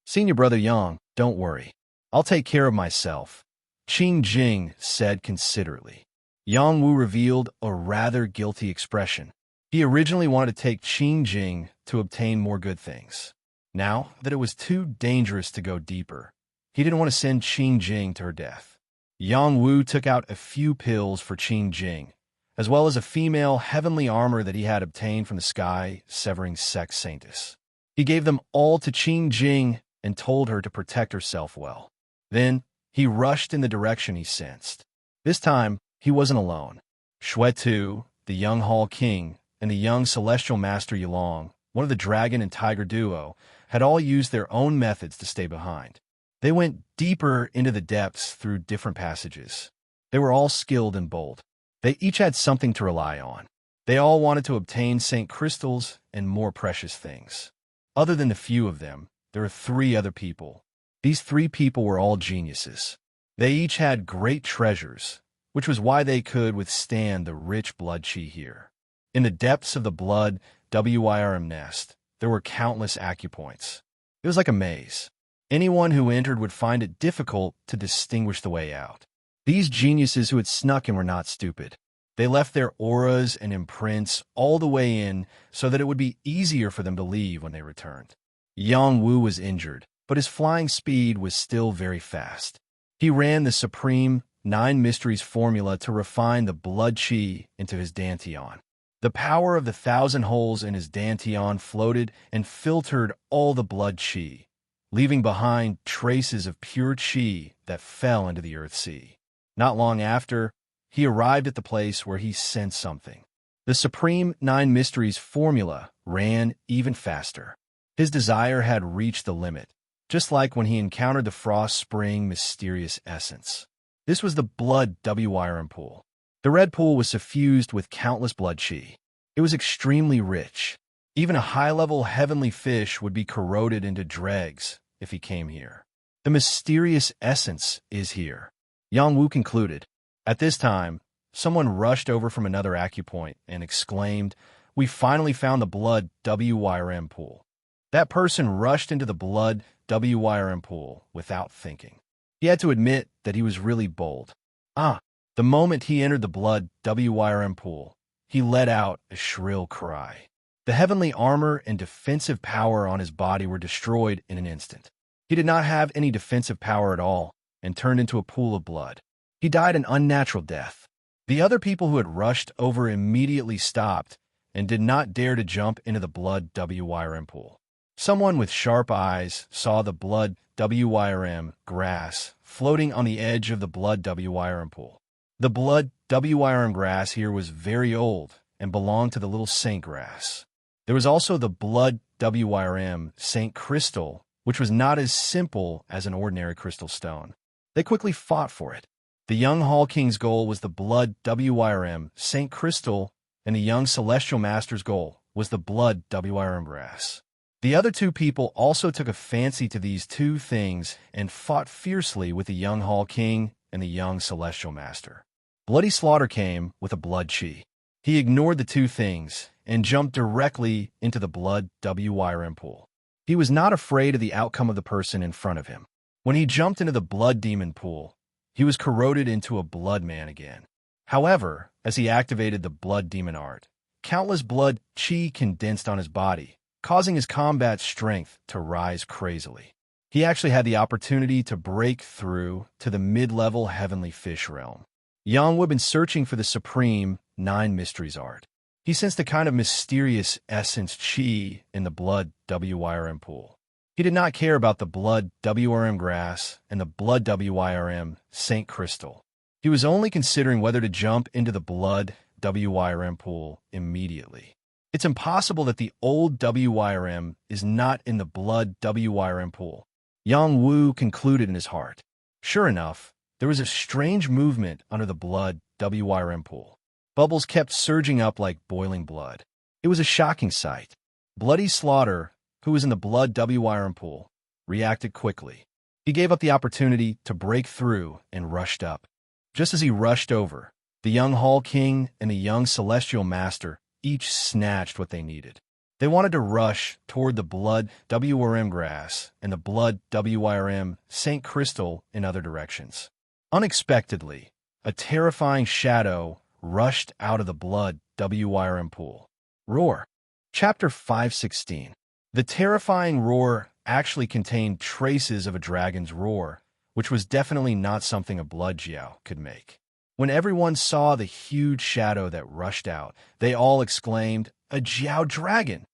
"Senior brother Yang, don't worry. I'll take care of myself," Qing Jing said considerately. Yang Wu revealed a rather guilty expression. He originally wanted to take Qing Jing to obtain more good things. Now that it was too dangerous to go deeper, he didn't want to send Qing Jing to her death. Yang Wu took out a few pills for Qing Jing, as well as a female heavenly armor that he had obtained from the sky, severing Sex Saintus. He gave them all to Qing Jing and told her to protect herself well. Then he rushed in the direction he sensed. This time, he wasn't alone. Shui Tu, the young Hall King, and the young Celestial Master Yulong, one of the dragon and tiger duo, had all used their own methods to stay behind. They went deeper into the depths through different passages. They were all skilled and bold. They each had something to rely on. They all wanted to obtain Saint Crystals and more precious things. Other than the few of them, there were 3 other people. These 3 people were all geniuses. They each had great treasures, which was why they could withstand the rich blood chi here. In the depths of the blood WIRM nest, there were countless acupoints. It was like a maze. Anyone who entered would find it difficult to distinguish the way out. These geniuses who had snuck in were not stupid. They left their auras and imprints all the way in so that it would be easier for them to leave when they returned. Yang Wu was injured, but his flying speed was still very fast. He ran the supreme 9 mysteries formula to refine the blood chi into his dantian. The power of the 1,000 holes in his dantian floated and filtered all the blood chi, leaving behind traces of pure chi that fell into the Earth Sea. Not long after, he arrived at the place where he sensed something. The supreme 9 mysteries formula ran even faster. His desire had reached the limit, just like when he encountered the Frost Spring mysterious essence. This was the blood WIRM pool. The red pool was suffused with countless blood chi. It was extremely rich. Even a high-level heavenly fish would be corroded into dregs if he came here. The mysterious essence is here, Yang Wu concluded. At this time, someone rushed over from another acupoint and exclaimed, "We finally found the blood WIRM pool." That person rushed into the blood WIRM pool without thinking. He had to admit that he was really bold. The moment he entered the blood WIRM pool, he let out a shrill cry. The heavenly armor and defensive power on his body were destroyed in an instant. He did not have any defensive power at all and turned into a pool of blood. He died an unnatural death. The other people who had rushed over immediately stopped and did not dare to jump into the blood WIRM pool. Someone with sharp eyes saw the blood WIRM grass floating on the edge of the blood WIRM pool. The blood WIRM grass here was very old and belonged to the little saint grass. There was also the blood WIRM saint crystal, which was not as simple as an ordinary crystal stone. They quickly fought for it. The young Hall King's goal was the blood WIRM saint crystal, and the young Celestial Master's goal was the blood WRM grass. The other two people also took a fancy to these two things and fought fiercely with the young Hall King and the young Celestial Master. Bloody slaughter came with a blood chi. He ignored the two things and jumped directly into the blood WRM pool. He was not afraid of the outcome of the person in front of him. When he jumped into the blood demon pool, he was corroded into a blood man again. However, as he activated the blood demon art, countless blood chi condensed on his body, causing his combat strength to rise crazily. He actually had the opportunity to break through to the mid-level heavenly fish realm. Yang Wu had been searching for the supreme 9 mysteries art. He sensed a kind of mysterious essence chi in the blood WRM pool. He did not care about the blood WRM grass and the blood WRM Saint Crystal. He was only considering whether to jump into the blood WRM pool immediately. It's impossible that the old WRM is not in the blood WRM pool, Yang Wu concluded in his heart. Sure enough, there was a strange movement under the blood WRM pool. Bubbles kept surging up like boiling blood. It was a shocking sight. Bloody Slaughter, who was in the blood WRM pool, reacted quickly. He gave up the opportunity to break through and rushed up. Just as he rushed over, the young Hall King and the young Celestial Master each snatched what they needed. They wanted to rush toward the blood WRM grass and the blood WRM Saint Crystal in other directions. Unexpectedly, a terrifying shadow rushed out of the blood WRM pool. Roar. Chapter 516. The terrifying roar actually contained traces of a dragon's roar, which was definitely not something a blood jiao could make. When everyone saw the huge shadow that rushed out, they all exclaimed, "A jiao dragon!"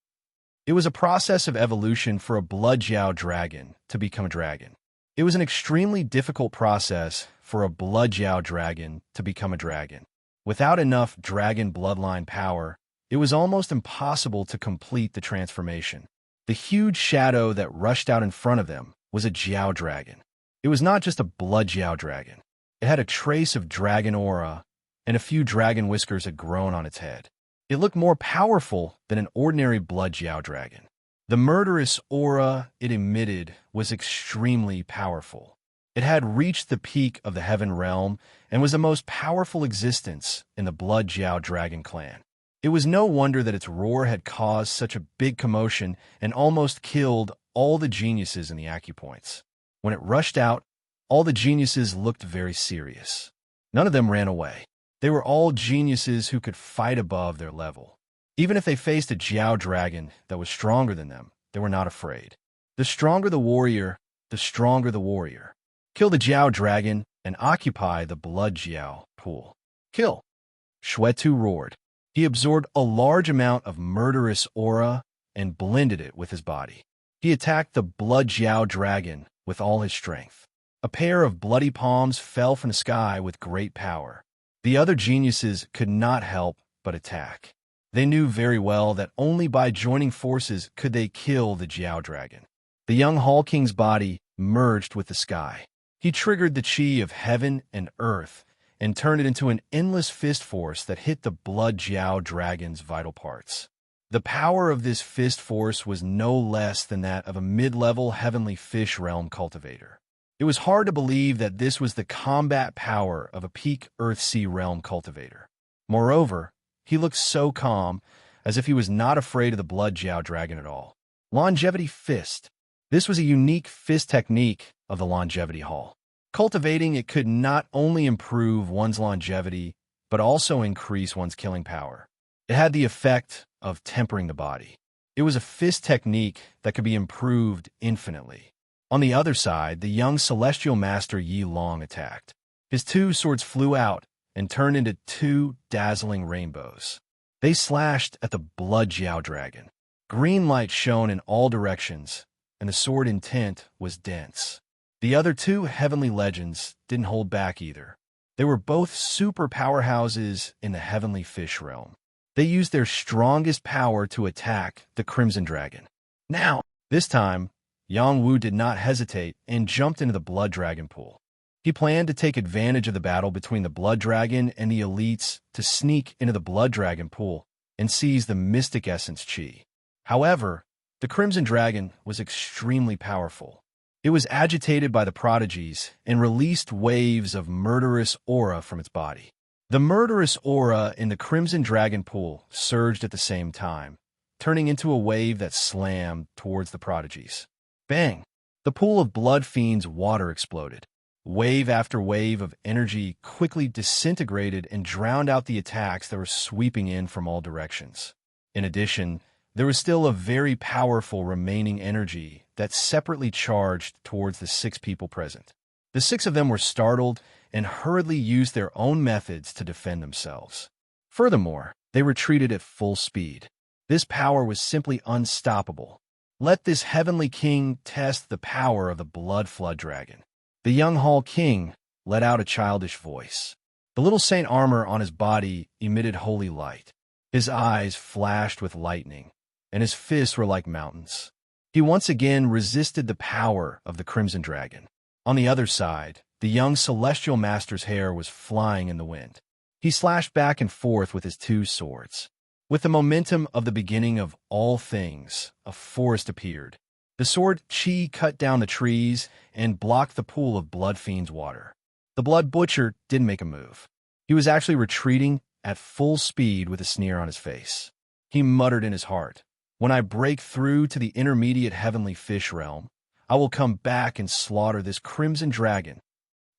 It was a process of evolution for a blood jiao dragon to become a dragon. It was an extremely difficult process for a blood jiao dragon to become a dragon. Without enough dragon bloodline power, it was almost impossible to complete the transformation. The huge shadow that rushed out in front of them was a jiao dragon. It was not just a blood jiao dragon. It had a trace of dragon aura, and a few dragon whiskers had grown on its head. It looked more powerful than an ordinary blood jiao dragon. The murderous aura it emitted was extremely powerful. It had reached the peak of the heaven realm and was the most powerful existence in the blood jiao dragon clan. It was no wonder that its roar had caused such a big commotion and almost killed all the geniuses in the acupoints. When it rushed out, all the geniuses looked very serious. None of them ran away. They were all geniuses who could fight above their level. Even if they faced a jiao dragon that was stronger than them, they were not afraid. The stronger the warrior, the stronger the warrior. Kill the jiao dragon and occupy the blood jiao pool. Kill! Xuetu roared. He absorbed a large amount of murderous aura and blended it with his body. He attacked the blood jiao dragon with all his strength. A pair of bloody palms fell from the sky with great power. The other geniuses could not help but attack. They knew very well that only by joining forces could they kill the jiao dragon. The young Hall King's body merged with the sky. He triggered the chi of heaven and earth and turned it into an endless fist force that hit the blood jiao dragon's vital parts. The power of this fist force was no less than that of a mid-level heavenly fish realm cultivator. It was hard to believe that this was the combat power of a peak Earth-Sea realm cultivator. Moreover, he looked so calm, as if he was not afraid of the blood jiao dragon at all. Longevity Fist. This was a unique fist technique of the Longevity Hall. Cultivating it could not only improve one's longevity, but also increase one's killing power. It had the effect of tempering the body. It was a fist technique that could be improved infinitely. On the other side, the young Celestial Master Yi Long attacked. His two swords flew out and turned into two dazzling rainbows. They slashed at the blood jiao dragon. Green light shone in all directions, and the sword intent was dense. The other two heavenly legends didn't hold back either. They were both super powerhouses in the heavenly fish realm. They used their strongest power to attack the Crimson Dragon. Now, this time, Yang Wu did not hesitate and jumped into the Blood Dragon pool. He planned to take advantage of the battle between the Blood Dragon and the elites to sneak into the Blood Dragon pool and seized the mystic essence chi. However, the Crimson Dragon was extremely powerful. It was agitated by the prodigies and released waves of murderous aura from its body. The murderous aura in the Crimson Dragon pool surged at the same time, turning into a wave that slammed towards the prodigies. Bang! The pool of blood fiends' water exploded. Wave after wave of energy quickly disintegrated and drowned out the attacks that were sweeping in from all directions. In addition, there was still a very powerful remaining energy that separately charged towards the 6 people present. The 6 of them were startled and hurriedly used their own methods to defend themselves. Furthermore, they retreated at full speed. This power was simply unstoppable. Let this heavenly king test the power of the blood flood dragon. The young Hall King let out a childish voice. The little saint armor on his body emitted holy light. His eyes flashed with lightning, and his fists were like mountains. He once again resisted the power of the Crimson Dragon. On the other side, the young Celestial Master's hair was flying in the wind. He slashed back and forth with his 2 swords. With the momentum of the beginning of all things, a forest appeared. The sword chi cut down the trees and blocked the pool of blood fiends' water. The Blood Butcher didn't make a move. He was actually retreating at full speed with a sneer on his face. He muttered in his heart, "When I break through to the intermediate heavenly fish realm, I will come back and slaughter this Crimson Dragon."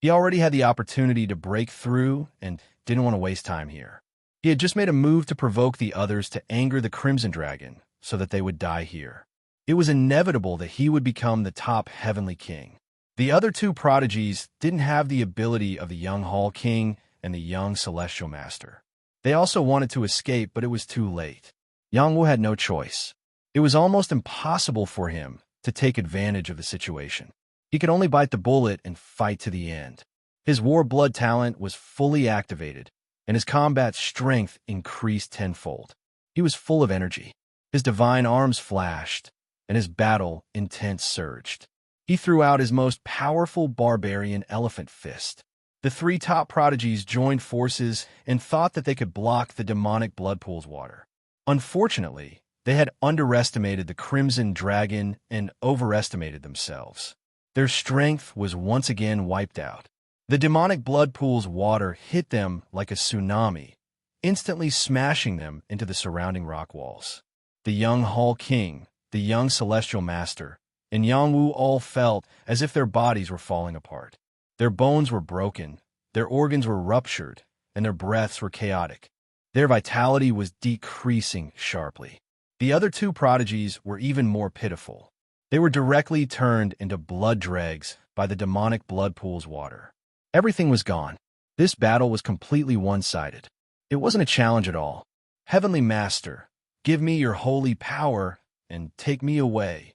He already had the opportunity to break through and didn't want to waste time here. He had just made a move to provoke the others to anger the Crimson Dragon so that they would die here. It was inevitable that he would become the top heavenly king. The other 2 prodigies didn't have the ability of the young Hall King and the young Celestial Master. They also wanted to escape, but it was too late. Yang Wu had no choice. It was almost impossible for him to take advantage of the situation. He could only bite the bullet and fight to the end. His war blood talent was fully activated, and his combat strength increased tenfold. He was full of energy. His divine arms flashed, and his battle intent surged. He threw out his most powerful barbarian elephant fist. The 3 top prodigies joined forces and thought that they could block the demonic blood pool's water. Unfortunately, they had underestimated the Crimson Dragon and overestimated themselves. Their strength was once again wiped out. The demonic blood pool's water hit them like a tsunami, instantly smashing them into the surrounding rock walls. The young Hall King, the young Celestial Master, and Yang Wu all felt as if their bodies were falling apart. Their bones were broken, their organs were ruptured, and their breaths were chaotic. Their vitality was decreasing sharply. The other 2 prodigies were even more pitiful. They were directly turned into blood dregs by the demonic blood pool's water. Everything was gone. This battle was completely one-sided. It wasn't a challenge at all. Heavenly Master, give me your holy power and take me away.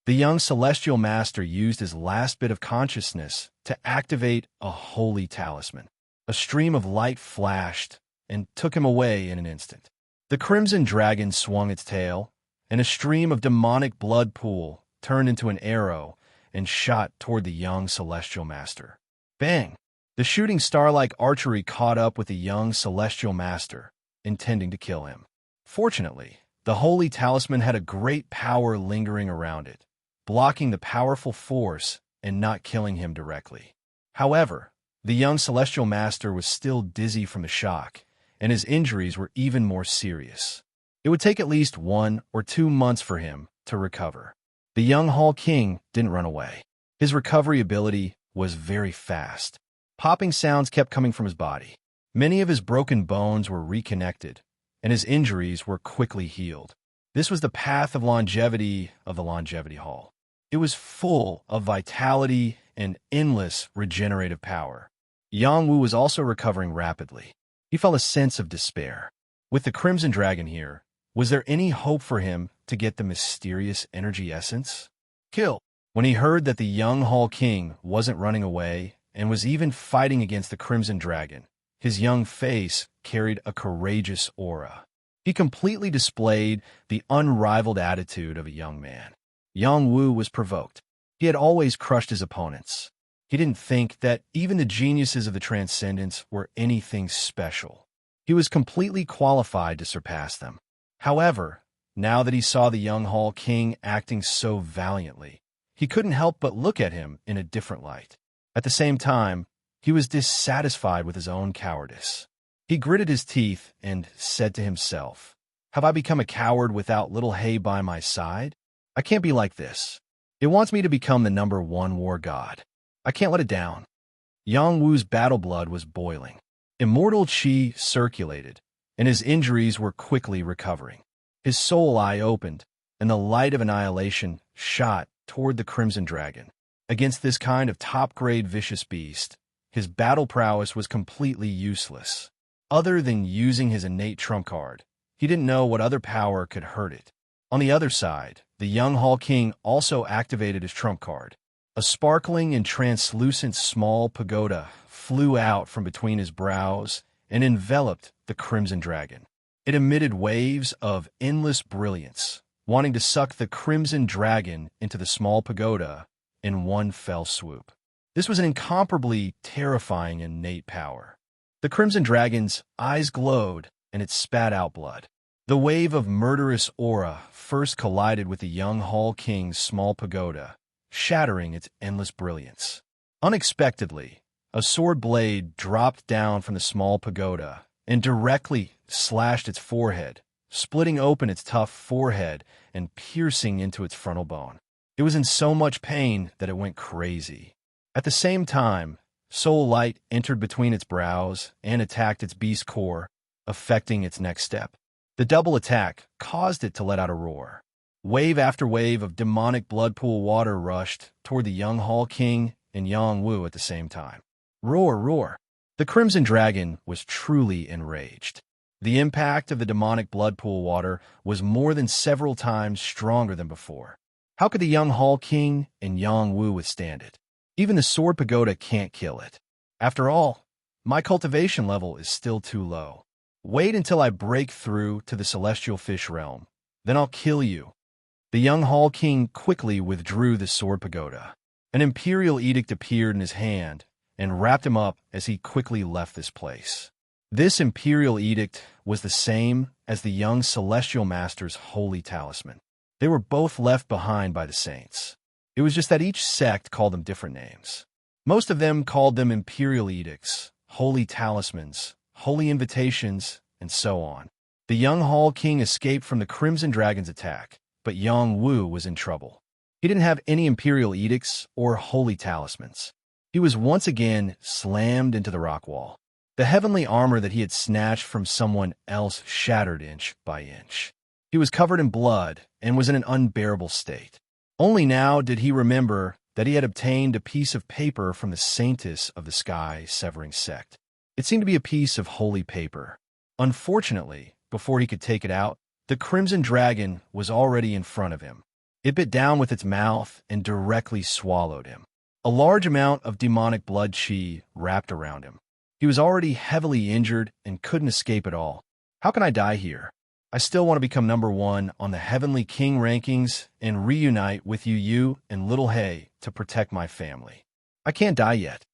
The young Celestial Master used his last bit of consciousness to activate a holy talisman. A stream of light flashed and took him away in an instant. The Crimson Dragon swung its tail, and a stream of demonic blood pool turned into an arrow and shot toward the young Celestial Master. Bang! The shooting star-like archery caught up with the young Celestial Master, intending to kill him. Fortunately, the holy talisman had a great power lingering around it, blocking the powerful force and not killing him directly. However, the young Celestial Master was still dizzy from the shock, and his injuries were even more serious. It would take at least 1 or 2 months for him to recover. The young Hall King didn't run away. His recovery ability was very fast. Popping sounds kept coming from his body. Many of his broken bones were reconnected, and his injuries were quickly healed. This was the path of longevity of the Longevity Hall. It was full of vitality and endless regenerative power. Yang Wu was also recovering rapidly. He felt a sense of despair. With the Crimson Dragon here, was there any hope for him to get the mysterious energy essence? Kill! When he heard that the young Hall King wasn't running away and was even fighting against the Crimson Dragon, his young face carried a courageous aura. He completely displayed the unrivaled attitude of a young man. Yang Wu was provoked. He had always crushed his opponents. He didn't think that even the geniuses of the Transcendence were anything special. He was completely qualified to surpass them. However, now that he saw the young Hall King acting so valiantly, he couldn't help but look at him in a different light. At the same time, he was dissatisfied with his own cowardice. He gritted his teeth and said to himself, "Have I become a coward without little Hay by my side? I can't be like this. It wants me to become the #1 war god. I can't let it down." Yang Wu's battle blood was boiling. Immortal qi circulated, and his injuries were quickly recovering. His soul eye opened, and the light of annihilation shot toward the Crimson Dragon. Against this kind of top-grade vicious beast, his battle prowess was completely useless. Other than using his innate trump card, he didn't know what other power could hurt it. On the other side, the young Hall King also activated his trump card. A sparkling and translucent small pagoda flew out from between his brows and enveloped the Crimson Dragon. It emitted waves of endless brilliance, wanting to suck the Crimson Dragon into the small pagoda in one fell swoop. This was an incomparably terrifying innate power. The Crimson Dragon's eyes glowed, and it spat out blood. The wave of murderous aura first collided with the young Hall King's small pagoda, shattering its endless brilliance. Unexpectedly, a sword blade dropped down from the small pagoda and directly slashed its forehead, splitting open its tough forehead and piercing into its frontal bone. It was in so much pain that it went crazy. At the same time, soul light entered between its brows and attacked its beast core, affecting its next step. The double attack caused it to let out a roar. Wave after wave of demonic blood pool water rushed toward the young Hall King and Yang Wu at the same time. Roar, roar! The Crimson Dragon was truly enraged. The impact of the demonic blood pool water was more than several times stronger than before. How could the young Hall King and Yang Wu withstand it? Even the sword pagoda can't kill it. After all, my cultivation level is still too low. Wait until I break through to the celestial fish realm. Then I'll kill you. The young Hall King quickly withdrew the sword pagoda. An imperial edict appeared in his hand and wrapped him up as he quickly left this place. This imperial edict was the same as the young celestial master's holy talisman. They were both left behind by the saints. It was just that each sect called them different names. Most of them called them imperial edicts, holy talismans, holy invitations, and so on. The young Hall King escaped from the Crimson Dragon's attack, but Yang Wu was in trouble. He didn't have any imperial edicts or holy talismans. He was once again slammed into the rock wall. The heavenly armor that he had snatched from someone else shattered inch by inch. He was covered in blood and was in an unbearable state. Only now did he remember that he had obtained a piece of paper from the saintess of the sky-severing sect. It seemed to be a piece of holy paper. Unfortunately, before he could take it out, the Crimson Dragon was already in front of him. It bit down with its mouth and directly swallowed him. A large amount of demonic blood qi wrapped around him. He was already heavily injured and couldn't escape at all. How can I die here? I still want to become #1 on the Heavenly King rankings and reunite with Yu and Little Hay to protect my family. I can't die yet.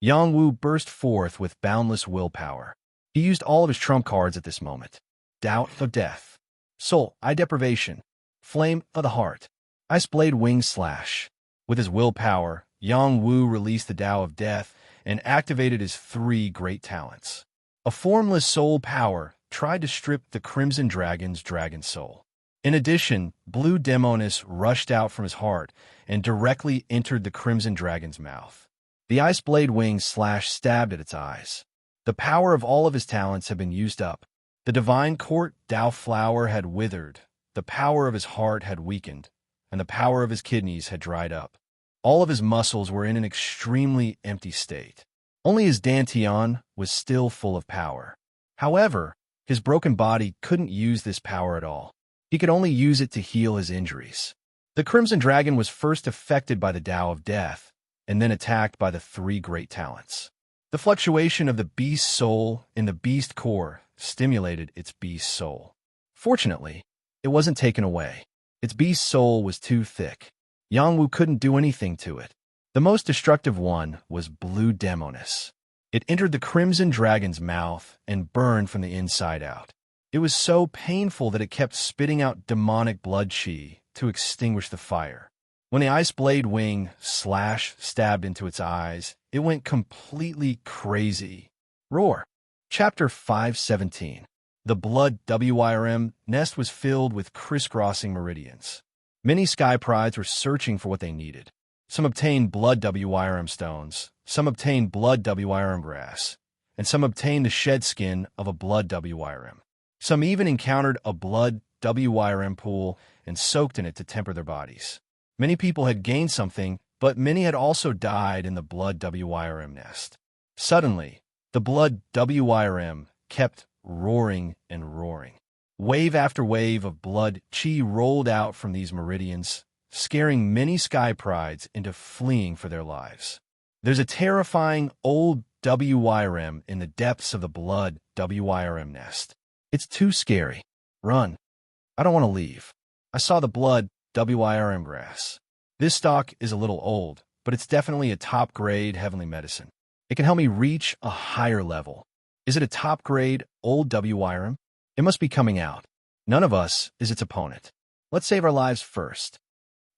Yang Wu burst forth with boundless willpower. He used all of his trump cards at this moment. Doubt of death. Soul, eye deprivation. Flame of the heart. Ice blade wing slash. With his willpower, Yang Wu released the Tao of death and activated his 3 great talents. A formless soul power tried to strip the Crimson Dragon's dragon soul. In addition, blue demonis rushed out from his heart and directly entered the Crimson Dragon's mouth. The ice blade wing slash stabbed at its eyes. The power of all of his talents had been used up. The divine court Tao flower had withered, the power of his heart had weakened, and the power of his kidneys had dried up. All of his muscles were in an extremely empty state. Only his dantian was still full of power. However, his broken body couldn't use this power at all. He could only use it to heal his injuries. The Crimson Dragon was first affected by the Tao of death, and then attacked by the 3 great talents. The fluctuation of the beast soul in the beast core stimulated its beast soul. Fortunately, it wasn't taken away. Its beast soul was too thick. Yang Wu couldn't do anything to it. The most destructive one was blue demonis. It entered the crimson dragon's mouth and burned from the inside out. It was so painful that it kept spitting out demonic blood chi to extinguish the fire. When the ice blade wing stabbed into its eyes, it went completely crazy. Roar. Chapter 517. The blood WIRM nest was filled with crisscrossing meridians. Many sky prides were searching for what they needed. Some obtained blood WIRM stones, some obtained blood WIRM grass, and some obtained the shed skin of a blood WIRM. Some even encountered a blood WIRM pool and soaked in it to temper their bodies. Many people had gained something, but many had also died in the blood WIRM nest. Suddenly, the blood WIRM kept roaring and roaring. Wave after wave of blood chi rolled out from these meridians, scaring many sky prides into fleeing for their lives. There's a terrifying old WIRM in the depths of the blood WIRM nest. It's too scary. Run. I don't want to leave. I saw the blood WIRM grass. This stock is a little old, but it's definitely a top-grade heavenly medicine. It can help me reach a higher level. Is it a top-grade old WIRM? It must be coming out. None of us is its opponent. Let's save our lives first.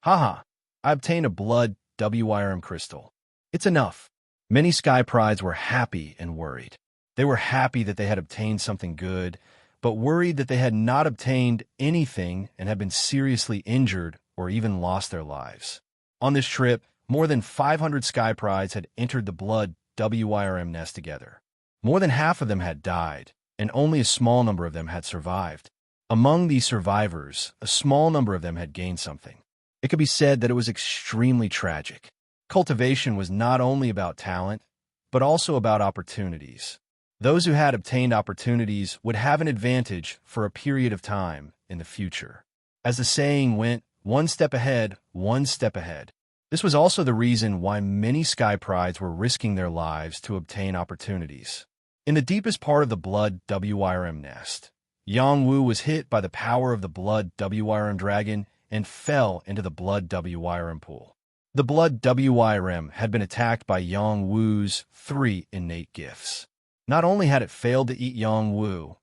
Haha, I obtained a blood WIRM crystal. It's enough. Many sky prides were happy and worried. They were happy that they had obtained something good, but worried that they had not obtained anything and had been seriously injured or even lost their lives. On this trip, more than 500 sky prides had entered the blood WIRM nest together. More than half of them had died, and only a small number of them had survived. Among these survivors, a small number of them had gained something. It could be said that it was extremely tragic. Cultivation was not only about talent, but also about opportunities. Those who had obtained opportunities would have an advantage for a period of time in the future. As the saying went, one step ahead, one step ahead. This was also the reason why many sky prides were risking their lives to obtain opportunities. In the deepest part of the blood WIRM nest, Yang Wu was hit by the power of the blood WIRM dragon and fell into the blood WIRM pool. The blood WIRM had been attacked by Yang Wu's 3 innate gifts. Not only had it failed to eat Yang Wu,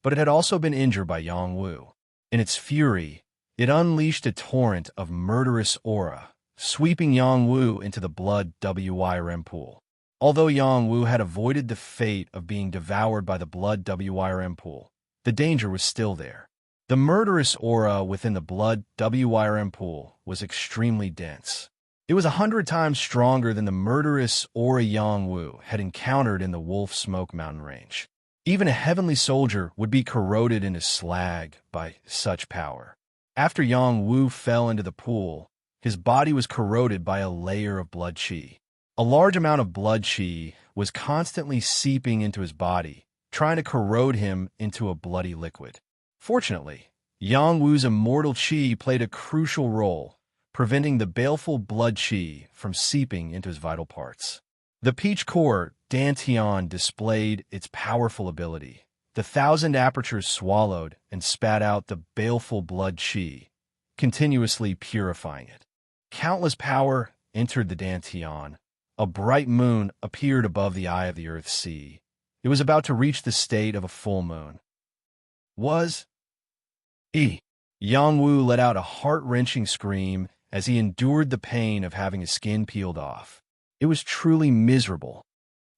but it had also been injured by Yang Wu. In its fury, it unleashed a torrent of murderous aura, sweeping Yang Wu into the blood WIRM pool. Although Yang Wu had avoided the fate of being devoured by the blood WIRM pool, the danger was still there. The murderous aura within the blood WIRM pool was extremely dense. It was 100 times stronger than the murderous aura Yang Wu had encountered in the Wolf Smoke mountain range. Even a heavenly soldier would be corroded into slag by such power. After Yang Wu fell into the pool, his body was corroded by a layer of blood chi. A large amount of blood chi was constantly seeping into his body, trying to corrode him into a bloody liquid. Fortunately, Yang Wu's immortal chi played a crucial role, preventing the baleful blood chi from seeping into his vital parts. The peach core Dantian displayed its powerful ability. The 1,000 apertures swallowed and spat out the baleful blood chi, continuously purifying it. Countless power entered the Dantian. A bright moon appeared above the eye of the Earth Sea. It was about to reach the state of a full moon. Yang Wu let out a heart-wrenching scream as he endured the pain of having his skin peeled off. It was truly miserable.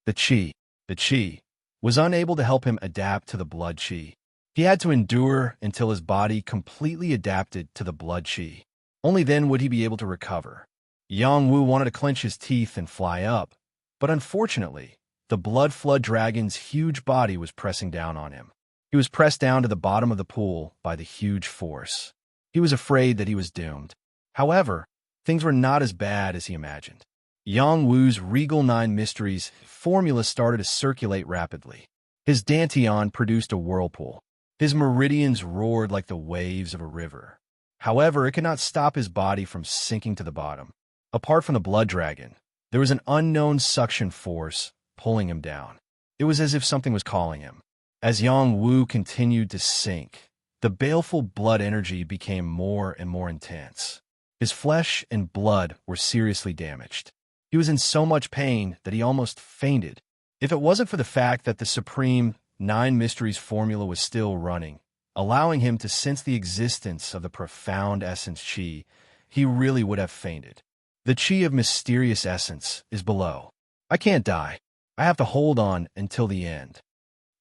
The chi, was unable to help him adapt to the blood chi. He had to endure until his body completely adapted to the blood chi. Only then would he be able to recover. Yang Wu wanted to clench his teeth and fly up, but unfortunately, the blood flood dragon's huge body was pressing down on him. He was pressed down to the bottom of the pool by the huge force. He was afraid that he was doomed. However, things were not as bad as he imagined. Yang Wu's Regal 9 Mysteries formula started to circulate rapidly. His Dantian produced a whirlpool. His meridians roared like the waves of a river. However, it could not stop his body from sinking to the bottom. Apart from the blood dragon, there was an unknown suction force pulling him down. It was as if something was calling him. As Yang Wu continued to sink, the baleful blood energy became more and more intense. His flesh and blood were seriously damaged. He was in so much pain that he almost fainted. If it wasn't for the fact that the supreme Nine Mysteries formula was still running, allowing him to sense the existence of the profound essence chi, he really would have fainted. The chi of mysterious essence is below. I can't die. I have to hold on until the end.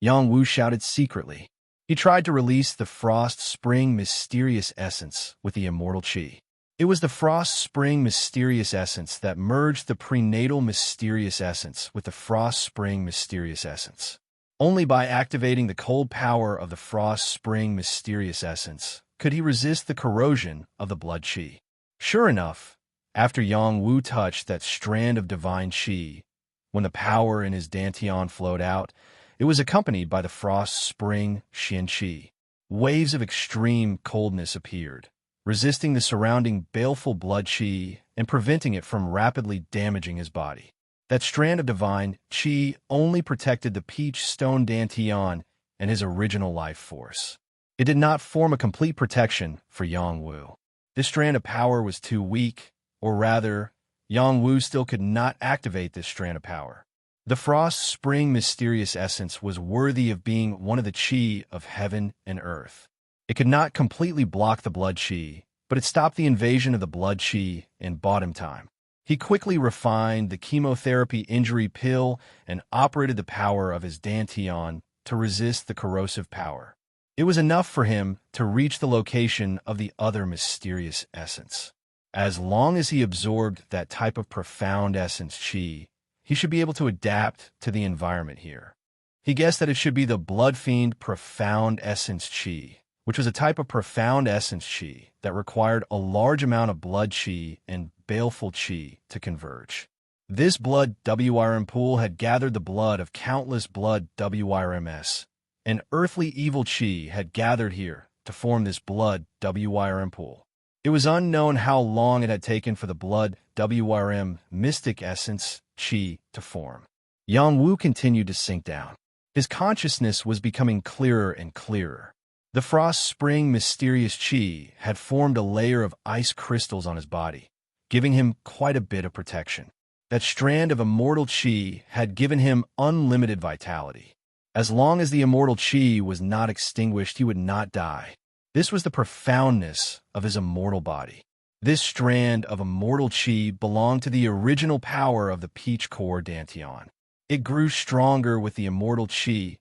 Yang Wu shouted secretly. He tried to release the frost spring mysterious essence with the immortal chi. It was the frost spring mysterious essence that merged the prenatal mysterious essence with the frost spring mysterious essence. Only by activating the cold power of the frost spring mysterious essence could he resist the corrosion of the blood chi. Sure enough, after Yang Wu touched that strand of divine chi, when the power in his dantian flowed out, it was accompanied by the frost spring xian chi. Waves of extreme coldness appeared, resisting the surrounding baleful blood chi and preventing it from rapidly damaging his body. That strand of divine chi only protected the peach stone dantian and his original life force. It did not form a complete protection for Yang Wu. This strand of power was too weak, or rather, Yang Wu still could not activate this strand of power. The frost spring mysterious essence was worthy of being one of the chi of heaven and earth. It could not completely block the blood chi, but it stopped the invasion of the blood chi and bought him time. He quickly refined the chemotherapy injury pill and operated the power of his dantian to resist the corrosive power. It was enough for him to reach the location of the other mysterious essence. As long as he absorbed that type of profound essence chi, he should be able to adapt to the environment here. He guessed that it should be the blood fiend profound essence chi, which was a type of profound essence chi that required a large amount of blood chi and baleful chi to converge. This blood WRM pool had gathered the blood of countless blood WRMs, and earthly evil chi had gathered here to form this blood WRM pool. It was unknown how long it had taken for the blood WRM mystic essence chi to form. Yang Wu continued to sink down. His consciousness was becoming clearer and clearer. The frost spring mysterious chi had formed a layer of ice crystals on his body, giving him quite a bit of protection. That strand of immortal chi had given him unlimited vitality. As long as the immortal chi was not extinguished, he would not die. This was the profoundness of his immortal body. This strand of immortal chi belonged to the original power of the peach core dantian. It grew stronger with the immortal chi,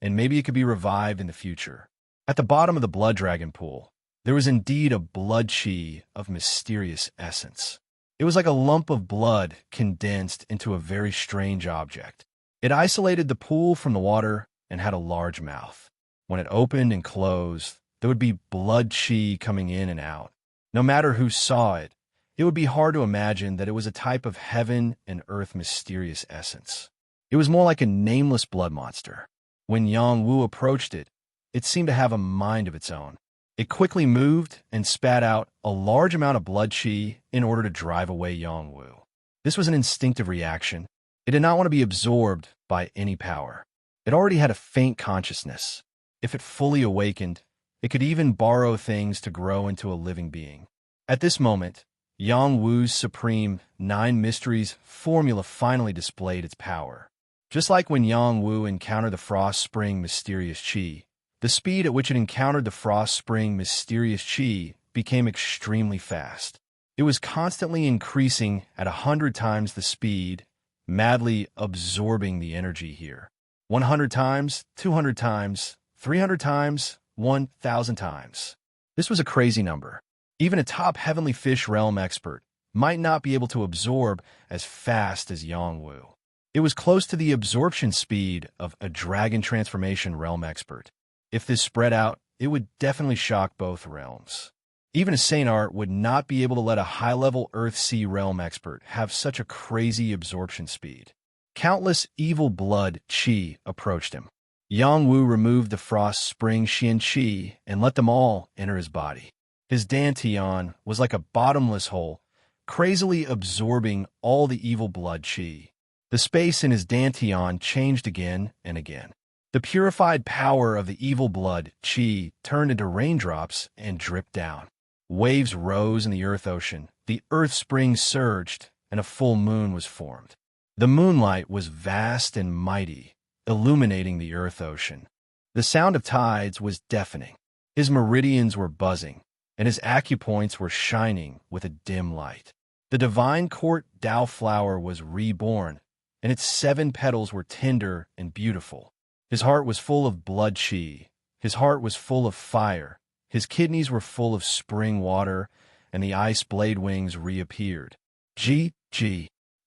and maybe it could be revived in the future. At the bottom of the blood dragon pool, there was indeed a blood chi of mysterious essence. It was like a lump of blood condensed into a very strange object. It isolated the pool from the water and had a large mouth. When it opened and closed, there would be blood chi coming in and out. No matter who saw it, it would be hard to imagine that it was a type of heaven and earth mysterious essence. It was more like a nameless blood monster. When Yang Wu approached it, it seemed to have a mind of its own. It quickly moved and spat out a large amount of blood chi in order to drive away Yang Wu. This was an instinctive reaction. It did not want to be absorbed by any power. It already had a faint consciousness. If it fully awakened, it could even borrow things to grow into a living being. At this moment, Yang Wu's supreme Nine Mysteries formula finally displayed its power. Just like when Yang Wu encountered the Frost Spring Mysterious Chi, the speed at which it encountered the Frost Spring Mysterious Chi became extremely fast. It was constantly increasing at 100 times the speed, madly absorbing the energy here. 100 times, 200 times, 300 times, 1,000 times. This was a crazy number. Even a top heavenly fish realm expert might not be able to absorb as fast as Yang Wu. It was close to the absorption speed of a dragon transformation realm expert. If this spread out, it would definitely shock both realms. Even a Saint would not be able to let a high-level Earth-Sea realm expert have such a crazy absorption speed. Countless evil blood chi approached him. Yang Wu removed the Frost Spring Xian Chi and let them all enter his body. His dantian was like a bottomless hole, crazily absorbing all the evil blood chi. The space in his dantian changed again and again. The purified power of the evil blood chi turned into raindrops and dripped down. Waves rose in the Earth Ocean, the Earth Spring surged, and a full moon was formed. The moonlight was vast and mighty, illuminating the earth ocean. The sound of tides was deafening. His meridians were buzzing, and his acupoints were shining with a dim light. The divine court Tao flower was reborn, and its 7 petals were tender and beautiful. His heart was full of blood chi. His heart was full of fire. His kidneys were full of spring water, and the ice blade wings reappeared. Gee.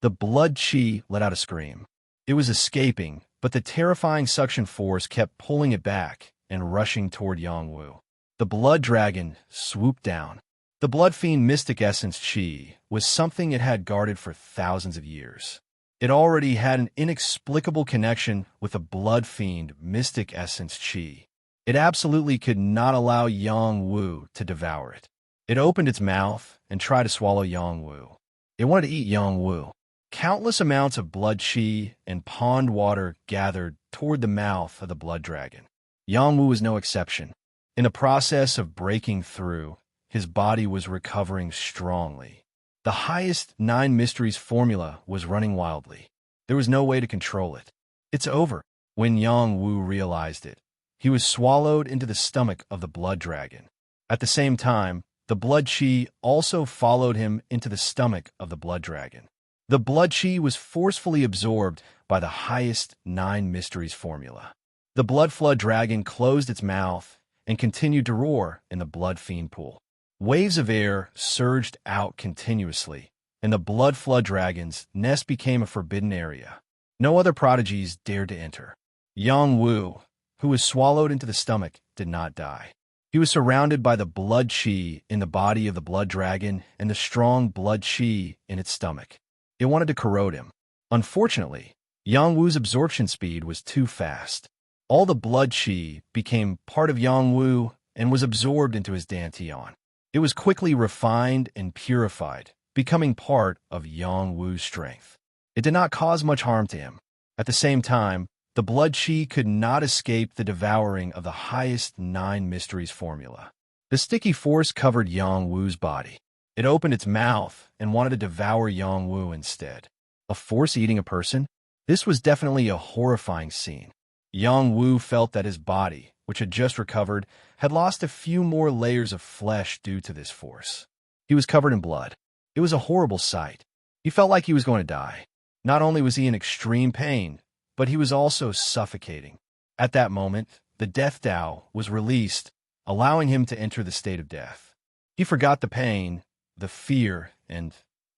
The blood chi let out a scream. It was escaping, but the terrifying suction force kept pulling it back and rushing toward Yangwu. The blood dragon swooped down. The blood fiend mystic essence chi was something it had guarded for thousands of years. It already had an inexplicable connection with the blood fiend mystic essence chi. It absolutely could not allow Yangwu to devour it. It opened its mouth and tried to swallow Yangwu. It wanted to eat Yangwu. Countless amounts of blood chi and pond water gathered toward the mouth of the blood dragon. Yangwu was no exception. In the process of breaking through, his body was recovering strongly. The highest 9 mysteries formula was running wildly. There was no way to control it. It's over. When Yangwu realized it, he was swallowed into the stomach of the blood dragon. At the same time, the blood chi also followed him into the stomach of the blood dragon. The blood chi was forcefully absorbed by the highest 9 mysteries formula. The blood flood dragon closed its mouth and continued to roar in the blood fiend pool. Waves of air surged out continuously, and the blood flood dragon's nest became a forbidden area. No other prodigies dared to enter. Yangwu, who was swallowed into the stomach, did not die. He was surrounded by the blood chi in the body of the blood dragon and the strong blood chi in its stomach. It wanted to corrode him. Unfortunately, Yangwu's absorption speed was too fast. All the blood chi became part of Yangwu and was absorbed into his dantian. It was quickly refined and purified, becoming part of Yangwu's strength. It did not cause much harm to him. At the same time, the blood chi could not escape the devouring of the highest 9 mysteries formula. The sticky force covered Yangwu's body. It opened its mouth and wanted to devour Yangwu instead. A force eating a person? This was definitely a horrifying scene. Yangwu felt that his body, which had just recovered, had lost a few more layers of flesh due to this force. He was covered in blood. It was a horrible sight. He felt like he was going to die. Not only was he in extreme pain, but he was also suffocating. At that moment, the death Tao was released, allowing him to enter the state of death. He forgot the pain, the fear, and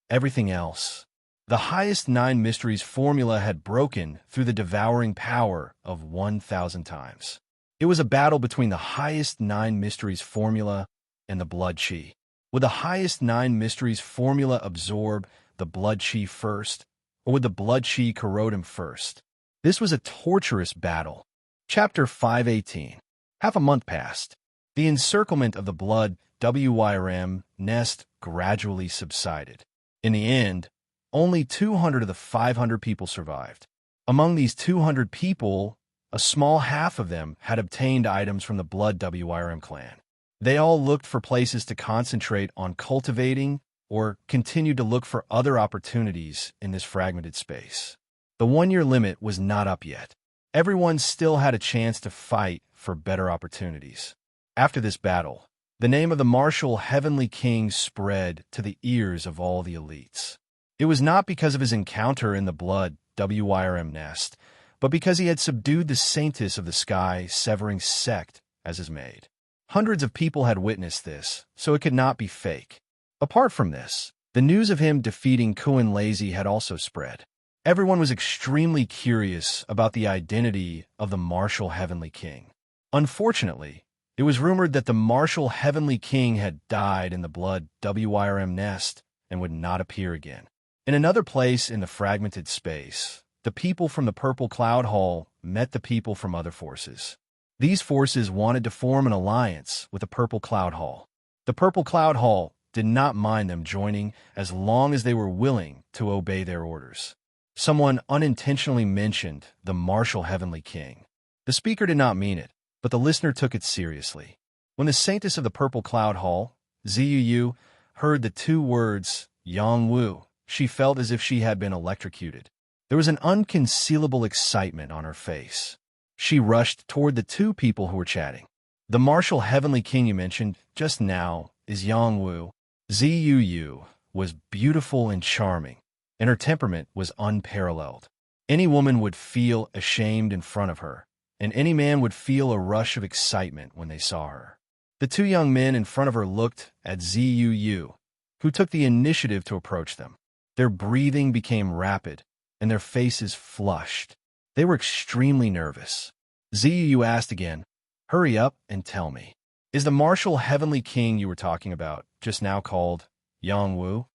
everything else. The highest 9 mysteries formula had broken through the devouring power of 1,000 times. It was a battle between the highest 9 mysteries formula and the blood chi. Would the highest 9 mysteries formula absorb the blood chi first, or would the blood chi corrode him first? This was a torturous battle. Chapter 518. Half a month passed. The encirclement of the blood WYRM nest gradually subsided. In the end, only 200 of the 500 people survived. Among these 200 people, a small half of them had obtained items from the blood WYRM clan. They all looked for places to concentrate on cultivating or continued to look for other opportunities in this fragmented space. The 1-year limit was not up yet. Everyone still had a chance to fight for better opportunities. After this battle, the name of the martial Heavenly King spread to the ears of all the elites. It was not because of his encounter in the blood WYRM nest, but because he had subdued the saintess of the sky severing sect as his maid. Hundreds of people had witnessed this, so it could not be fake. Apart from this, the news of him defeating Kuan Lazy had also spread. Everyone was extremely curious about the identity of the martial Heavenly King. Unfortunately, it was rumored that the martial Heavenly King had died in the blood WYRM nest and would not appear again. In another place in the fragmented space, the people from the Purple Cloud Hall met the people from other forces. These forces wanted to form an alliance with the Purple Cloud Hall. The Purple Cloud Hall did not mind them joining as long as they were willing to obey their orders. Someone unintentionally mentioned the martial Heavenly King. The speaker did not mean it, but the listener took it seriously. When the saintess of the Purple Cloud Hall, Zuu, heard the 2 words, Yangwu, she felt as if she had been electrocuted. There was an unconcealable excitement on her face. She rushed toward the two people who were chatting. The martial heavenly king you mentioned just now is Yangwu. Zuu was beautiful and charming, and her temperament was unparalleled. Any woman would feel ashamed in front of her, and any man would feel a rush of excitement when they saw her. The two young men in front of her looked at Zuu, who took the initiative to approach them. Their breathing became rapid, and their faces flushed. They were extremely nervous. Zuu asked again, "Hurry up and tell me. Is the martial heavenly king you were talking about just now called Yangwu?"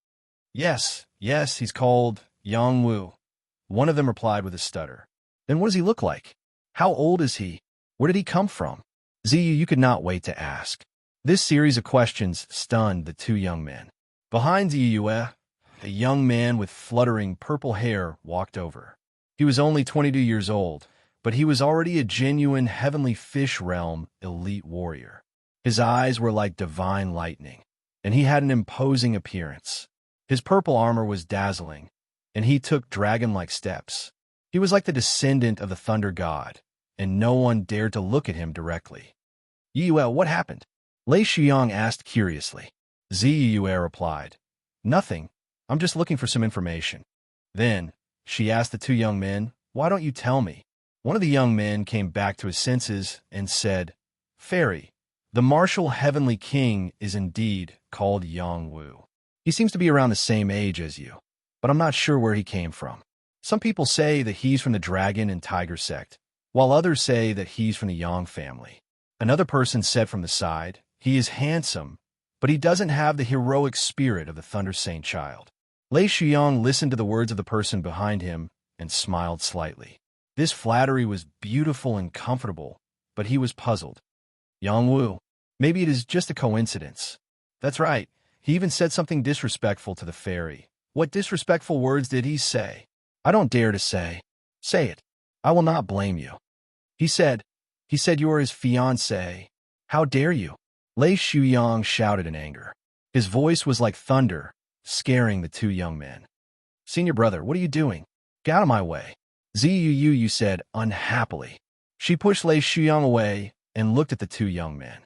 Yes, he's called Yangwu. One of them replied with a stutter. "Then what does he look like? How old is he? Where did he come from?" Ziyu could not wait to ask. This series of questions stunned the two young men. Behind Ziyu, a young man with fluttering purple hair walked over. He was only 22 years old, but he was already a genuine heavenly fish realm elite warrior. His eyes were like divine lightning, and he had an imposing appearance. His purple armor was dazzling, and he took dragon-like steps. He was like the descendant of the thunder god, and no one dared to look at him directly. "Yue, what happened?" Lei Shuyang asked curiously. Ziyue replied, "Nothing. I'm just looking for some information." Then she asked the two young men, "Why don't you tell me?" One of the young men came back to his senses and said, "Fairy, the martial heavenly king is indeed called Yangwu. He seems to be around the same age as you, but I'm not sure where he came from. Some people say that he's from the dragon and tiger sect, while others say that he's from the Yang family." Another person said from the side, "He is handsome, but he doesn't have the heroic spirit of the Thunder Saint child." Lei Shuyang listened to the words of the person behind him and smiled slightly. This flattery was beautiful and comfortable, but he was puzzled. "Yangwu, maybe it is just a coincidence." "That's right. He even said something disrespectful to the fairy." "What disrespectful words did he say?" "I don't dare to say." "Say it. I will not blame you." He said you are his fiancée." "How dare you?" Lei Shuyang shouted in anger. His voice was like thunder, scaring the two young men. "Senior brother, what are you doing? Get out of my way." Ziyu said unhappily. She pushed Lei Shuyang away and looked at the two young men.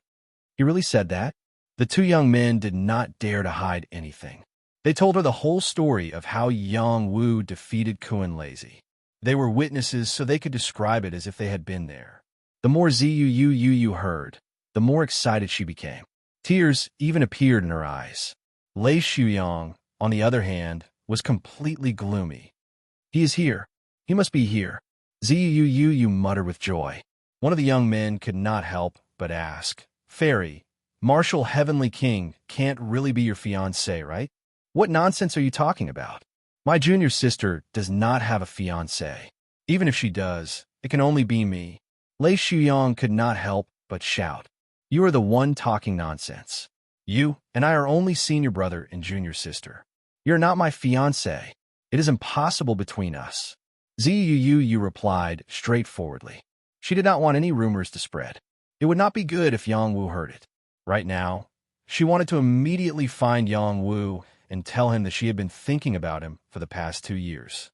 "He really said that?" The two young men did not dare to hide anything. They told her the whole story of how Yang Wu defeated Kuan Lazy. They were witnesses, so they could describe it as if they had been there. The more Ziyu heard, the more excited she became. Tears even appeared in her eyes. Lei Shuyang, on the other hand, was completely gloomy. "He is here. He must be here." Ziyu muttered with joy. One of the young men could not help but ask, "Fairy, martial heavenly king can't really be your fiancé, right? What nonsense are you talking about? My junior sister does not have a fiancé. Even if she does, it can only be me." Lei Shuyang could not help but shout, "You are the one talking nonsense. You and I are only senior brother and junior sister. You're not my fiancé. It is impossible between us." Ziyu replied straightforwardly. She did not want any rumors to spread. It would not be good if Yangwu heard it. Right now, she wanted to immediately find Yangwu and tell him that she had been thinking about him for the past 2 years.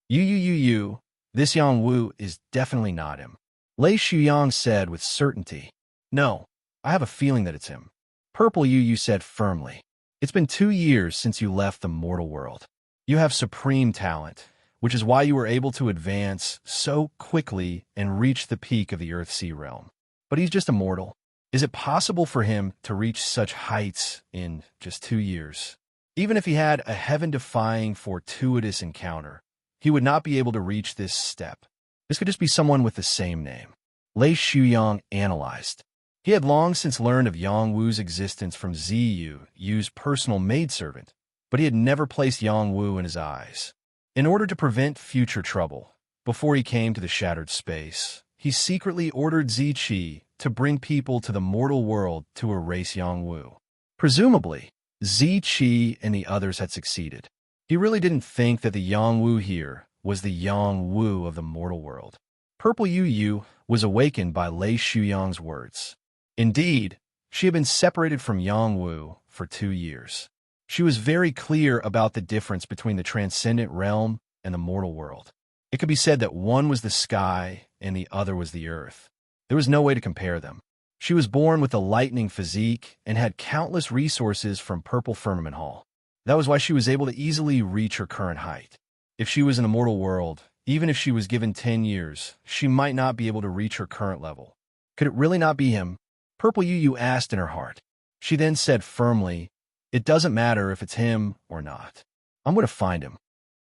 This Yangwu is definitely not him." Lei Shuyang said with certainty. "No, I have a feeling that it's him." Purple Yu said firmly. "It's been 2 years since you left the mortal world. You have supreme talent, which is why you were able to advance so quickly and reach the peak of the Earth-Sea realm. But he's just a mortal. Is it possible for him to reach such heights in just 2 years? Even if he had a heaven-defying fortuitous encounter, he would not be able to reach this step. This could just be someone with the same name." Lei Shuyang analyzed. He had long since learned of Yangwu's existence from Ziyu's personal maidservant, but he had never placed Yangwu in his eyes. In order to prevent future trouble, before he came to the shattered space, he secretly ordered Ziqi to bring people to the mortal world to erase Yangwu. Presumably, Ziqi and the others had succeeded. He really didn't think that the Yangwu here was the Yangwu of the mortal world. Purple Yu was awakened by Lei Shuyang's words. Indeed, she had been separated from Yangwu for 2 years. She was very clear about the difference between the transcendent realm and the mortal world. It could be said that one was the sky and the other was the earth. There was no way to compare them. She was born with a lightning physique and had countless resources from Purple Firmament Hall. That was why she was able to easily reach her current height. If she was in a mortal world, even if she was given 10 years, she might not be able to reach her current level. Could it really not be him? Purple Yu asked in her heart. She then said firmly, "It doesn't matter if it's him or not. I'm going to find him.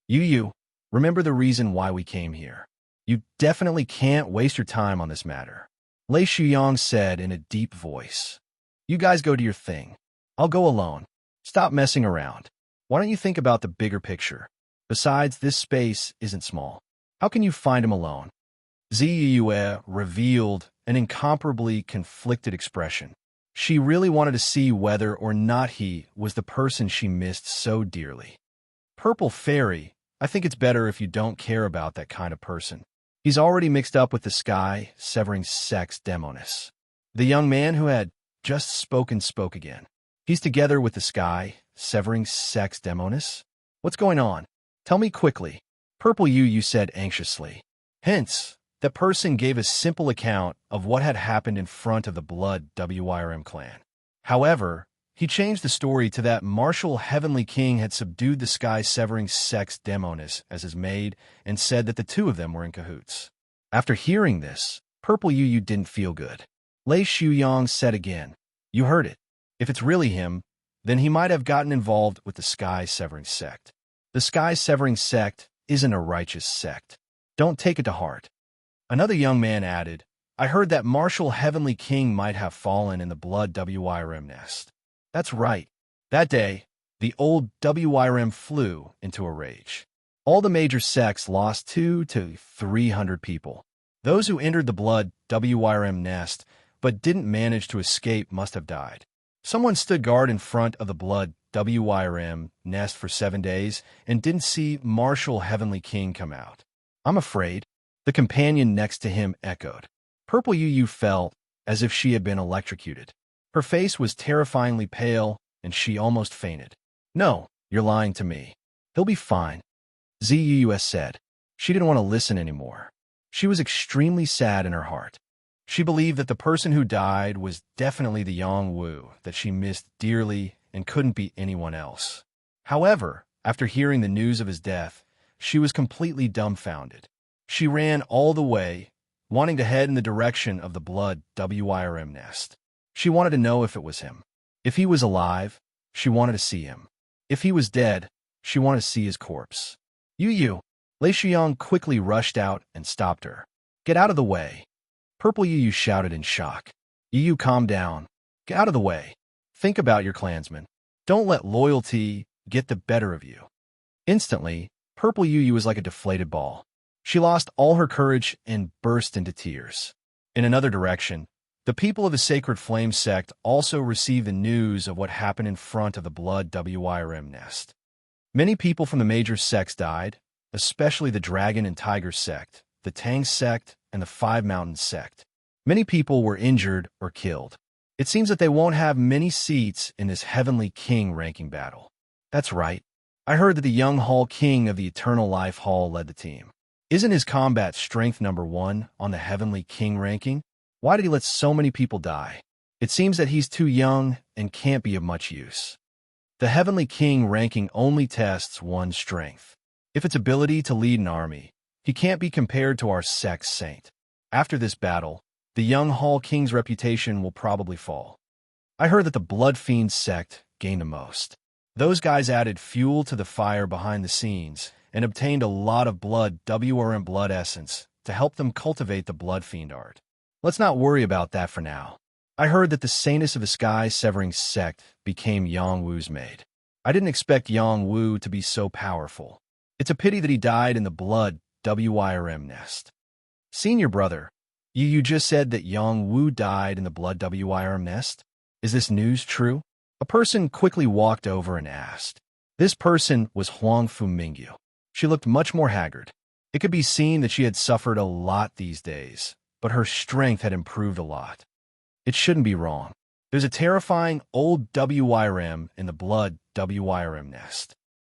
Yu, remember the reason why we came here. You definitely can't waste your time on this matter." Lei Shuyang said in a deep voice. "You guys go do your thing. I'll go alone. Stop messing around. Why don't you think about the bigger picture? Besides, this space isn't small. How can you find him alone?" Ziyue revealed an incomparably conflicted expression. She really wanted to see whether or not he was the person she missed so dearly. "Purple Fairy, I think it's better if you don't care about that kind of person. He's already mixed up with the sky, severing sex demonis." The young man who had just spoken spoke again. "He's together with the sky, severing sex demonis? What's going on? Tell me quickly." Purple Yu said anxiously. Hence, the person gave a simple account of what had happened in front of the Blood WYRM clan. However, he changed the story to that Martial Heavenly King had subdued the sky-severing sex demonis as his maid and said that the two of them were in cahoots. After hearing this, Purple Yu didn't feel good. Lei Shuyang said again, "You heard it. If it's really him, then he might have gotten involved with the sky-severing sect. The sky-severing sect isn't a righteous sect. Don't take it to heart." Another young man added, "I heard that Martial Heavenly King might have fallen in the Blood WYRM nest." That's right. That day, the old WYRM flew into a rage. All the major sects lost 200 to 300 people. Those who entered the Blood WYRM nest but didn't manage to escape must have died. Someone stood guard in front of the Blood WYRM nest for 7 days and didn't see Martial Heavenly King come out. "I'm afraid," the companion next to him echoed. Purple Yu felt as if she had been electrocuted. Her face was terrifyingly pale, and she almost fainted. "No, you're lying to me. He'll be fine," Ziyue said. She didn't want to listen anymore. She was extremely sad in her heart. She believed that the person who died was definitely the Yang Wu that she missed dearly and couldn't be anyone else. However, after hearing the news of his death, she was completely dumbfounded. She ran all the way, wanting to head in the direction of the Blood WYRM nest. She wanted to know if it was him. If he was alive, she wanted to see him. If he was dead, she wanted to see his corpse. Yu, Lei Shuyang quickly rushed out and stopped her. "Get out of the way." Purple Yu shouted in shock. "Yu, calm down. Get out of the way. Think about your clansmen. Don't let loyalty get the better of you." Instantly, Purple Yu was like a deflated ball. She lost all her courage and burst into tears. In another direction, the people of the Sacred Flame sect also received the news of what happened in front of the Blood WYRM nest. Many people from the major sects died, especially the Dragon and Tiger sect, the Tang sect, and the Five Mountains sect. Many people were injured or killed. It seems that they won't have many seats in this Heavenly King ranking battle. That's right. I heard that the young Hall King of the Eternal Life Hall led the team. Isn't his combat strength #1 on the Heavenly King ranking? Why did he let so many people die? It seems that he's too young and can't be of much use. The Heavenly King ranking only tests one's strength. If it's ability to lead an army, he can't be compared to our sect's saint. After this battle, the young Hall King's reputation will probably fall. I heard that the Blood Fiend sect gained the most. Those guys added fuel to the fire behind the scenes and obtained a lot of Blood WRM blood essence to help them cultivate the Blood Fiend art. Let's not worry about that for now. I heard that the Saintess of the Sky-Severing sect became Yang Wu's maid. I didn't expect Yang Wu to be so powerful. It's a pity that he died in the Blood WYRM nest. Senior brother, you just said that Yang Wu died in the Blood WYRM nest? Is this news true? A person quickly walked over and asked. This person was Huang Fumingyu. She looked much more haggard. It could be seen that she had suffered a lot these days, but her strength had improved a lot. It shouldn't be wrong. There's a terrifying old WYRM in the Blood WYRM nest.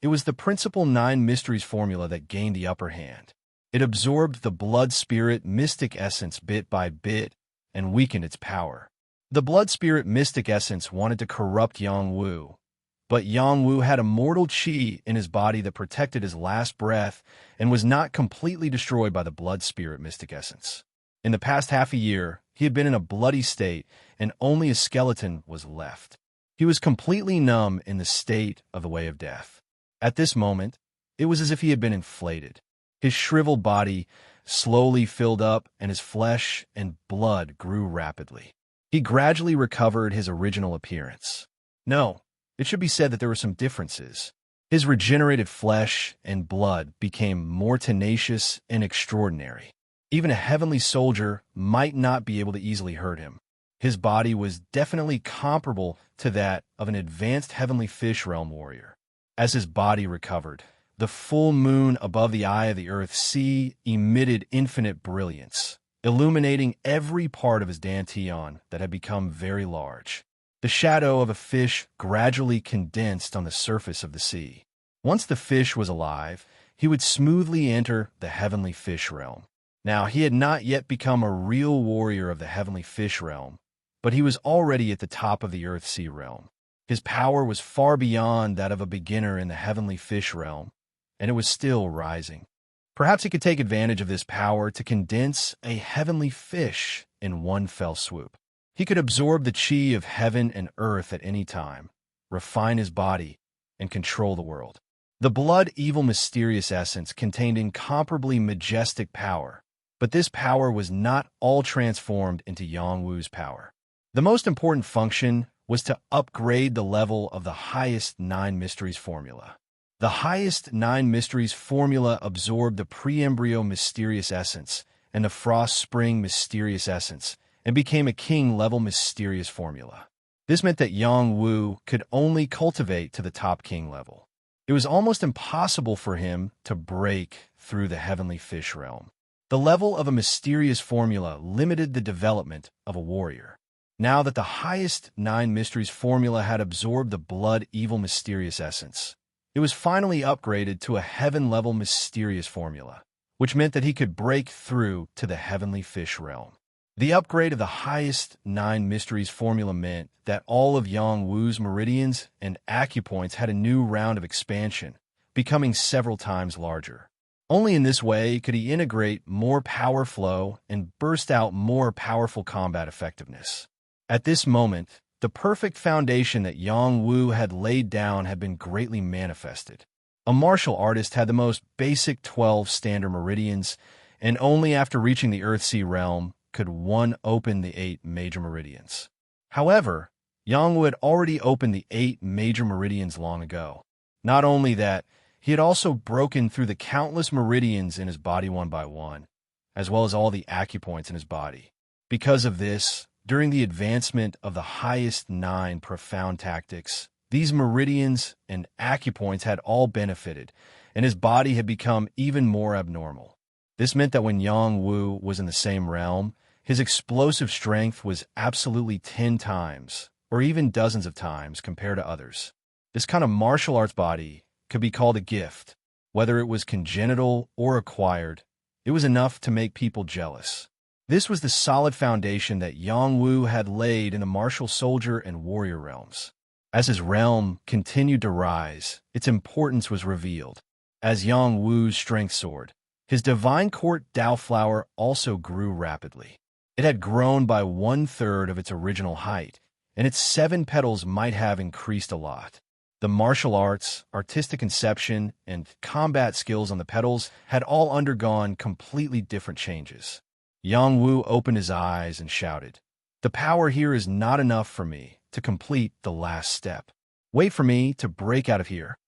It was the principal 9 mysteries formula that gained the upper hand. It absorbed the blood spirit mystic essence bit by bit and weakened its power. The blood spirit mystic essence wanted to corrupt Yang Wu, but Yang Wu had immortal qi in his body that protected his last breath and was not completely destroyed by the blood spirit mystic essence. In the past half a year, he had been in a bloody state, and only his skeleton was left. He was completely numb in the state of the way of death. At this moment, it was as if he had been inflated. His shriveled body slowly filled up, and his flesh and blood grew rapidly. He gradually recovered his original appearance. No, it should be said that there were some differences. His regenerated flesh and blood became more tenacious and extraordinary. Even a heavenly soldier might not be able to easily hurt him. His body was definitely comparable to that of an advanced heavenly fish realm warrior. As his body recovered, the full moon above the eye of the earth sea emitted infinite brilliance, illuminating every part of his dantian that had become very large. The shadow of a fish gradually condensed on the surface of the sea. Once the fish was alive, he would smoothly enter the heavenly fish realm. Now, he had not yet become a real warrior of the heavenly fish realm, but he was already at the top of the earth-sea realm. His power was far beyond that of a beginner in the heavenly fish realm, and it was still rising. Perhaps he could take advantage of this power to condense a heavenly fish in one fell swoop. He could absorb the qi of heaven and earth at any time, refine his body, and control the world. The blood evil mysterious essence contained incomparably majestic power, but this power was not all transformed into Yang Wu's power. The most important function was to upgrade the level of the highest 9 mysteries formula. The highest 9 mysteries formula absorbed the pre-embryo mysterious essence and the frost spring mysterious essence and became a king-level mysterious formula. This meant that Yang Wu could only cultivate to the top king level. It was almost impossible for him to break through the heavenly fish realm. The level of a mysterious formula limited the development of a warrior. Now that the highest 9 mysteries formula had absorbed the blood evil mysterious essence, it was finally upgraded to a heaven-level mysterious formula, which meant that he could break through to the heavenly fish realm. The upgrade of the highest 9 mysteries formula meant that all of Yang Wu's meridians and acupoints had a new round of expansion, becoming several times larger. Only in this way could he integrate more power flow and burst out more powerful combat effectiveness. At this moment, the perfect foundation that Yang Wu had laid down had been greatly manifested. A martial artist had the most basic 12 standard meridians, and only after reaching the Earth-Sea realm could one open the 8 major meridians. However, Yang Wu had already opened the 8 major meridians long ago. Not only that, he had also broken through the countless meridians in his body one by one, as well as all the acupoints in his body. Because of this, during the advancement of the highest 9 profound tactics, these meridians and acupoints had all benefited, and his body had become even more abnormal. This meant that when Yang Wu was in the same realm, his explosive strength was absolutely 10 times, or even dozens of times, compared to others. This kind of martial arts body could be called a gift. Whether it was congenital or acquired, it was enough to make people jealous. This was the solid foundation that Yang Wu had laid in the martial soldier and warrior realms. As his realm continued to rise, its importance was revealed. As Yang Wu's strength soared, his divine court Dao flower also grew rapidly. It had grown by 1/3 of its original height, and its 7 petals might have increased a lot. The martial arts, artistic conception, and combat skills on the petals had all undergone completely different changes. Yang Wu opened his eyes and shouted, "The power here is not enough for me to complete the last step. Wait for me to break out of here."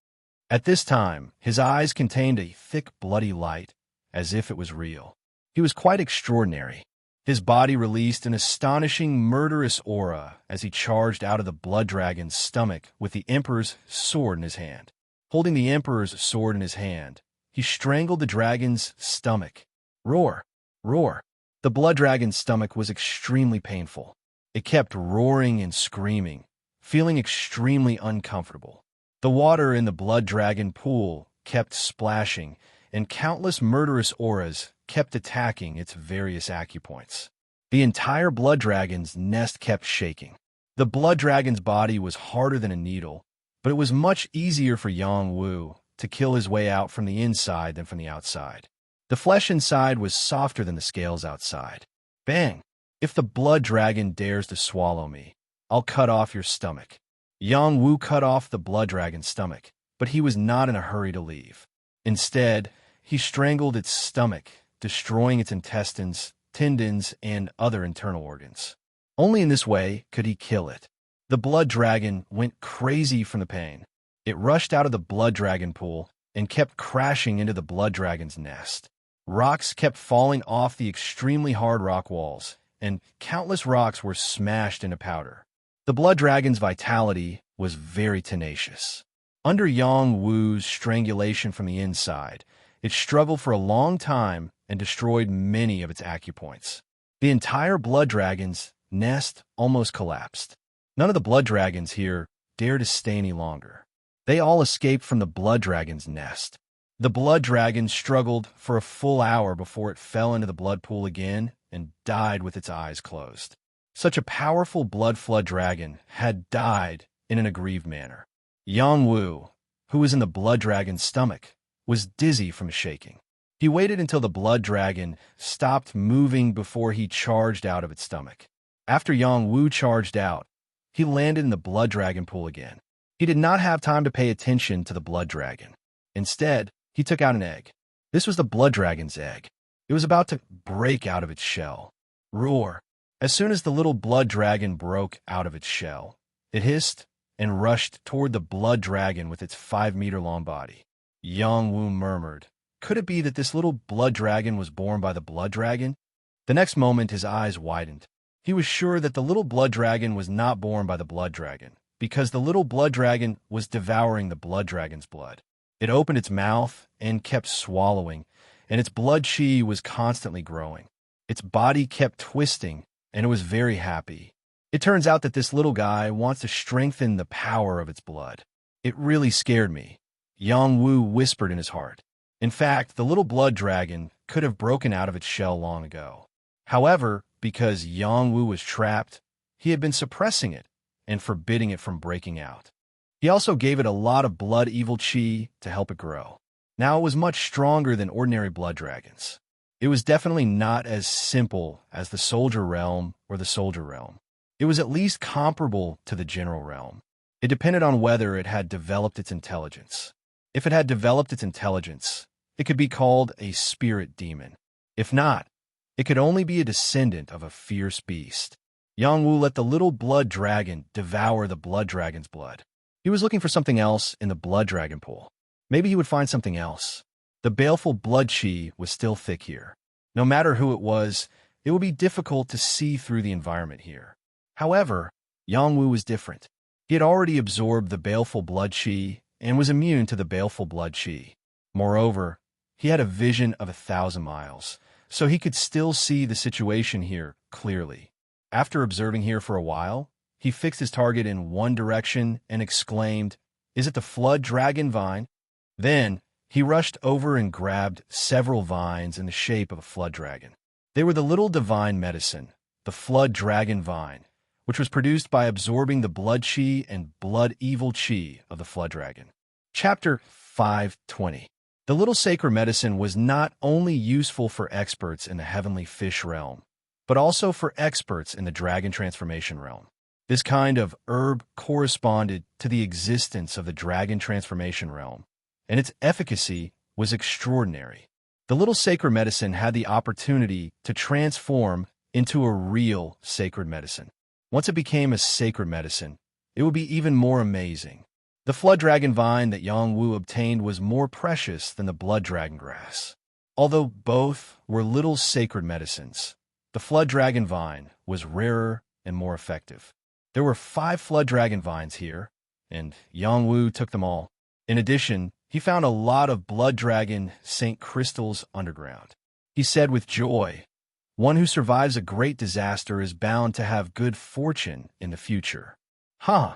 At this time, his eyes contained a thick, bloody light, as if it was real. He was quite extraordinary. His body released an astonishing, murderous aura as he charged out of the blood dragon's stomach with the Emperor's sword in his hand. Holding the Emperor's sword in his hand, he strangled the dragon's stomach. Roar! Roar! The blood dragon's stomach was extremely painful. It kept roaring and screaming, feeling extremely uncomfortable. The water in the blood dragon pool kept splashing, and countless murderous auras kept attacking its various acupoints. The entire blood dragon's nest kept shaking. The blood dragon's body was harder than a needle, but it was much easier for Yang Wu to kill his way out from the inside than from the outside. The flesh inside was softer than the scales outside. Bang! If the blood dragon dares to swallow me, I'll cut off your stomach. Yang Wu cut off the blood dragon's stomach, but he was not in a hurry to leave. Instead, he strangled its stomach, destroying its intestines, tendons, and other internal organs. Only in this way could he kill it. The blood dragon went crazy from the pain. It rushed out of the blood dragon pool and kept crashing into the blood dragon's nest. Rocks kept falling off the extremely hard rock walls, and countless rocks were smashed into powder. The blood dragon's vitality was very tenacious. Under Yang Wu's strangulation from the inside, it struggled for a long time and destroyed many of its acupoints. The entire blood dragon's nest almost collapsed. None of the blood dragons here dared to stay any longer. They all escaped from the blood dragon's nest. The blood dragon struggled for a full hour before it fell into the blood pool again and died with its eyes closed. Such a powerful blood flood dragon had died in an aggrieved manner. Yang Wu, who was in the blood dragon's stomach, was dizzy from shaking. He waited until the blood dragon stopped moving before he charged out of its stomach. After Yang Wu charged out, he landed in the blood dragon pool again. He did not have time to pay attention to the blood dragon. Instead, he took out an egg. This was the blood dragon's egg. It was about to break out of its shell. Roar! As soon as the little blood dragon broke out of its shell, it hissed and rushed toward the blood dragon with its 5-meter-long body. Yang Wu murmured, "Could it be that this little blood dragon was born by the blood dragon?" The next moment his eyes widened. He was sure that the little blood dragon was not born by the blood dragon, because the little blood dragon was devouring the blood dragon's blood. It opened its mouth and kept swallowing, and its blood chi was constantly growing. Its body kept twisting, and it was very happy. It turns out that this little guy wants to strengthen the power of its blood. It really scared me, Yang Wu whispered in his heart. In fact, the little blood dragon could have broken out of its shell long ago. However, because Yang Wu was trapped, he had been suppressing it and forbidding it from breaking out. He also gave it a lot of blood evil chi to help it grow. Now it was much stronger than ordinary blood dragons. It was definitely not as simple as the soldier realm or the soldier realm. It was at least comparable to the general realm. It depended on whether it had developed its intelligence. If it had developed its intelligence, it could be called a spirit demon. If not, it could only be a descendant of a fierce beast. Yang Wu let the little blood dragon devour the blood dragon's blood. He was looking for something else in the blood dragon pool. Maybe he would find something else. The baleful blood chi was still thick here. No matter who it was, it would be difficult to see through the environment here. However, Yang Wu was different. He had already absorbed the baleful blood chi and was immune to the baleful blood chi. Moreover, he had a vision of 1,000 miles, so he could still see the situation here clearly. After observing here for a while, he fixed his target in one direction and exclaimed, "Is it the flood dragon vine?" Then, he rushed over and grabbed several vines in the shape of a flood dragon. They were the little divine medicine, the flood dragon vine, which was produced by absorbing the blood chi and blood evil chi of the flood dragon. Chapter 520. The little sacred medicine was not only useful for experts in the heavenly fish realm, but also for experts in the dragon transformation realm. This kind of herb corresponded to the existence of the dragon transformation realm, and its efficacy was extraordinary. The little sacred medicine had the opportunity to transform into a real sacred medicine. Once it became a sacred medicine, it would be even more amazing. The flood dragon vine that Yang Wu obtained was more precious than the blood dragon grass. Although both were little sacred medicines, the flood dragon vine was rarer and more effective. There were 5 flood dragon vines here, and Yang Wu took them all. In addition, he found a lot of blood dragon St. crystals underground. He said with joy, "One who survives a great disaster is bound to have good fortune in the future." Huh.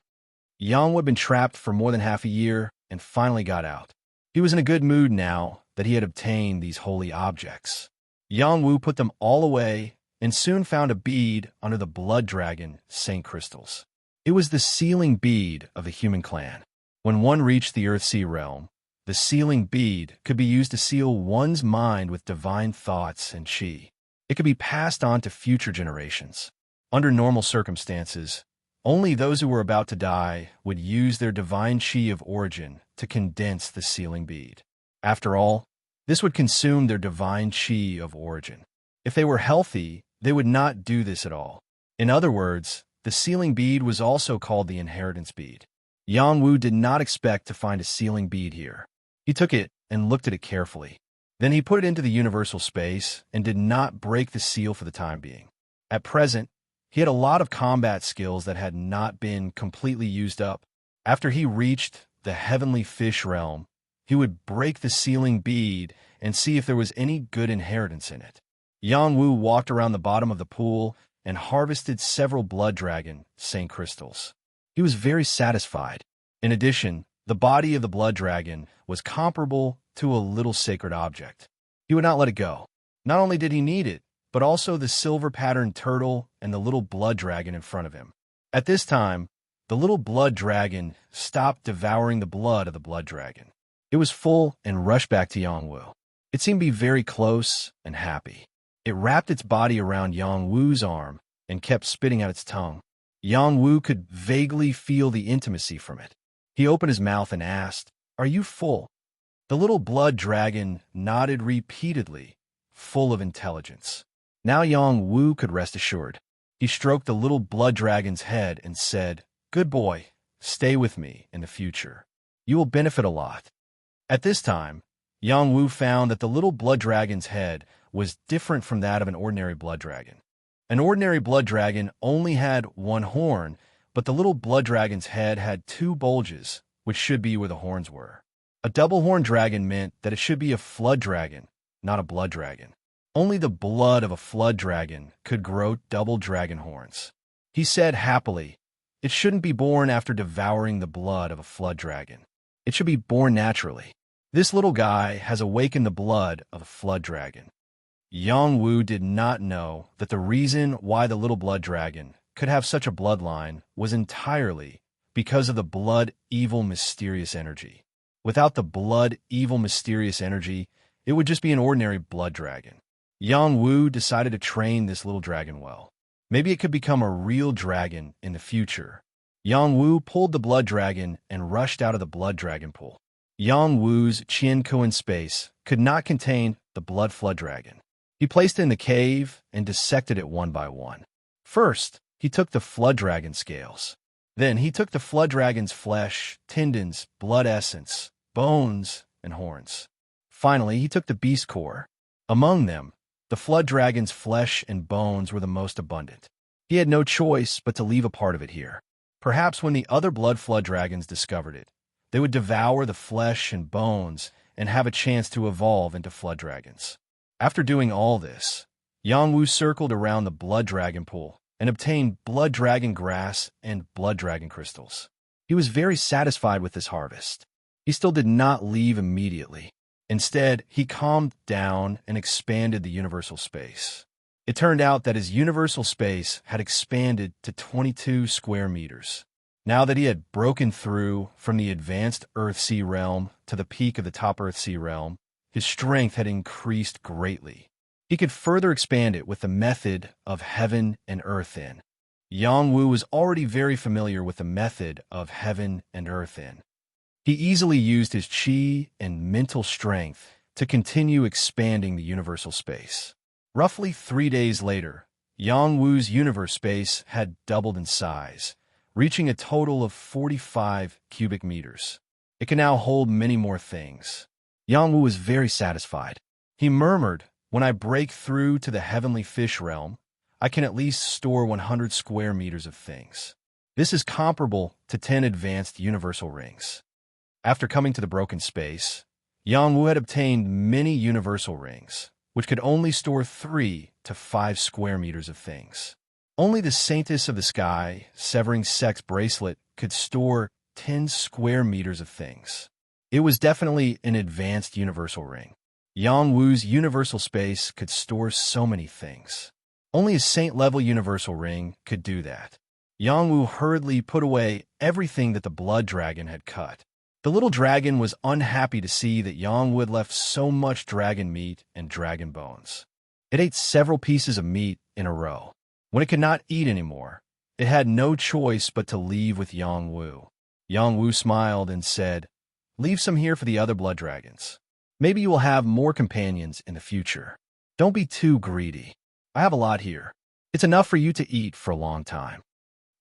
Yang Wu had been trapped for more than half a year and finally got out. He was in a good mood now that he had obtained these holy objects. Yang Wu put them all away and soon found a bead under the blood dragon Saint crystals. It was the sealing bead of the human clan. When one reached the Earthsea realm, the sealing bead could be used to seal one's mind with divine thoughts and qi. It could be passed on to future generations. Under normal circumstances, only those who were about to die would use their divine qi of origin to condense the sealing bead. After all, this would consume their divine qi of origin. If they were healthy, they would not do this at all. In other words, the sealing bead was also called the inheritance bead. Yang Wu did not expect to find a sealing bead here. He took it and looked at it carefully. Then he put it into the universal space and did not break the seal for the time being. At present, he had a lot of combat skills that had not been completely used up. After he reached the heavenly fish realm, he would break the sealing bead and see if there was any good inheritance in it. Yang Wu walked around the bottom of the pool and harvested several blood dragon Saint crystals. He was very satisfied. In addition, the body of the blood dragon was comparable to a little sacred object. He would not let it go. Not only did he need it, but also the silver-patterned turtle and the little blood dragon in front of him. At this time, the little blood dragon stopped devouring the blood of the blood dragon. It was full and rushed back to Yang Wu. It seemed to be very close and happy. It wrapped its body around Yang Wu's arm and kept spitting out its tongue. Yang Wu could vaguely feel the intimacy from it. He opened his mouth and asked, "Are you full?" The little blood dragon nodded repeatedly, full of intelligence. Now Yang Wu could rest assured. He stroked the little blood dragon's head and said, "Good boy, stay with me in the future. You will benefit a lot." At this time, Yang Wu found that the little blood dragon's head was different from that of an ordinary blood dragon. An ordinary blood dragon only had one horn, but the little blood dragon's head had two bulges, which should be where the horns were. A double-horned dragon meant that it should be a flood dragon, not a blood dragon. Only the blood of a flood dragon could grow double dragon horns. He said happily, "It shouldn't be born after devouring the blood of a flood dragon. It should be born naturally. This little guy has awakened the blood of a flood dragon." Yang Wu did not know that the reason why the little blood dragon could have such a bloodline was entirely because of the blood evil mysterious energy. Without the blood evil mysterious energy, it would just be an ordinary blood dragon. Yang Wu decided to train this little dragon well. Maybe it could become a real dragon in the future. Yang Wu pulled the blood dragon and rushed out of the blood dragon pool. Yang Wu's Qian space could not contain the blood flood dragon. He placed it in the cave and dissected it one by one. First, he took the flood dragon scales. Then he took the flood dragon's flesh, tendons, blood essence, bones, and horns. Finally, he took the beast core. Among them, the flood dragon's flesh and bones were the most abundant. He had no choice but to leave a part of it here. Perhaps when the other blood flood dragons discovered it, they would devour the flesh and bones and have a chance to evolve into flood dragons. After doing all this, Yang Wu circled around the blood dragon pool and obtained blood dragon grass and blood dragon crystals. He was very satisfied with this harvest. He still did not leave immediately. Instead, he calmed down and expanded the universal space. It turned out that his universal space had expanded to 22 square meters. Now that he had broken through from the advanced Earthsea realm to the peak of the top Earthsea realm, his strength had increased greatly. He could further expand it with the method of heaven and earth in. Yang Wu was already very familiar with the method of heaven and earth in. He easily used his qi and mental strength to continue expanding the universal space. Roughly 3 days later, Yang Wu's universe space had doubled in size, reaching a total of 45 cubic meters. It can now hold many more things. Yang Wu was very satisfied. He murmured, "When I break through to the heavenly fish realm, I can at least store 100 square meters of things. This is comparable to 10 advanced universal rings." After coming to the broken space, Yang Wu had obtained many universal rings, which could only store 3 to 5 square meters of things. Only the saintess of the sky, severing sex bracelet, could store 10 square meters of things. It was definitely an advanced universal ring. Yang Wu's universal space could store so many things. Only a saint-level universal ring could do that. Yang Wu hurriedly put away everything that the blood dragon had cut. The little dragon was unhappy to see that Yang Wu had left so much dragon meat and dragon bones. It ate several pieces of meat in a row. When it could not eat anymore, it had no choice but to leave with Yang Wu. Yang Wu smiled and said, "Leave some here for the other blood dragons. Maybe you will have more companions in the future. Don't be too greedy. I have a lot here. It's enough for you to eat for a long time."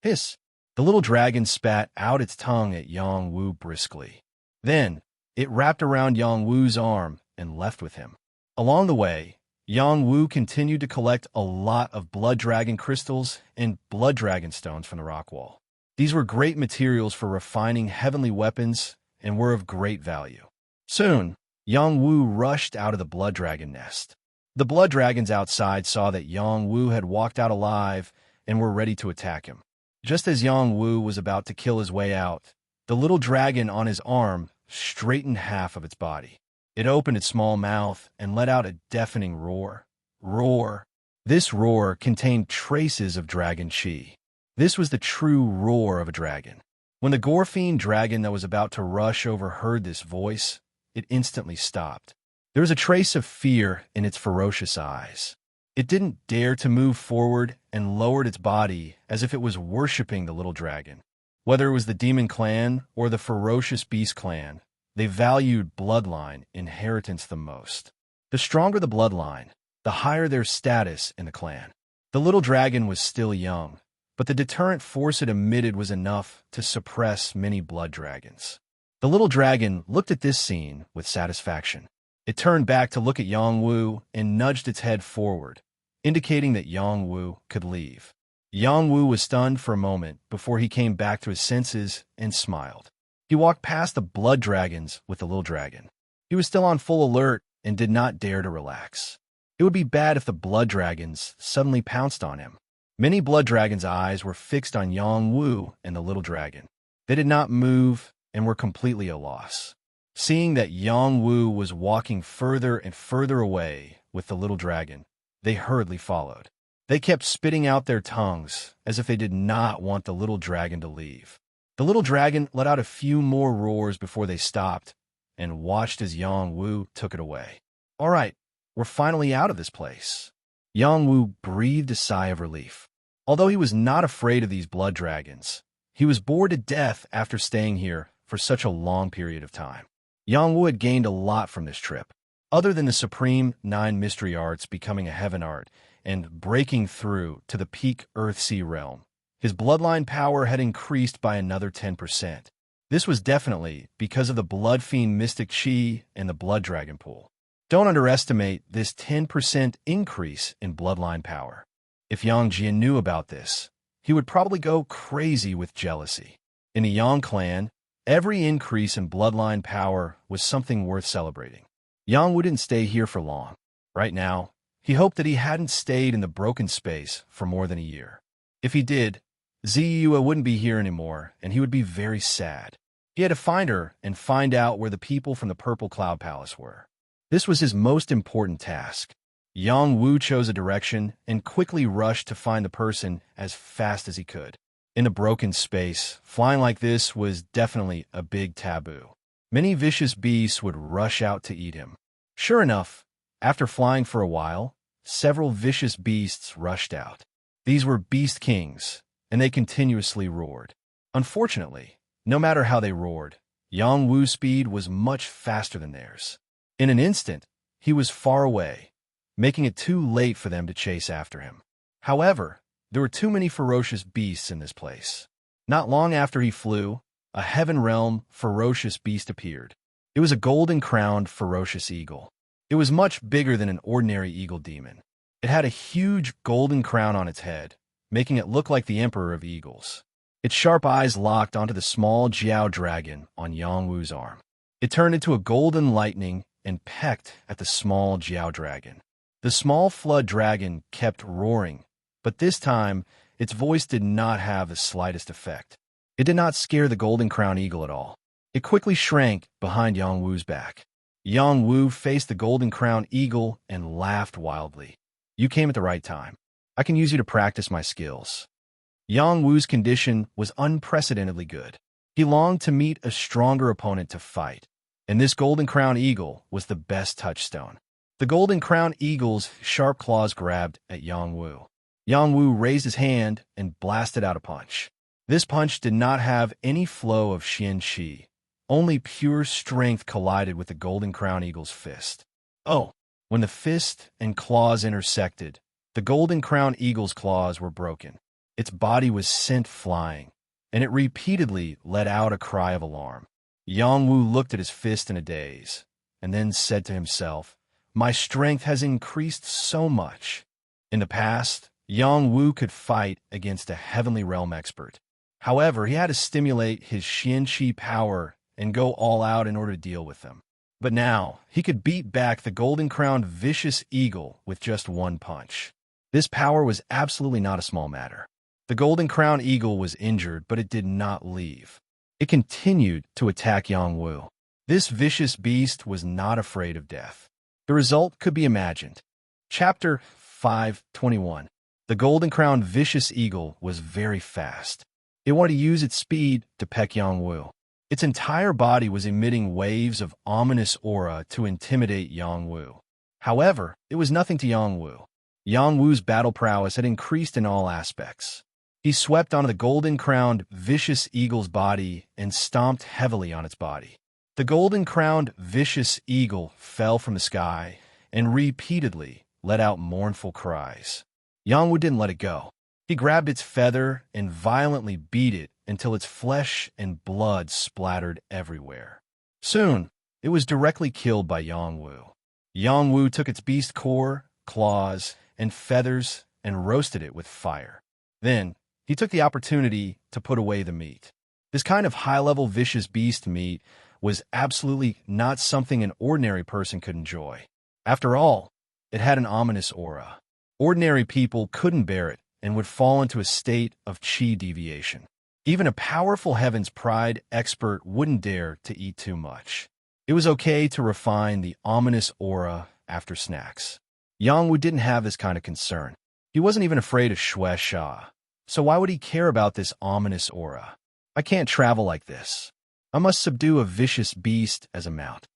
Hiss! The little dragon spat out its tongue at Yang Wu briskly. Then, it wrapped around Yang Wu's arm and left with him. Along the way, Yang Wu continued to collect a lot of blood dragon crystals and blood dragon stones from the rock wall. These were great materials for refining heavenly weapons and were of great value. Soon, Yang Wu rushed out of the blood dragon nest. The blood dragons outside saw that Yang Wu had walked out alive and were ready to attack him. Just as Yang Wu was about to kill his way out, the little dragon on his arm straightened half of its body. It opened its small mouth and let out a deafening roar. Roar! This roar contained traces of dragon chi. This was the true roar of a dragon. When the gore-fiend dragon that was about to rush over heard this voice, it instantly stopped. There was a trace of fear in its ferocious eyes. It didn't dare to move forward and lowered its body as if it was worshipping the little dragon. Whether it was the demon clan or the ferocious beast clan, they valued bloodline inheritance the most. The stronger the bloodline, the higher their status in the clan. The little dragon was still young, but the deterrent force it emitted was enough to suppress many blood dragons. The little dragon looked at this scene with satisfaction. It turned back to look at Yang Wu and nudged its head forward, indicating that Yang Wu could leave. Yang Wu was stunned for a moment before he came back to his senses and smiled. He walked past the blood dragons with the little dragon. He was still on full alert and did not dare to relax. It would be bad if the blood dragons suddenly pounced on him. Many blood dragons' eyes were fixed on Yang Wu and the little dragon. They did not move and were completely at a loss. Seeing that Yang Wu was walking further and further away with the little dragon, they hurriedly followed. They kept spitting out their tongues as if they did not want the little dragon to leave. The little dragon let out a few more roars before they stopped and watched as Yang Wu took it away. "All right, we're finally out of this place." Yang Wu breathed a sigh of relief. Although he was not afraid of these blood dragons, he was bored to death after staying here for such a long period of time. Yang Wu had gained a lot from this trip. Other than the supreme 9 mystery arts becoming a heaven art and breaking through to the peak Earth-Sea realm, his bloodline power had increased by another 10%. This was definitely because of the blood fiend mystic chi and the blood dragon pool. Don't underestimate this 10% increase in bloodline power. If Yang Jian knew about this, he would probably go crazy with jealousy. In the Yang clan, every increase in bloodline power was something worth celebrating. Yang wouldn't stay here for long. Right now, he hoped that he hadn't stayed in the broken space for more than a year. If he did, Ziyue wouldn't be here anymore, and he would be very sad. He had to find her and find out where the people from the Purple Cloud Palace were. This was his most important task. Yang Wu chose a direction and quickly rushed to find the person as fast as he could. In the broken space, flying like this was definitely a big taboo. Many vicious beasts would rush out to eat him. Sure enough, after flying for a while, several vicious beasts rushed out. These were beast kings, and they continuously roared. Unfortunately, no matter how they roared, Yang Wu's speed was much faster than theirs. In an instant, he was far away, making it too late for them to chase after him. However, there were too many ferocious beasts in this place. Not long after he flew, a heaven realm ferocious beast appeared. It was a golden-crowned ferocious eagle. It was much bigger than an ordinary eagle demon. It had a huge golden crown on its head, making it look like the emperor of eagles. Its sharp eyes locked onto the small Jiao dragon on Yang Wu's arm. It turned into a golden lightning and pecked at the small Jiao dragon. The small flood dragon kept roaring, But this time, its voice did not have the slightest effect. It did not scare the golden crown eagle at all. It quickly shrank behind Yang Wu's back. Yang Wu faced the golden crown eagle and laughed wildly. You came at the right time. I can use you to practice my skills. Yang Wu's condition was unprecedentedly good. He longed to meet a stronger opponent to fight, and this golden crown eagle was the best touchstone. The golden crown eagle's sharp claws grabbed at Yang Wu. Yang Wu raised his hand and blasted out a punch. This punch did not have any flow of Xian Qi. Only pure strength collided with the golden crown eagle's fist. Oh! When the fist and claws intersected, the golden crown eagle's claws were broken. Its body was sent flying, and it repeatedly let out a cry of alarm. Yang Wu looked at his fist in a daze, and then said to himself, "My strength has increased so much." In the past, Yang Wu could fight against a heavenly realm expert. However, he had to stimulate his Xian Qi power and go all out in order to deal with them. But now, he could beat back the golden-crowned vicious eagle with just one punch. This power was absolutely not a small matter. The golden-crowned eagle was injured, but it did not leave. It continued to attack Yang Wu. This vicious beast was not afraid of death. The result could be imagined. Chapter 5:21. The golden-crowned vicious eagle was very fast. It wanted to use its speed to peck Yang Wu. Its entire body was emitting waves of ominous aura to intimidate Yang Wu. However, it was nothing to Yang Wu. Yang Wu's battle prowess had increased in all aspects. He swept onto the golden-crowned vicious eagle's body and stomped heavily on its body. The golden-crowned vicious eagle fell from the sky and repeatedly let out mournful cries. Yang Wu didn't let it go. He grabbed its feather and violently beat it until its flesh and blood splattered everywhere. Soon, it was directly killed by Yang Wu. Yang Wu took its beast core, claws, and feathers and roasted it with fire. Then, he took the opportunity to put away the meat. This kind of high-level vicious beast meat was absolutely not something an ordinary person could enjoy. After all, it had an ominous aura. Ordinary people couldn't bear it and would fall into a state of qi deviation. Even a powerful Heaven's Pride expert wouldn't dare to eat too much. It was okay to refine the ominous aura after snacks. Yang Wu didn't have this kind of concern. He wasn't even afraid of Shui Sha. So why would he care about this ominous aura? I can't travel like this. I must subdue a vicious beast as a mount.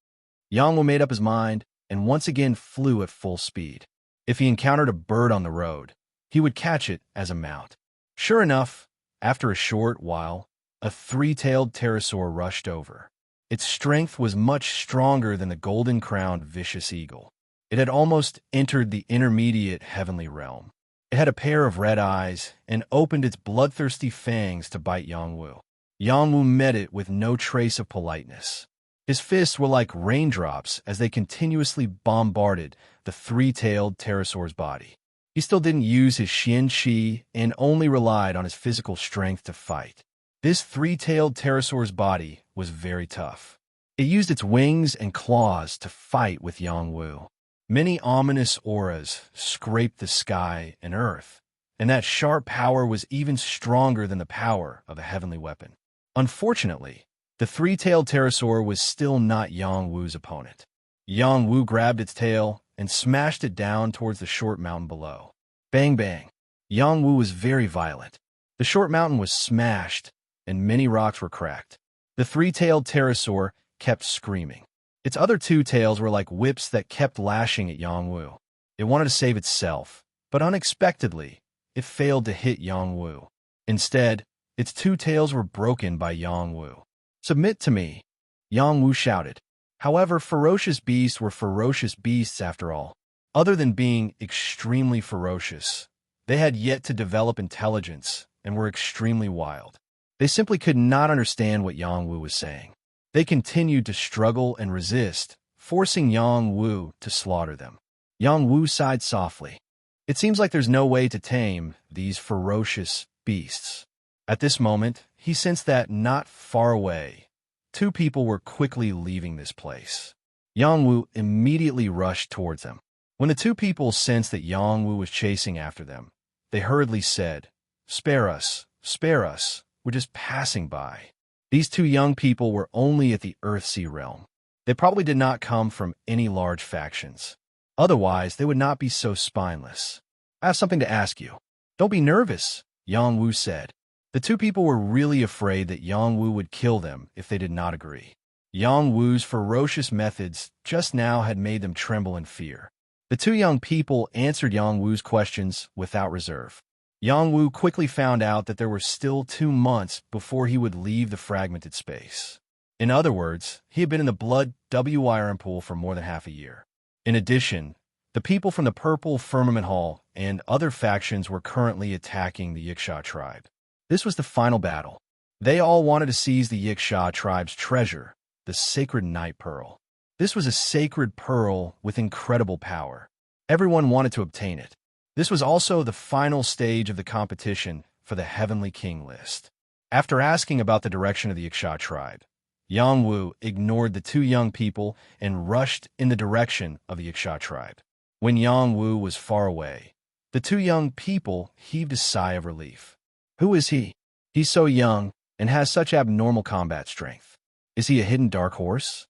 Yang Wu made up his mind and once again flew at full speed. If he encountered a bird on the road, he would catch it as a mount. Sure enough, after a short while, a three-tailed pterosaur rushed over. Its strength was much stronger than the golden-crowned vicious eagle. It had almost entered the intermediate heavenly realm. It had a pair of red eyes and opened its bloodthirsty fangs to bite Yang Wu. Yang Wu met it with no trace of politeness. His fists were like raindrops as they continuously bombarded the three-tailed pterosaur's body. He still didn't use his Xian Qi and only relied on his physical strength to fight. This three-tailed pterosaur's body was very tough. It used its wings and claws to fight with Yang Wu. Many ominous auras scraped the sky and earth, and that sharp power was even stronger than the power of a heavenly weapon. Unfortunately, the three-tailed pterosaur was still not Yang Wu's opponent. Yang Wu grabbed its tail and smashed it down towards the short mountain below. Bang bang. Yang Wu was very violent. The short mountain was smashed, and many rocks were cracked. The three-tailed pterosaur kept screaming. Its other two tails were like whips that kept lashing at Yang Wu. It wanted to save itself, but unexpectedly, it failed to hit Yang Wu. Instead, its two tails were broken by Yang Wu. "Submit to me," Yang Wu shouted. However, ferocious beasts were ferocious beasts after all. Other than being extremely ferocious, they had yet to develop intelligence and were extremely wild. They simply could not understand what Yang Wu was saying. They continued to struggle and resist, forcing Yang Wu to slaughter them. Yang Wu sighed softly. It seems like there's no way to tame these ferocious beasts. At this moment, he sensed that not far away, two people were quickly leaving this place. Yang Wu immediately rushed towards them. When the two people sensed that Yang Wu was chasing after them, they hurriedly said, "Spare us, spare us, we're just passing by." These two young people were only at the Earthsea realm. They probably did not come from any large factions. Otherwise, they would not be so spineless. "I have something to ask you." "Don't be nervous," Yang Wu said. The two people were really afraid that Yang Wu would kill them if they did not agree. Yang Wu's ferocious methods just now had made them tremble in fear. The two young people answered Yang Wu's questions without reserve. Yang Wu quickly found out that there were still 2 months before he would leave the fragmented space. In other words, he had been in the blood WIRM pool for more than half a year. In addition, the people from the Purple Firmament Hall and other factions were currently attacking the Yiksha tribe. This was the final battle. They all wanted to seize the Yiksha tribe's treasure, the sacred night pearl. This was a sacred pearl with incredible power. Everyone wanted to obtain it. This was also the final stage of the competition for the Heavenly King list. After asking about the direction of the Yiksha tribe, Yang Wu ignored the two young people and rushed in the direction of the Yiksha tribe. When Yang Wu was far away, the two young people heaved a sigh of relief. Who is he? He's so young and has such abnormal combat strength. Is he a hidden dark horse?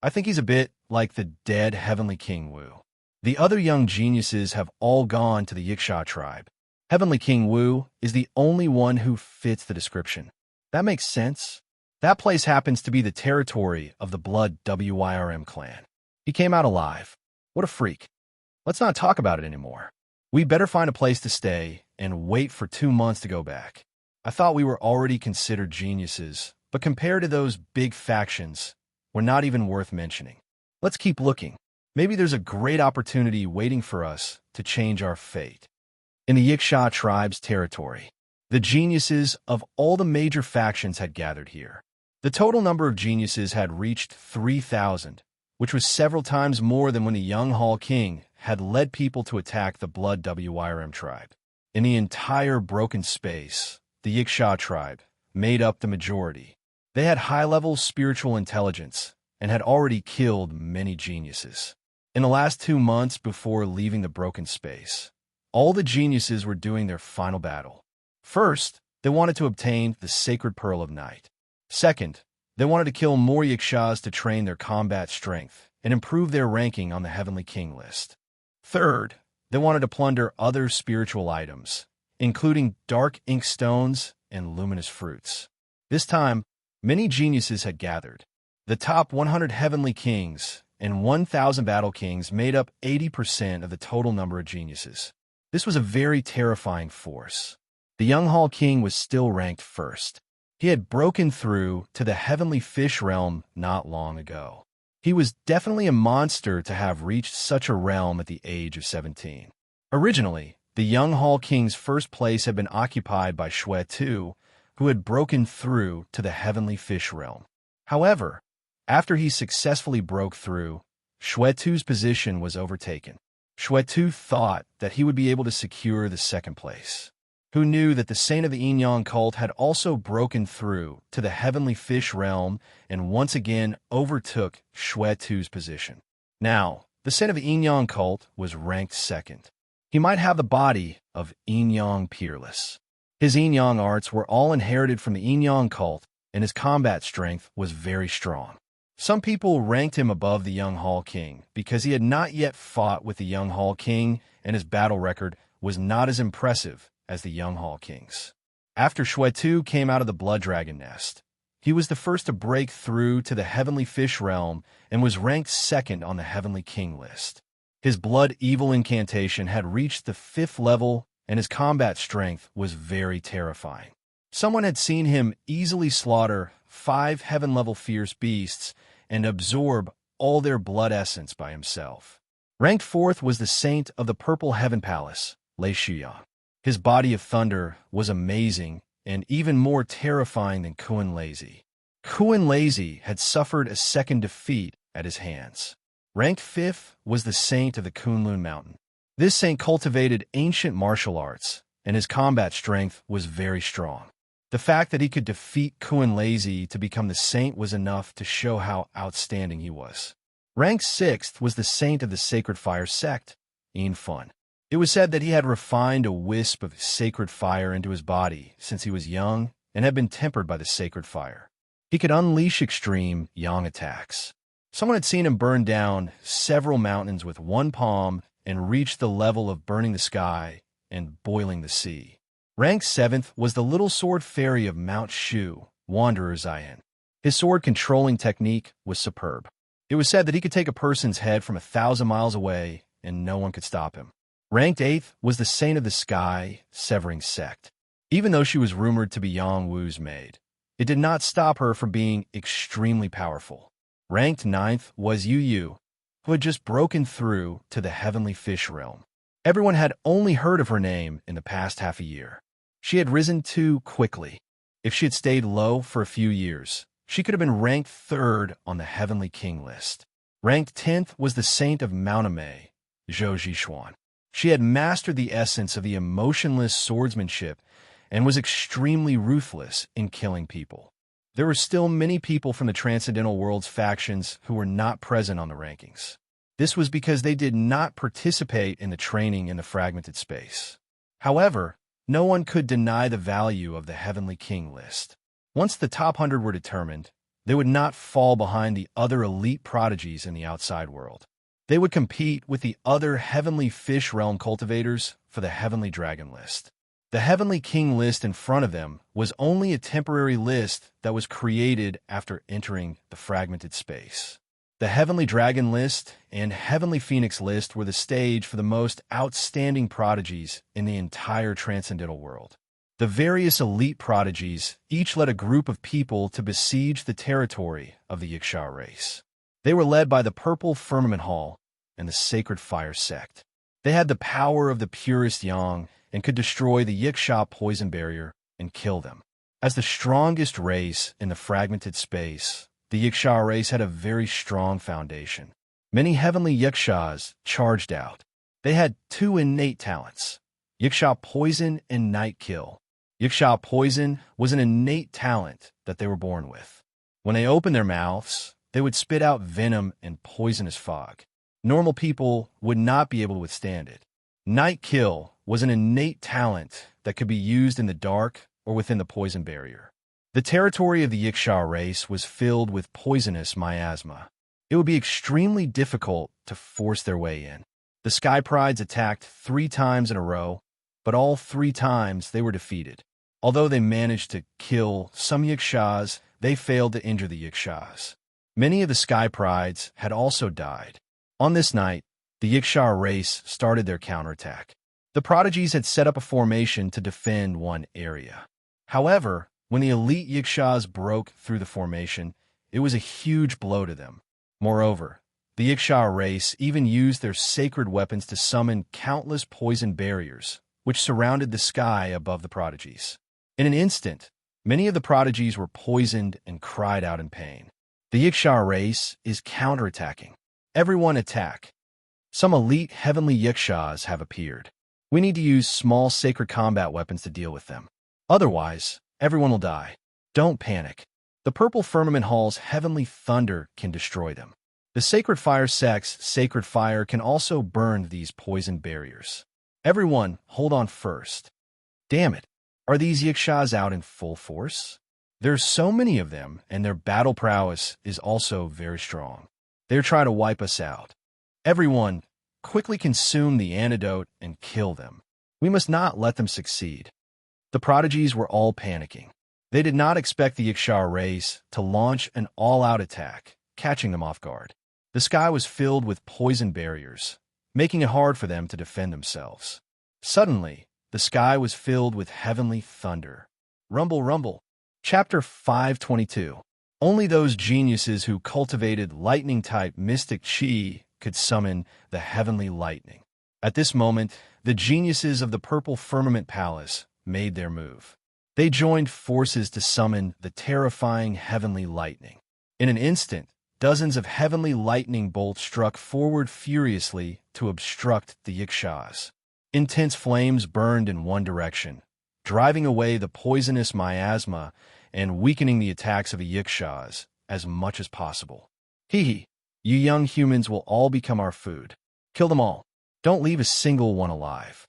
I think he's a bit like the dead Heavenly King Wu. The other young geniuses have all gone to the Yiksha tribe. Heavenly King Wu is the only one who fits the description. That makes sense. That place happens to be the territory of the Blood WIRM clan. He came out alive. What a freak. Let's not talk about it anymore. We better find a place to stay and wait for 2 months to go back. I thought we were already considered geniuses, but compared to those big factions, we're not even worth mentioning. Let's keep looking. Maybe there's a great opportunity waiting for us to change our fate. In the Yiksha tribe's territory, the geniuses of all the major factions had gathered here. The total number of geniuses had reached 3,000, which was several times more than when the young Hall King had led people to attack the Blood WIRM tribe. In the entire broken space, the Yiksha tribe made up the majority. They had high-level spiritual intelligence and had already killed many geniuses. In the last 2 months before leaving the broken space, all the geniuses were doing their final battle. First, they wanted to obtain the sacred pearl of night. Second, they wanted to kill more Yikshas to train their combat strength and improve their ranking on the Heavenly King list. Third, they wanted to plunder other spiritual items, including dark ink stones and luminous fruits. This time, many geniuses had gathered. The top 100 Heavenly Kings and 1,000 Battle Kings made up 80% of the total number of geniuses. This was a very terrifying force. The young Hall King was still ranked first. He had broken through to the Heavenly Fish realm not long ago. He was definitely a monster to have reached such a realm at the age of 17. Originally, the young Hall King's first place had been occupied by Shui, who had broken through to the Heavenly Fish realm. However, after he successfully broke through, Shui-Tu's position was overtaken. Shui-Tu thought that he would be able to secure the second place. Who knew that the Saint of the Yin-Yang cult had also broken through to the Heavenly Fish realm and once again overtook Shui-Tu's position. Now, the Saint of the Yin-Yang cult was ranked second. He might have the body of Yin-Yang Peerless. His Yin-Yang arts were all inherited from the Yin-Yang cult, and his combat strength was very strong. Some people ranked him above the young Hall King because he had not yet fought with the young Hall King, and his battle record was not as impressive as the young Hall King's. After Shui-Tu came out of the Blood Dragon Nest, he was the first to break through to the Heavenly Fish realm and was ranked second on the Heavenly King list. His Blood Evil incantation had reached the 5th level, and his combat strength was very terrifying. Someone had seen him easily slaughter 5 heaven-level fierce beasts and absorb all their blood essence by himself. Ranked 4th was the Saint of the Purple Heaven Palace, Lei Shuyang. His body of thunder was amazing and even more terrifying than Kuan Lazy. Kuan Lazy had suffered a second defeat at his hands. Ranked 5th was the Saint of the Kunlun Mountain. This saint cultivated ancient martial arts, and his combat strength was very strong. The fact that he could defeat Kuan Lazy to become the saint was enough to show how outstanding he was. Ranked 6th was the Saint of the Sacred Fire Sect, Yin Fun. It was said that he had refined a wisp of sacred fire into his body since he was young and had been tempered by the sacred fire. He could unleash extreme yang attacks. Someone had seen him burn down several mountains with one palm and reach the level of burning the sky and boiling the sea. Rank 7th was the little sword fairy of Mount Shu, Wanderer Zion. His sword controlling technique was superb. It was said that he could take a person's head from 1,000 miles away and no one could stop him. Ranked 8th was the Saint of the Sky, Severing Sect. Even though she was rumored to be Yang Wu's maid, it did not stop her from being extremely powerful. Ranked 9th was Yu Yu, who had just broken through to the heavenly fish realm. Everyone had only heard of her name in the past half a year. She had risen too quickly. If she had stayed low for a few years, she could have been ranked 3rd on the Heavenly King list. Ranked 10th was the Saint of Maunamei, Zhou Zhishuan. She had mastered the essence of the emotionless swordsmanship and was extremely ruthless in killing people. There were still many people from the Transcendental World's factions who were not present on the rankings. This was because they did not participate in the training in the fragmented space. However, no one could deny the value of the Heavenly King list. Once the top 100 were determined, they would not fall behind the other elite prodigies in the outside world. They would compete with the other Heavenly Fish Realm cultivators for the Heavenly Dragon list. The Heavenly King list in front of them was only a temporary list that was created after entering the fragmented space. The Heavenly Dragon list and Heavenly Phoenix list were the stage for the most outstanding prodigies in the entire Transcendental world. The various elite prodigies each led a group of people to besiege the territory of the Yiksha race. They were led by the Purple Firmament Hall and the Sacred Fire Sect. They had the power of the purest yang and could destroy the Yiksha poison barrier and kill them. As the strongest race in the fragmented space, the Yiksha race had a very strong foundation. Many heavenly Yikshas charged out. They had 2 innate talents, Yiksha Poison and Night Kill. Yiksha Poison was an innate talent that they were born with. When they opened their mouths, they would spit out venom and poisonous fog. Normal people would not be able to withstand it. Night Kill was an innate talent that could be used in the dark or within the poison barrier. The territory of the Yiksha race was filled with poisonous miasma. It would be extremely difficult to force their way in. The Sky Prides attacked 3 times in a row, but all 3 times they were defeated. Although they managed to kill some Yikshas, they failed to injure the Yikshas. Many of the Sky Prides had also died. On this night, the Yiksha race started their counterattack. The prodigies had set up a formation to defend one area. However, when the elite Yikshas broke through the formation, it was a huge blow to them. Moreover, the Yiksha race even used their sacred weapons to summon countless poison barriers, which surrounded the sky above the prodigies. In an instant, many of the prodigies were poisoned and cried out in pain. The Yiksha race is counterattacking. Everyone attack. Some elite heavenly Yikshas have appeared. We need to use small sacred combat weapons to deal with them. Otherwise, everyone will die. Don't panic. The Purple Firmament Hall's heavenly thunder can destroy them. The Sacred Fire Sect's sacred fire can also burn these poison barriers. Everyone, hold on first. Damn it. Are these Yikshas out in full force? There's so many of them, and their battle prowess is also very strong. They're trying to wipe us out. Everyone, quickly consume the antidote and kill them. We must not let them succeed. The prodigies were all panicking. They did not expect the Yiksha race to launch an all-out attack, catching them off guard. The sky was filled with poison barriers, making it hard for them to defend themselves. Suddenly, the sky was filled with heavenly thunder. Rumble, rumble. Chapter 522. Only those geniuses who cultivated lightning-type mystic chi could summon the heavenly lightning. At this moment, the geniuses of the Purple Firmament Palace made their move. They joined forces to summon the terrifying heavenly lightning. In an instant, dozens of heavenly lightning bolts struck forward furiously to obstruct the Yikshas. Intense flames burned in one direction, driving away the poisonous miasma and weakening the attacks of the Yikshas as much as possible. Hee hee, you young humans will all become our food. Kill them all. Don't leave a single one alive.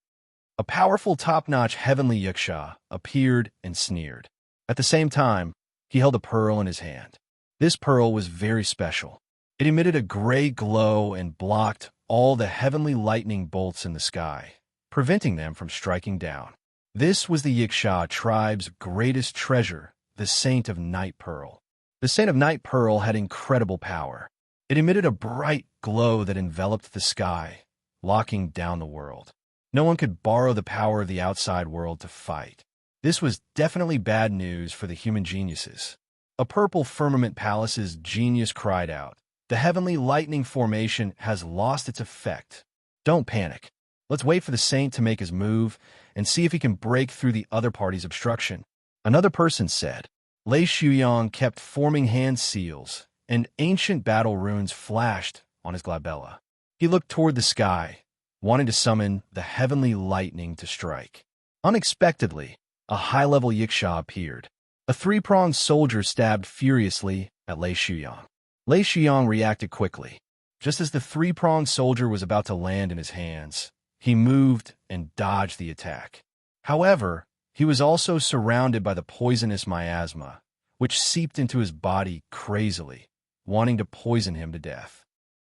A powerful top-notch heavenly yaksha appeared and sneered. At the same time, he held a pearl in his hand. This pearl was very special. It emitted a gray glow and blocked all the heavenly lightning bolts in the sky, preventing them from striking down. This was the Yaksha tribe's greatest treasure, the Saint of Night Pearl. The Saint of Night Pearl had incredible power. It emitted a bright glow that enveloped the sky, locking down the world. No one could borrow the power of the outside world to fight. This was definitely bad news for the human geniuses. A purple firmament palace's genius cried out, "The heavenly lightning formation has lost its effect." Don't panic. Let's wait for the saint to make his move and see if he can break through the other party's obstruction. Another person said. Lei Shuyang kept forming hand seals, and ancient battle runes flashed on his glabella. He looked toward the sky, wanting to summon the heavenly lightning to strike. Unexpectedly, a high-level Yiksha appeared. A three-pronged soldier stabbed furiously at Lei Shuyang. Lei Shuyang reacted quickly. Just as the three-pronged soldier was about to land in his hands, he moved and dodged the attack. However, he was also surrounded by the poisonous miasma, which seeped into his body crazily, wanting to poison him to death.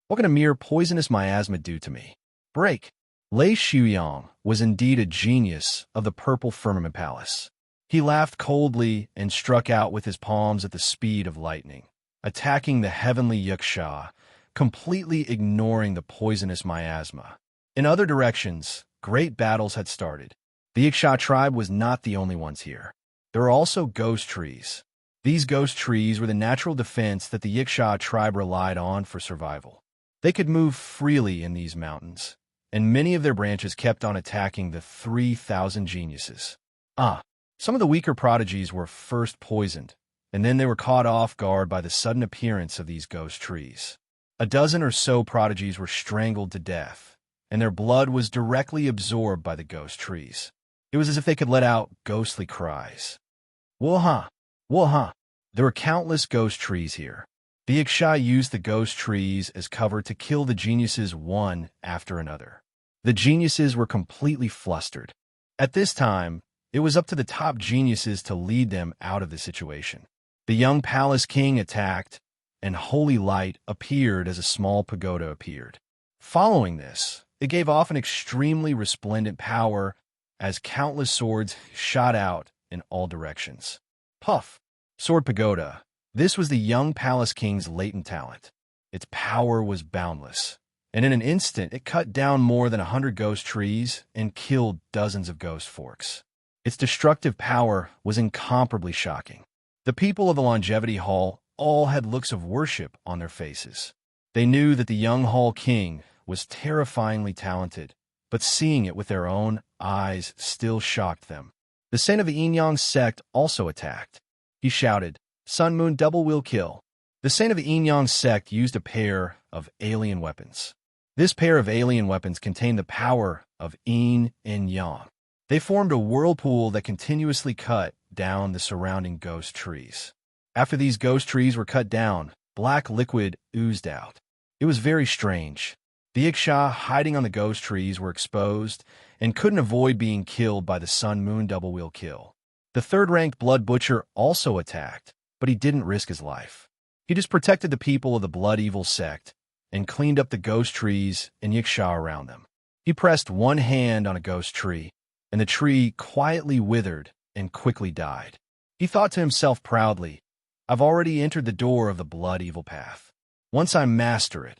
What can a mere poisonous miasma do to me? Break! Lei Shuyang was indeed a genius of the Purple Firmament Palace. He laughed coldly and struck out with his palms at the speed of lightning, attacking the heavenly Yaksha, completely ignoring the poisonous miasma. In other directions, great battles had started. The Yaksha tribe was not the only ones here. There were also ghost trees. These ghost trees were the natural defense that the Yaksha tribe relied on for survival. They could move freely in these mountains, and many of their branches kept on attacking the 3,000 geniuses. Some of the weaker prodigies were first poisoned, and then they were caught off guard by the sudden appearance of these ghost trees. A dozen or so prodigies were strangled to death, and their blood was directly absorbed by the ghost trees. It was as if they could let out ghostly cries. Woha! Woha! There were countless ghost trees here. The Yaksha used the ghost trees as cover to kill the geniuses one after another. The geniuses were completely flustered. At this time, it was up to the top geniuses to lead them out of the situation. The young palace king attacked, and holy light appeared as a small pagoda appeared. Following this, it gave off an extremely resplendent power as countless swords shot out in all directions. Puff! Sword Pagoda. This was the young palace king's latent talent. Its power was boundless, and in an instant it cut down more than 100 ghost trees and killed dozens of ghost forks. Its destructive power was incomparably shocking. The people of the Longevity Hall all had looks of worship on their faces. They knew that the young Hall King was terrifyingly talented, but seeing it with their own eyes still shocked them. The saint of the Yin-Yang sect also attacked. He shouted, "Sun Moon double will kill." The saint of the Yin-Yang sect used a pair of alien weapons. This pair of alien weapons contained the power of Yin and Yang. They formed a whirlpool that continuously cut down the surrounding ghost trees. After these ghost trees were cut down, black liquid oozed out. It was very strange. The Yaksha hiding on the ghost trees were exposed and couldn't avoid being killed by the Sun Moon double wheel kill. The third-ranked Blood Butcher also attacked, but he didn't risk his life. He just protected the people of the Blood Evil sect and cleaned up the ghost trees and Yaksha around them. He pressed one hand on a ghost tree, and the tree quietly withered and quickly died. He thought to himself proudly, "I've already entered the door of the Blood Evil path. Once I master it,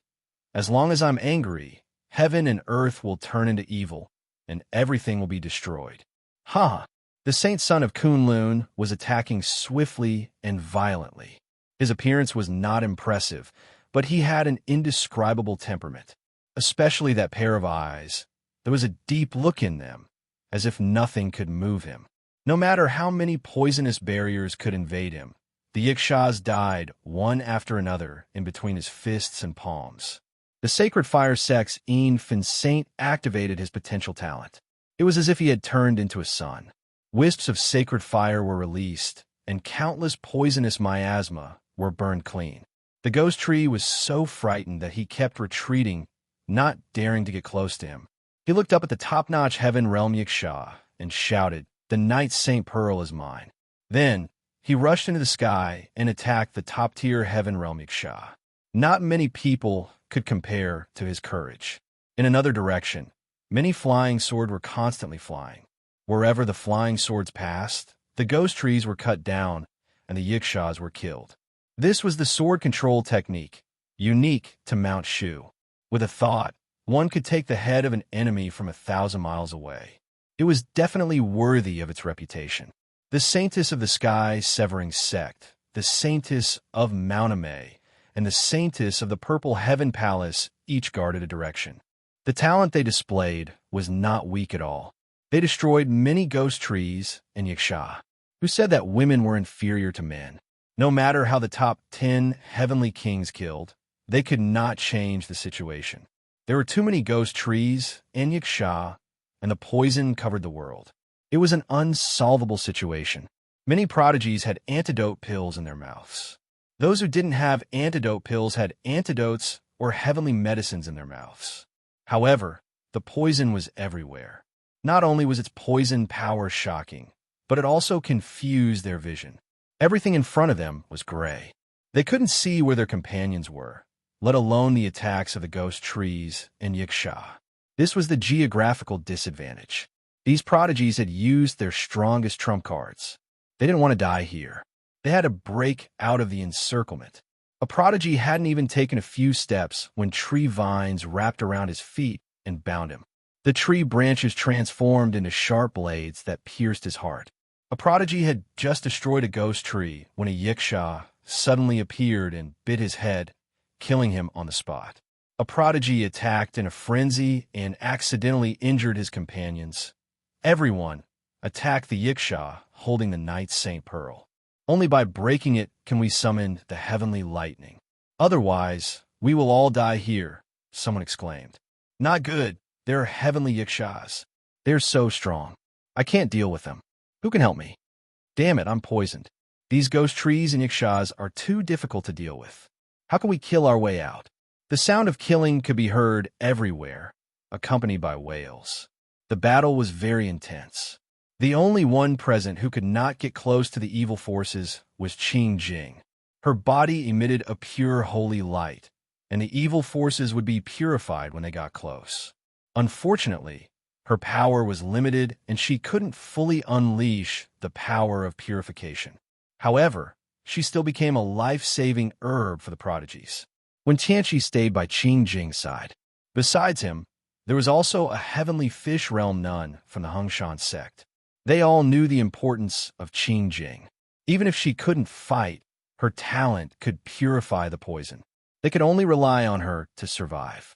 as long as I'm angry, heaven and earth will turn into evil, and everything will be destroyed." Ha! The Saint Son of Kunlun was attacking swiftly and violently. His appearance was not impressive, but he had an indescribable temperament, especially that pair of eyes. There was a deep look in them, as if nothing could move him. No matter how many poisonous barriers could invade him, the Yakshas died one after another in between his fists and palms. The Sacred Fire Sect's Fin Saint activated his potential talent. It was as if he had turned into a sun. Wisps of sacred fire were released, and countless poisonous miasma were burned clean. The ghost tree was so frightened that he kept retreating not daring to get close to him. He looked up at the top-notch heaven realm Yiksha and shouted, "The Knight St. Pearl is mine." Then, he rushed into the sky and attacked the top-tier heaven realm Yiksha. Not many people could compare to his courage. In another direction, many flying swords were constantly flying. Wherever the flying swords passed, the ghost trees were cut down and the Yikshas were killed. This was the sword control technique, unique to Mount Shu. With a thought, one could take the head of an enemy from 1,000 miles away. It was definitely worthy of its reputation. The Saintess of the Sky Severing Sect, the Saintess of Mount Amay, and the Saintess of the Purple Heaven Palace each guarded a direction. The talent they displayed was not weak at all. They destroyed many ghost trees and Yiksha, who said that women were inferior to men. No matter how the top 10 heavenly kings killed, they could not change the situation. There were too many ghost trees and Yiksha, and the poison covered the world. It was an unsolvable situation. Many prodigies had antidote pills in their mouths. Those who didn't have antidote pills had antidotes or heavenly medicines in their mouths. However, the poison was everywhere. Not only was its poison power shocking, but it also confused their vision. Everything in front of them was gray. They couldn't see where their companions were, let alone the attacks of the ghost trees and Yiksha. This was the geographical disadvantage. These prodigies had used their strongest trump cards. They didn't want to die here. They had to break out of the encirclement. A prodigy hadn't even taken a few steps when tree vines wrapped around his feet and bound him. The tree branches transformed into sharp blades that pierced his heart. A prodigy had just destroyed a ghost tree when a Yiksha suddenly appeared and bit his head, killing him on the spot. A prodigy attacked in a frenzy and accidentally injured his companions. Everyone attacked the Yiksha holding the Knight St. Pearl. Only by breaking it can we summon the heavenly lightning. Otherwise, we will all die here, someone exclaimed. Not good. There are heavenly Yikshas. They're so strong. I can't deal with them. Who can help me? Damn it, I'm poisoned. These ghost trees and Yikshas are too difficult to deal with. How can we kill our way out? The sound of killing could be heard everywhere, accompanied by wails. The battle was very intense. The only one present who could not get close to the evil forces was Qing Jing. Her body emitted a pure holy light, and the evil forces would be purified when they got close. Unfortunately, her power was limited and she couldn't fully unleash the power of purification. However, she still became a life-saving herb for the prodigies. When Tianqi stayed by Qing Jing's side, besides him, there was also a heavenly fish realm nun from the Hongshan sect. They all knew the importance of Qing Jing. Even if she couldn't fight, her talent could purify the poison. They could only rely on her to survive.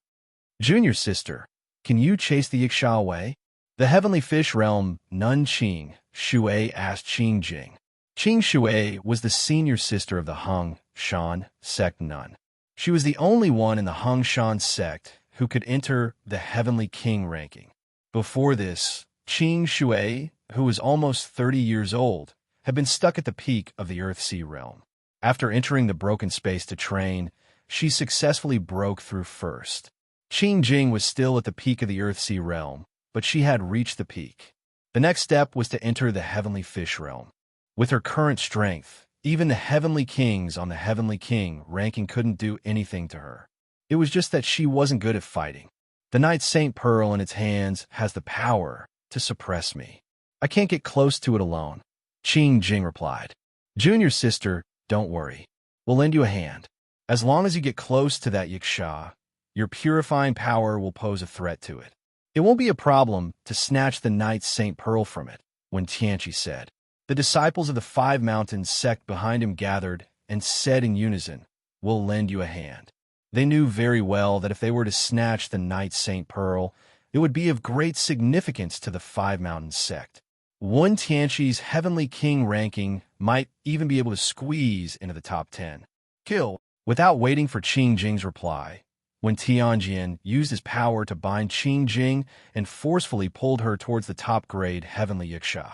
Junior sister, can you chase the Yiksha away? The heavenly fish realm nun Qing Shui asked Qing Jing. Qing Shui was the senior sister of the Hongshan sect nun. She was the only one in the Hongshan sect who could enter the heavenly king ranking. Before this, Qing Shui, who was almost 30 years old, had been stuck at the peak of the Earth-Sea realm. After entering the broken space to train, she successfully broke through first. Qing Jing was still at the peak of the Earth-Sea realm, but she had reached the peak. The next step was to enter the heavenly fish realm. With her current strength, even the heavenly kings on the heavenly king ranking couldn't do anything to her. It was just that she wasn't good at fighting. The Knight St. Pearl in its hands has the power to suppress me. I can't get close to it alone. Qing Jing replied. Junior sister, don't worry. We'll lend you a hand. As long as you get close to that Yiksha, your purifying power will pose a threat to it. It won't be a problem to snatch the Knight St. Pearl from it, when Tianqi said. The disciples of the Five Mountains sect behind him gathered and said in unison, We'll lend you a hand. They knew very well that if they were to snatch the Knight St. Pearl, it would be of great significance to the Five Mountains sect. One Tianqi's heavenly king ranking might even be able to squeeze into the top 10. Kill. Without waiting for Qing Jing's reply, when Tianjin used his power to bind Qing Jing and forcefully pulled her towards the top-grade heavenly Yiksha.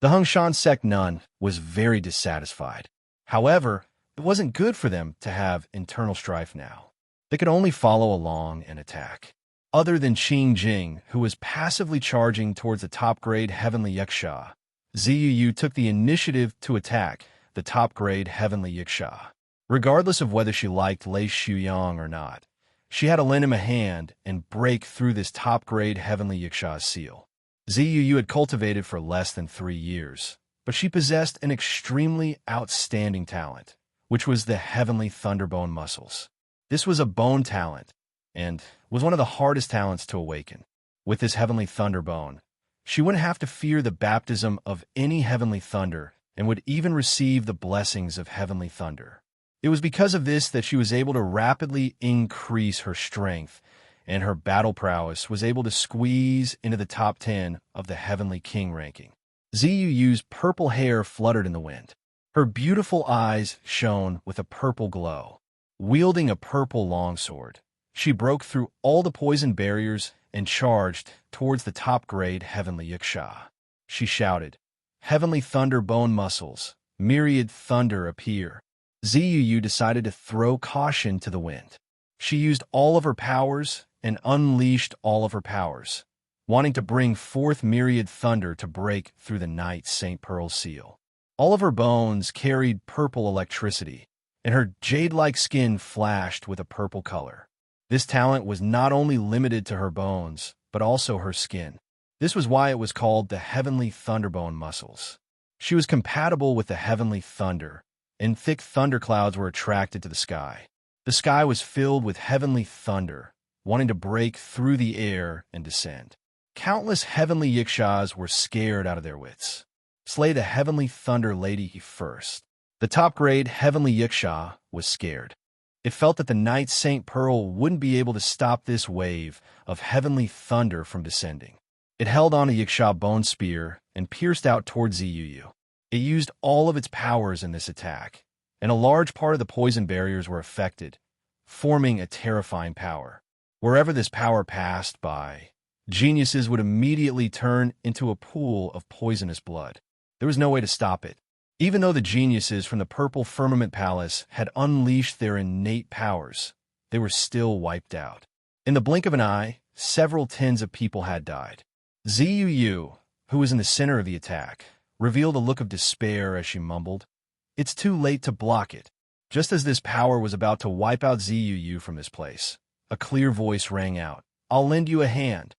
The Hongshan sect nun was very dissatisfied. However, it wasn't good for them to have internal strife now. They could only follow along and attack. other than Qing Jing, who was passively charging towards the top-grade Heavenly Yiksha. Ziyu took the initiative to attack the top-grade Heavenly Yiksha. Regardless of whether she liked Lei Shuyang or not, she had to lend him a hand and break through this top-grade Heavenly Yiksha's seal. Ziyu had cultivated for less than 3 years, but she possessed an extremely outstanding talent, which was the Heavenly Thunderbone muscles. This was a bone talent, and was one of the hardest talents to awaken. With this Heavenly Thunderbone, she wouldn't have to fear the baptism of any Heavenly Thunder and would even receive the blessings of Heavenly Thunder. It was because of this that she was able to rapidly increase her strength, and her battle prowess was able to squeeze into the top 10 of the Heavenly King ranking. Ziyu's purple hair fluttered in the wind. Her beautiful eyes shone with a purple glow. Wielding a purple longsword, she broke through all the poison barriers and charged towards the top-grade Heavenly Yiksha. She shouted, "Heavenly Thunder bone muscles, myriad thunder appear." Ziyu decided to throw caution to the wind. She used all of her powers and unleashed all of her powers, wanting to bring forth myriad thunder to break through the Knight St. Pearl's seal. All of her bones carried purple electricity, and her jade-like skin flashed with a purple color. This talent was not only limited to her bones, but also her skin. This was why it was called the Heavenly Thunderbone muscles. She was compatible with the Heavenly Thunder, and thick thunderclouds were attracted to the sky. The sky was filled with heavenly thunder, wanting to break through the air and descend. Countless Heavenly Yikshas were scared out of their wits. Slay the Heavenly Thunder Lady first. The top-grade Heavenly Yiksha was scared. It felt that the Knight St. Pearl wouldn't be able to stop this wave of heavenly thunder from descending. It held on a Yiksha bone spear and pierced out towards Ziyu. It used all of its powers in this attack, and a large part of the poison barriers were affected, forming a terrifying power. Wherever this power passed by, geniuses would immediately turn into a pool of poisonous blood. There was no way to stop it. Even though the geniuses from the Purple Firmament Palace had unleashed their innate powers, they were still wiped out. In the blink of an eye, several tens of people had died. Ziyu, who was in the center of the attack, revealed a look of despair as she mumbled, "It's too late to block it." Just as this power was about to wipe out Ziyu from this place, a clear voice rang out, "I'll lend you a hand."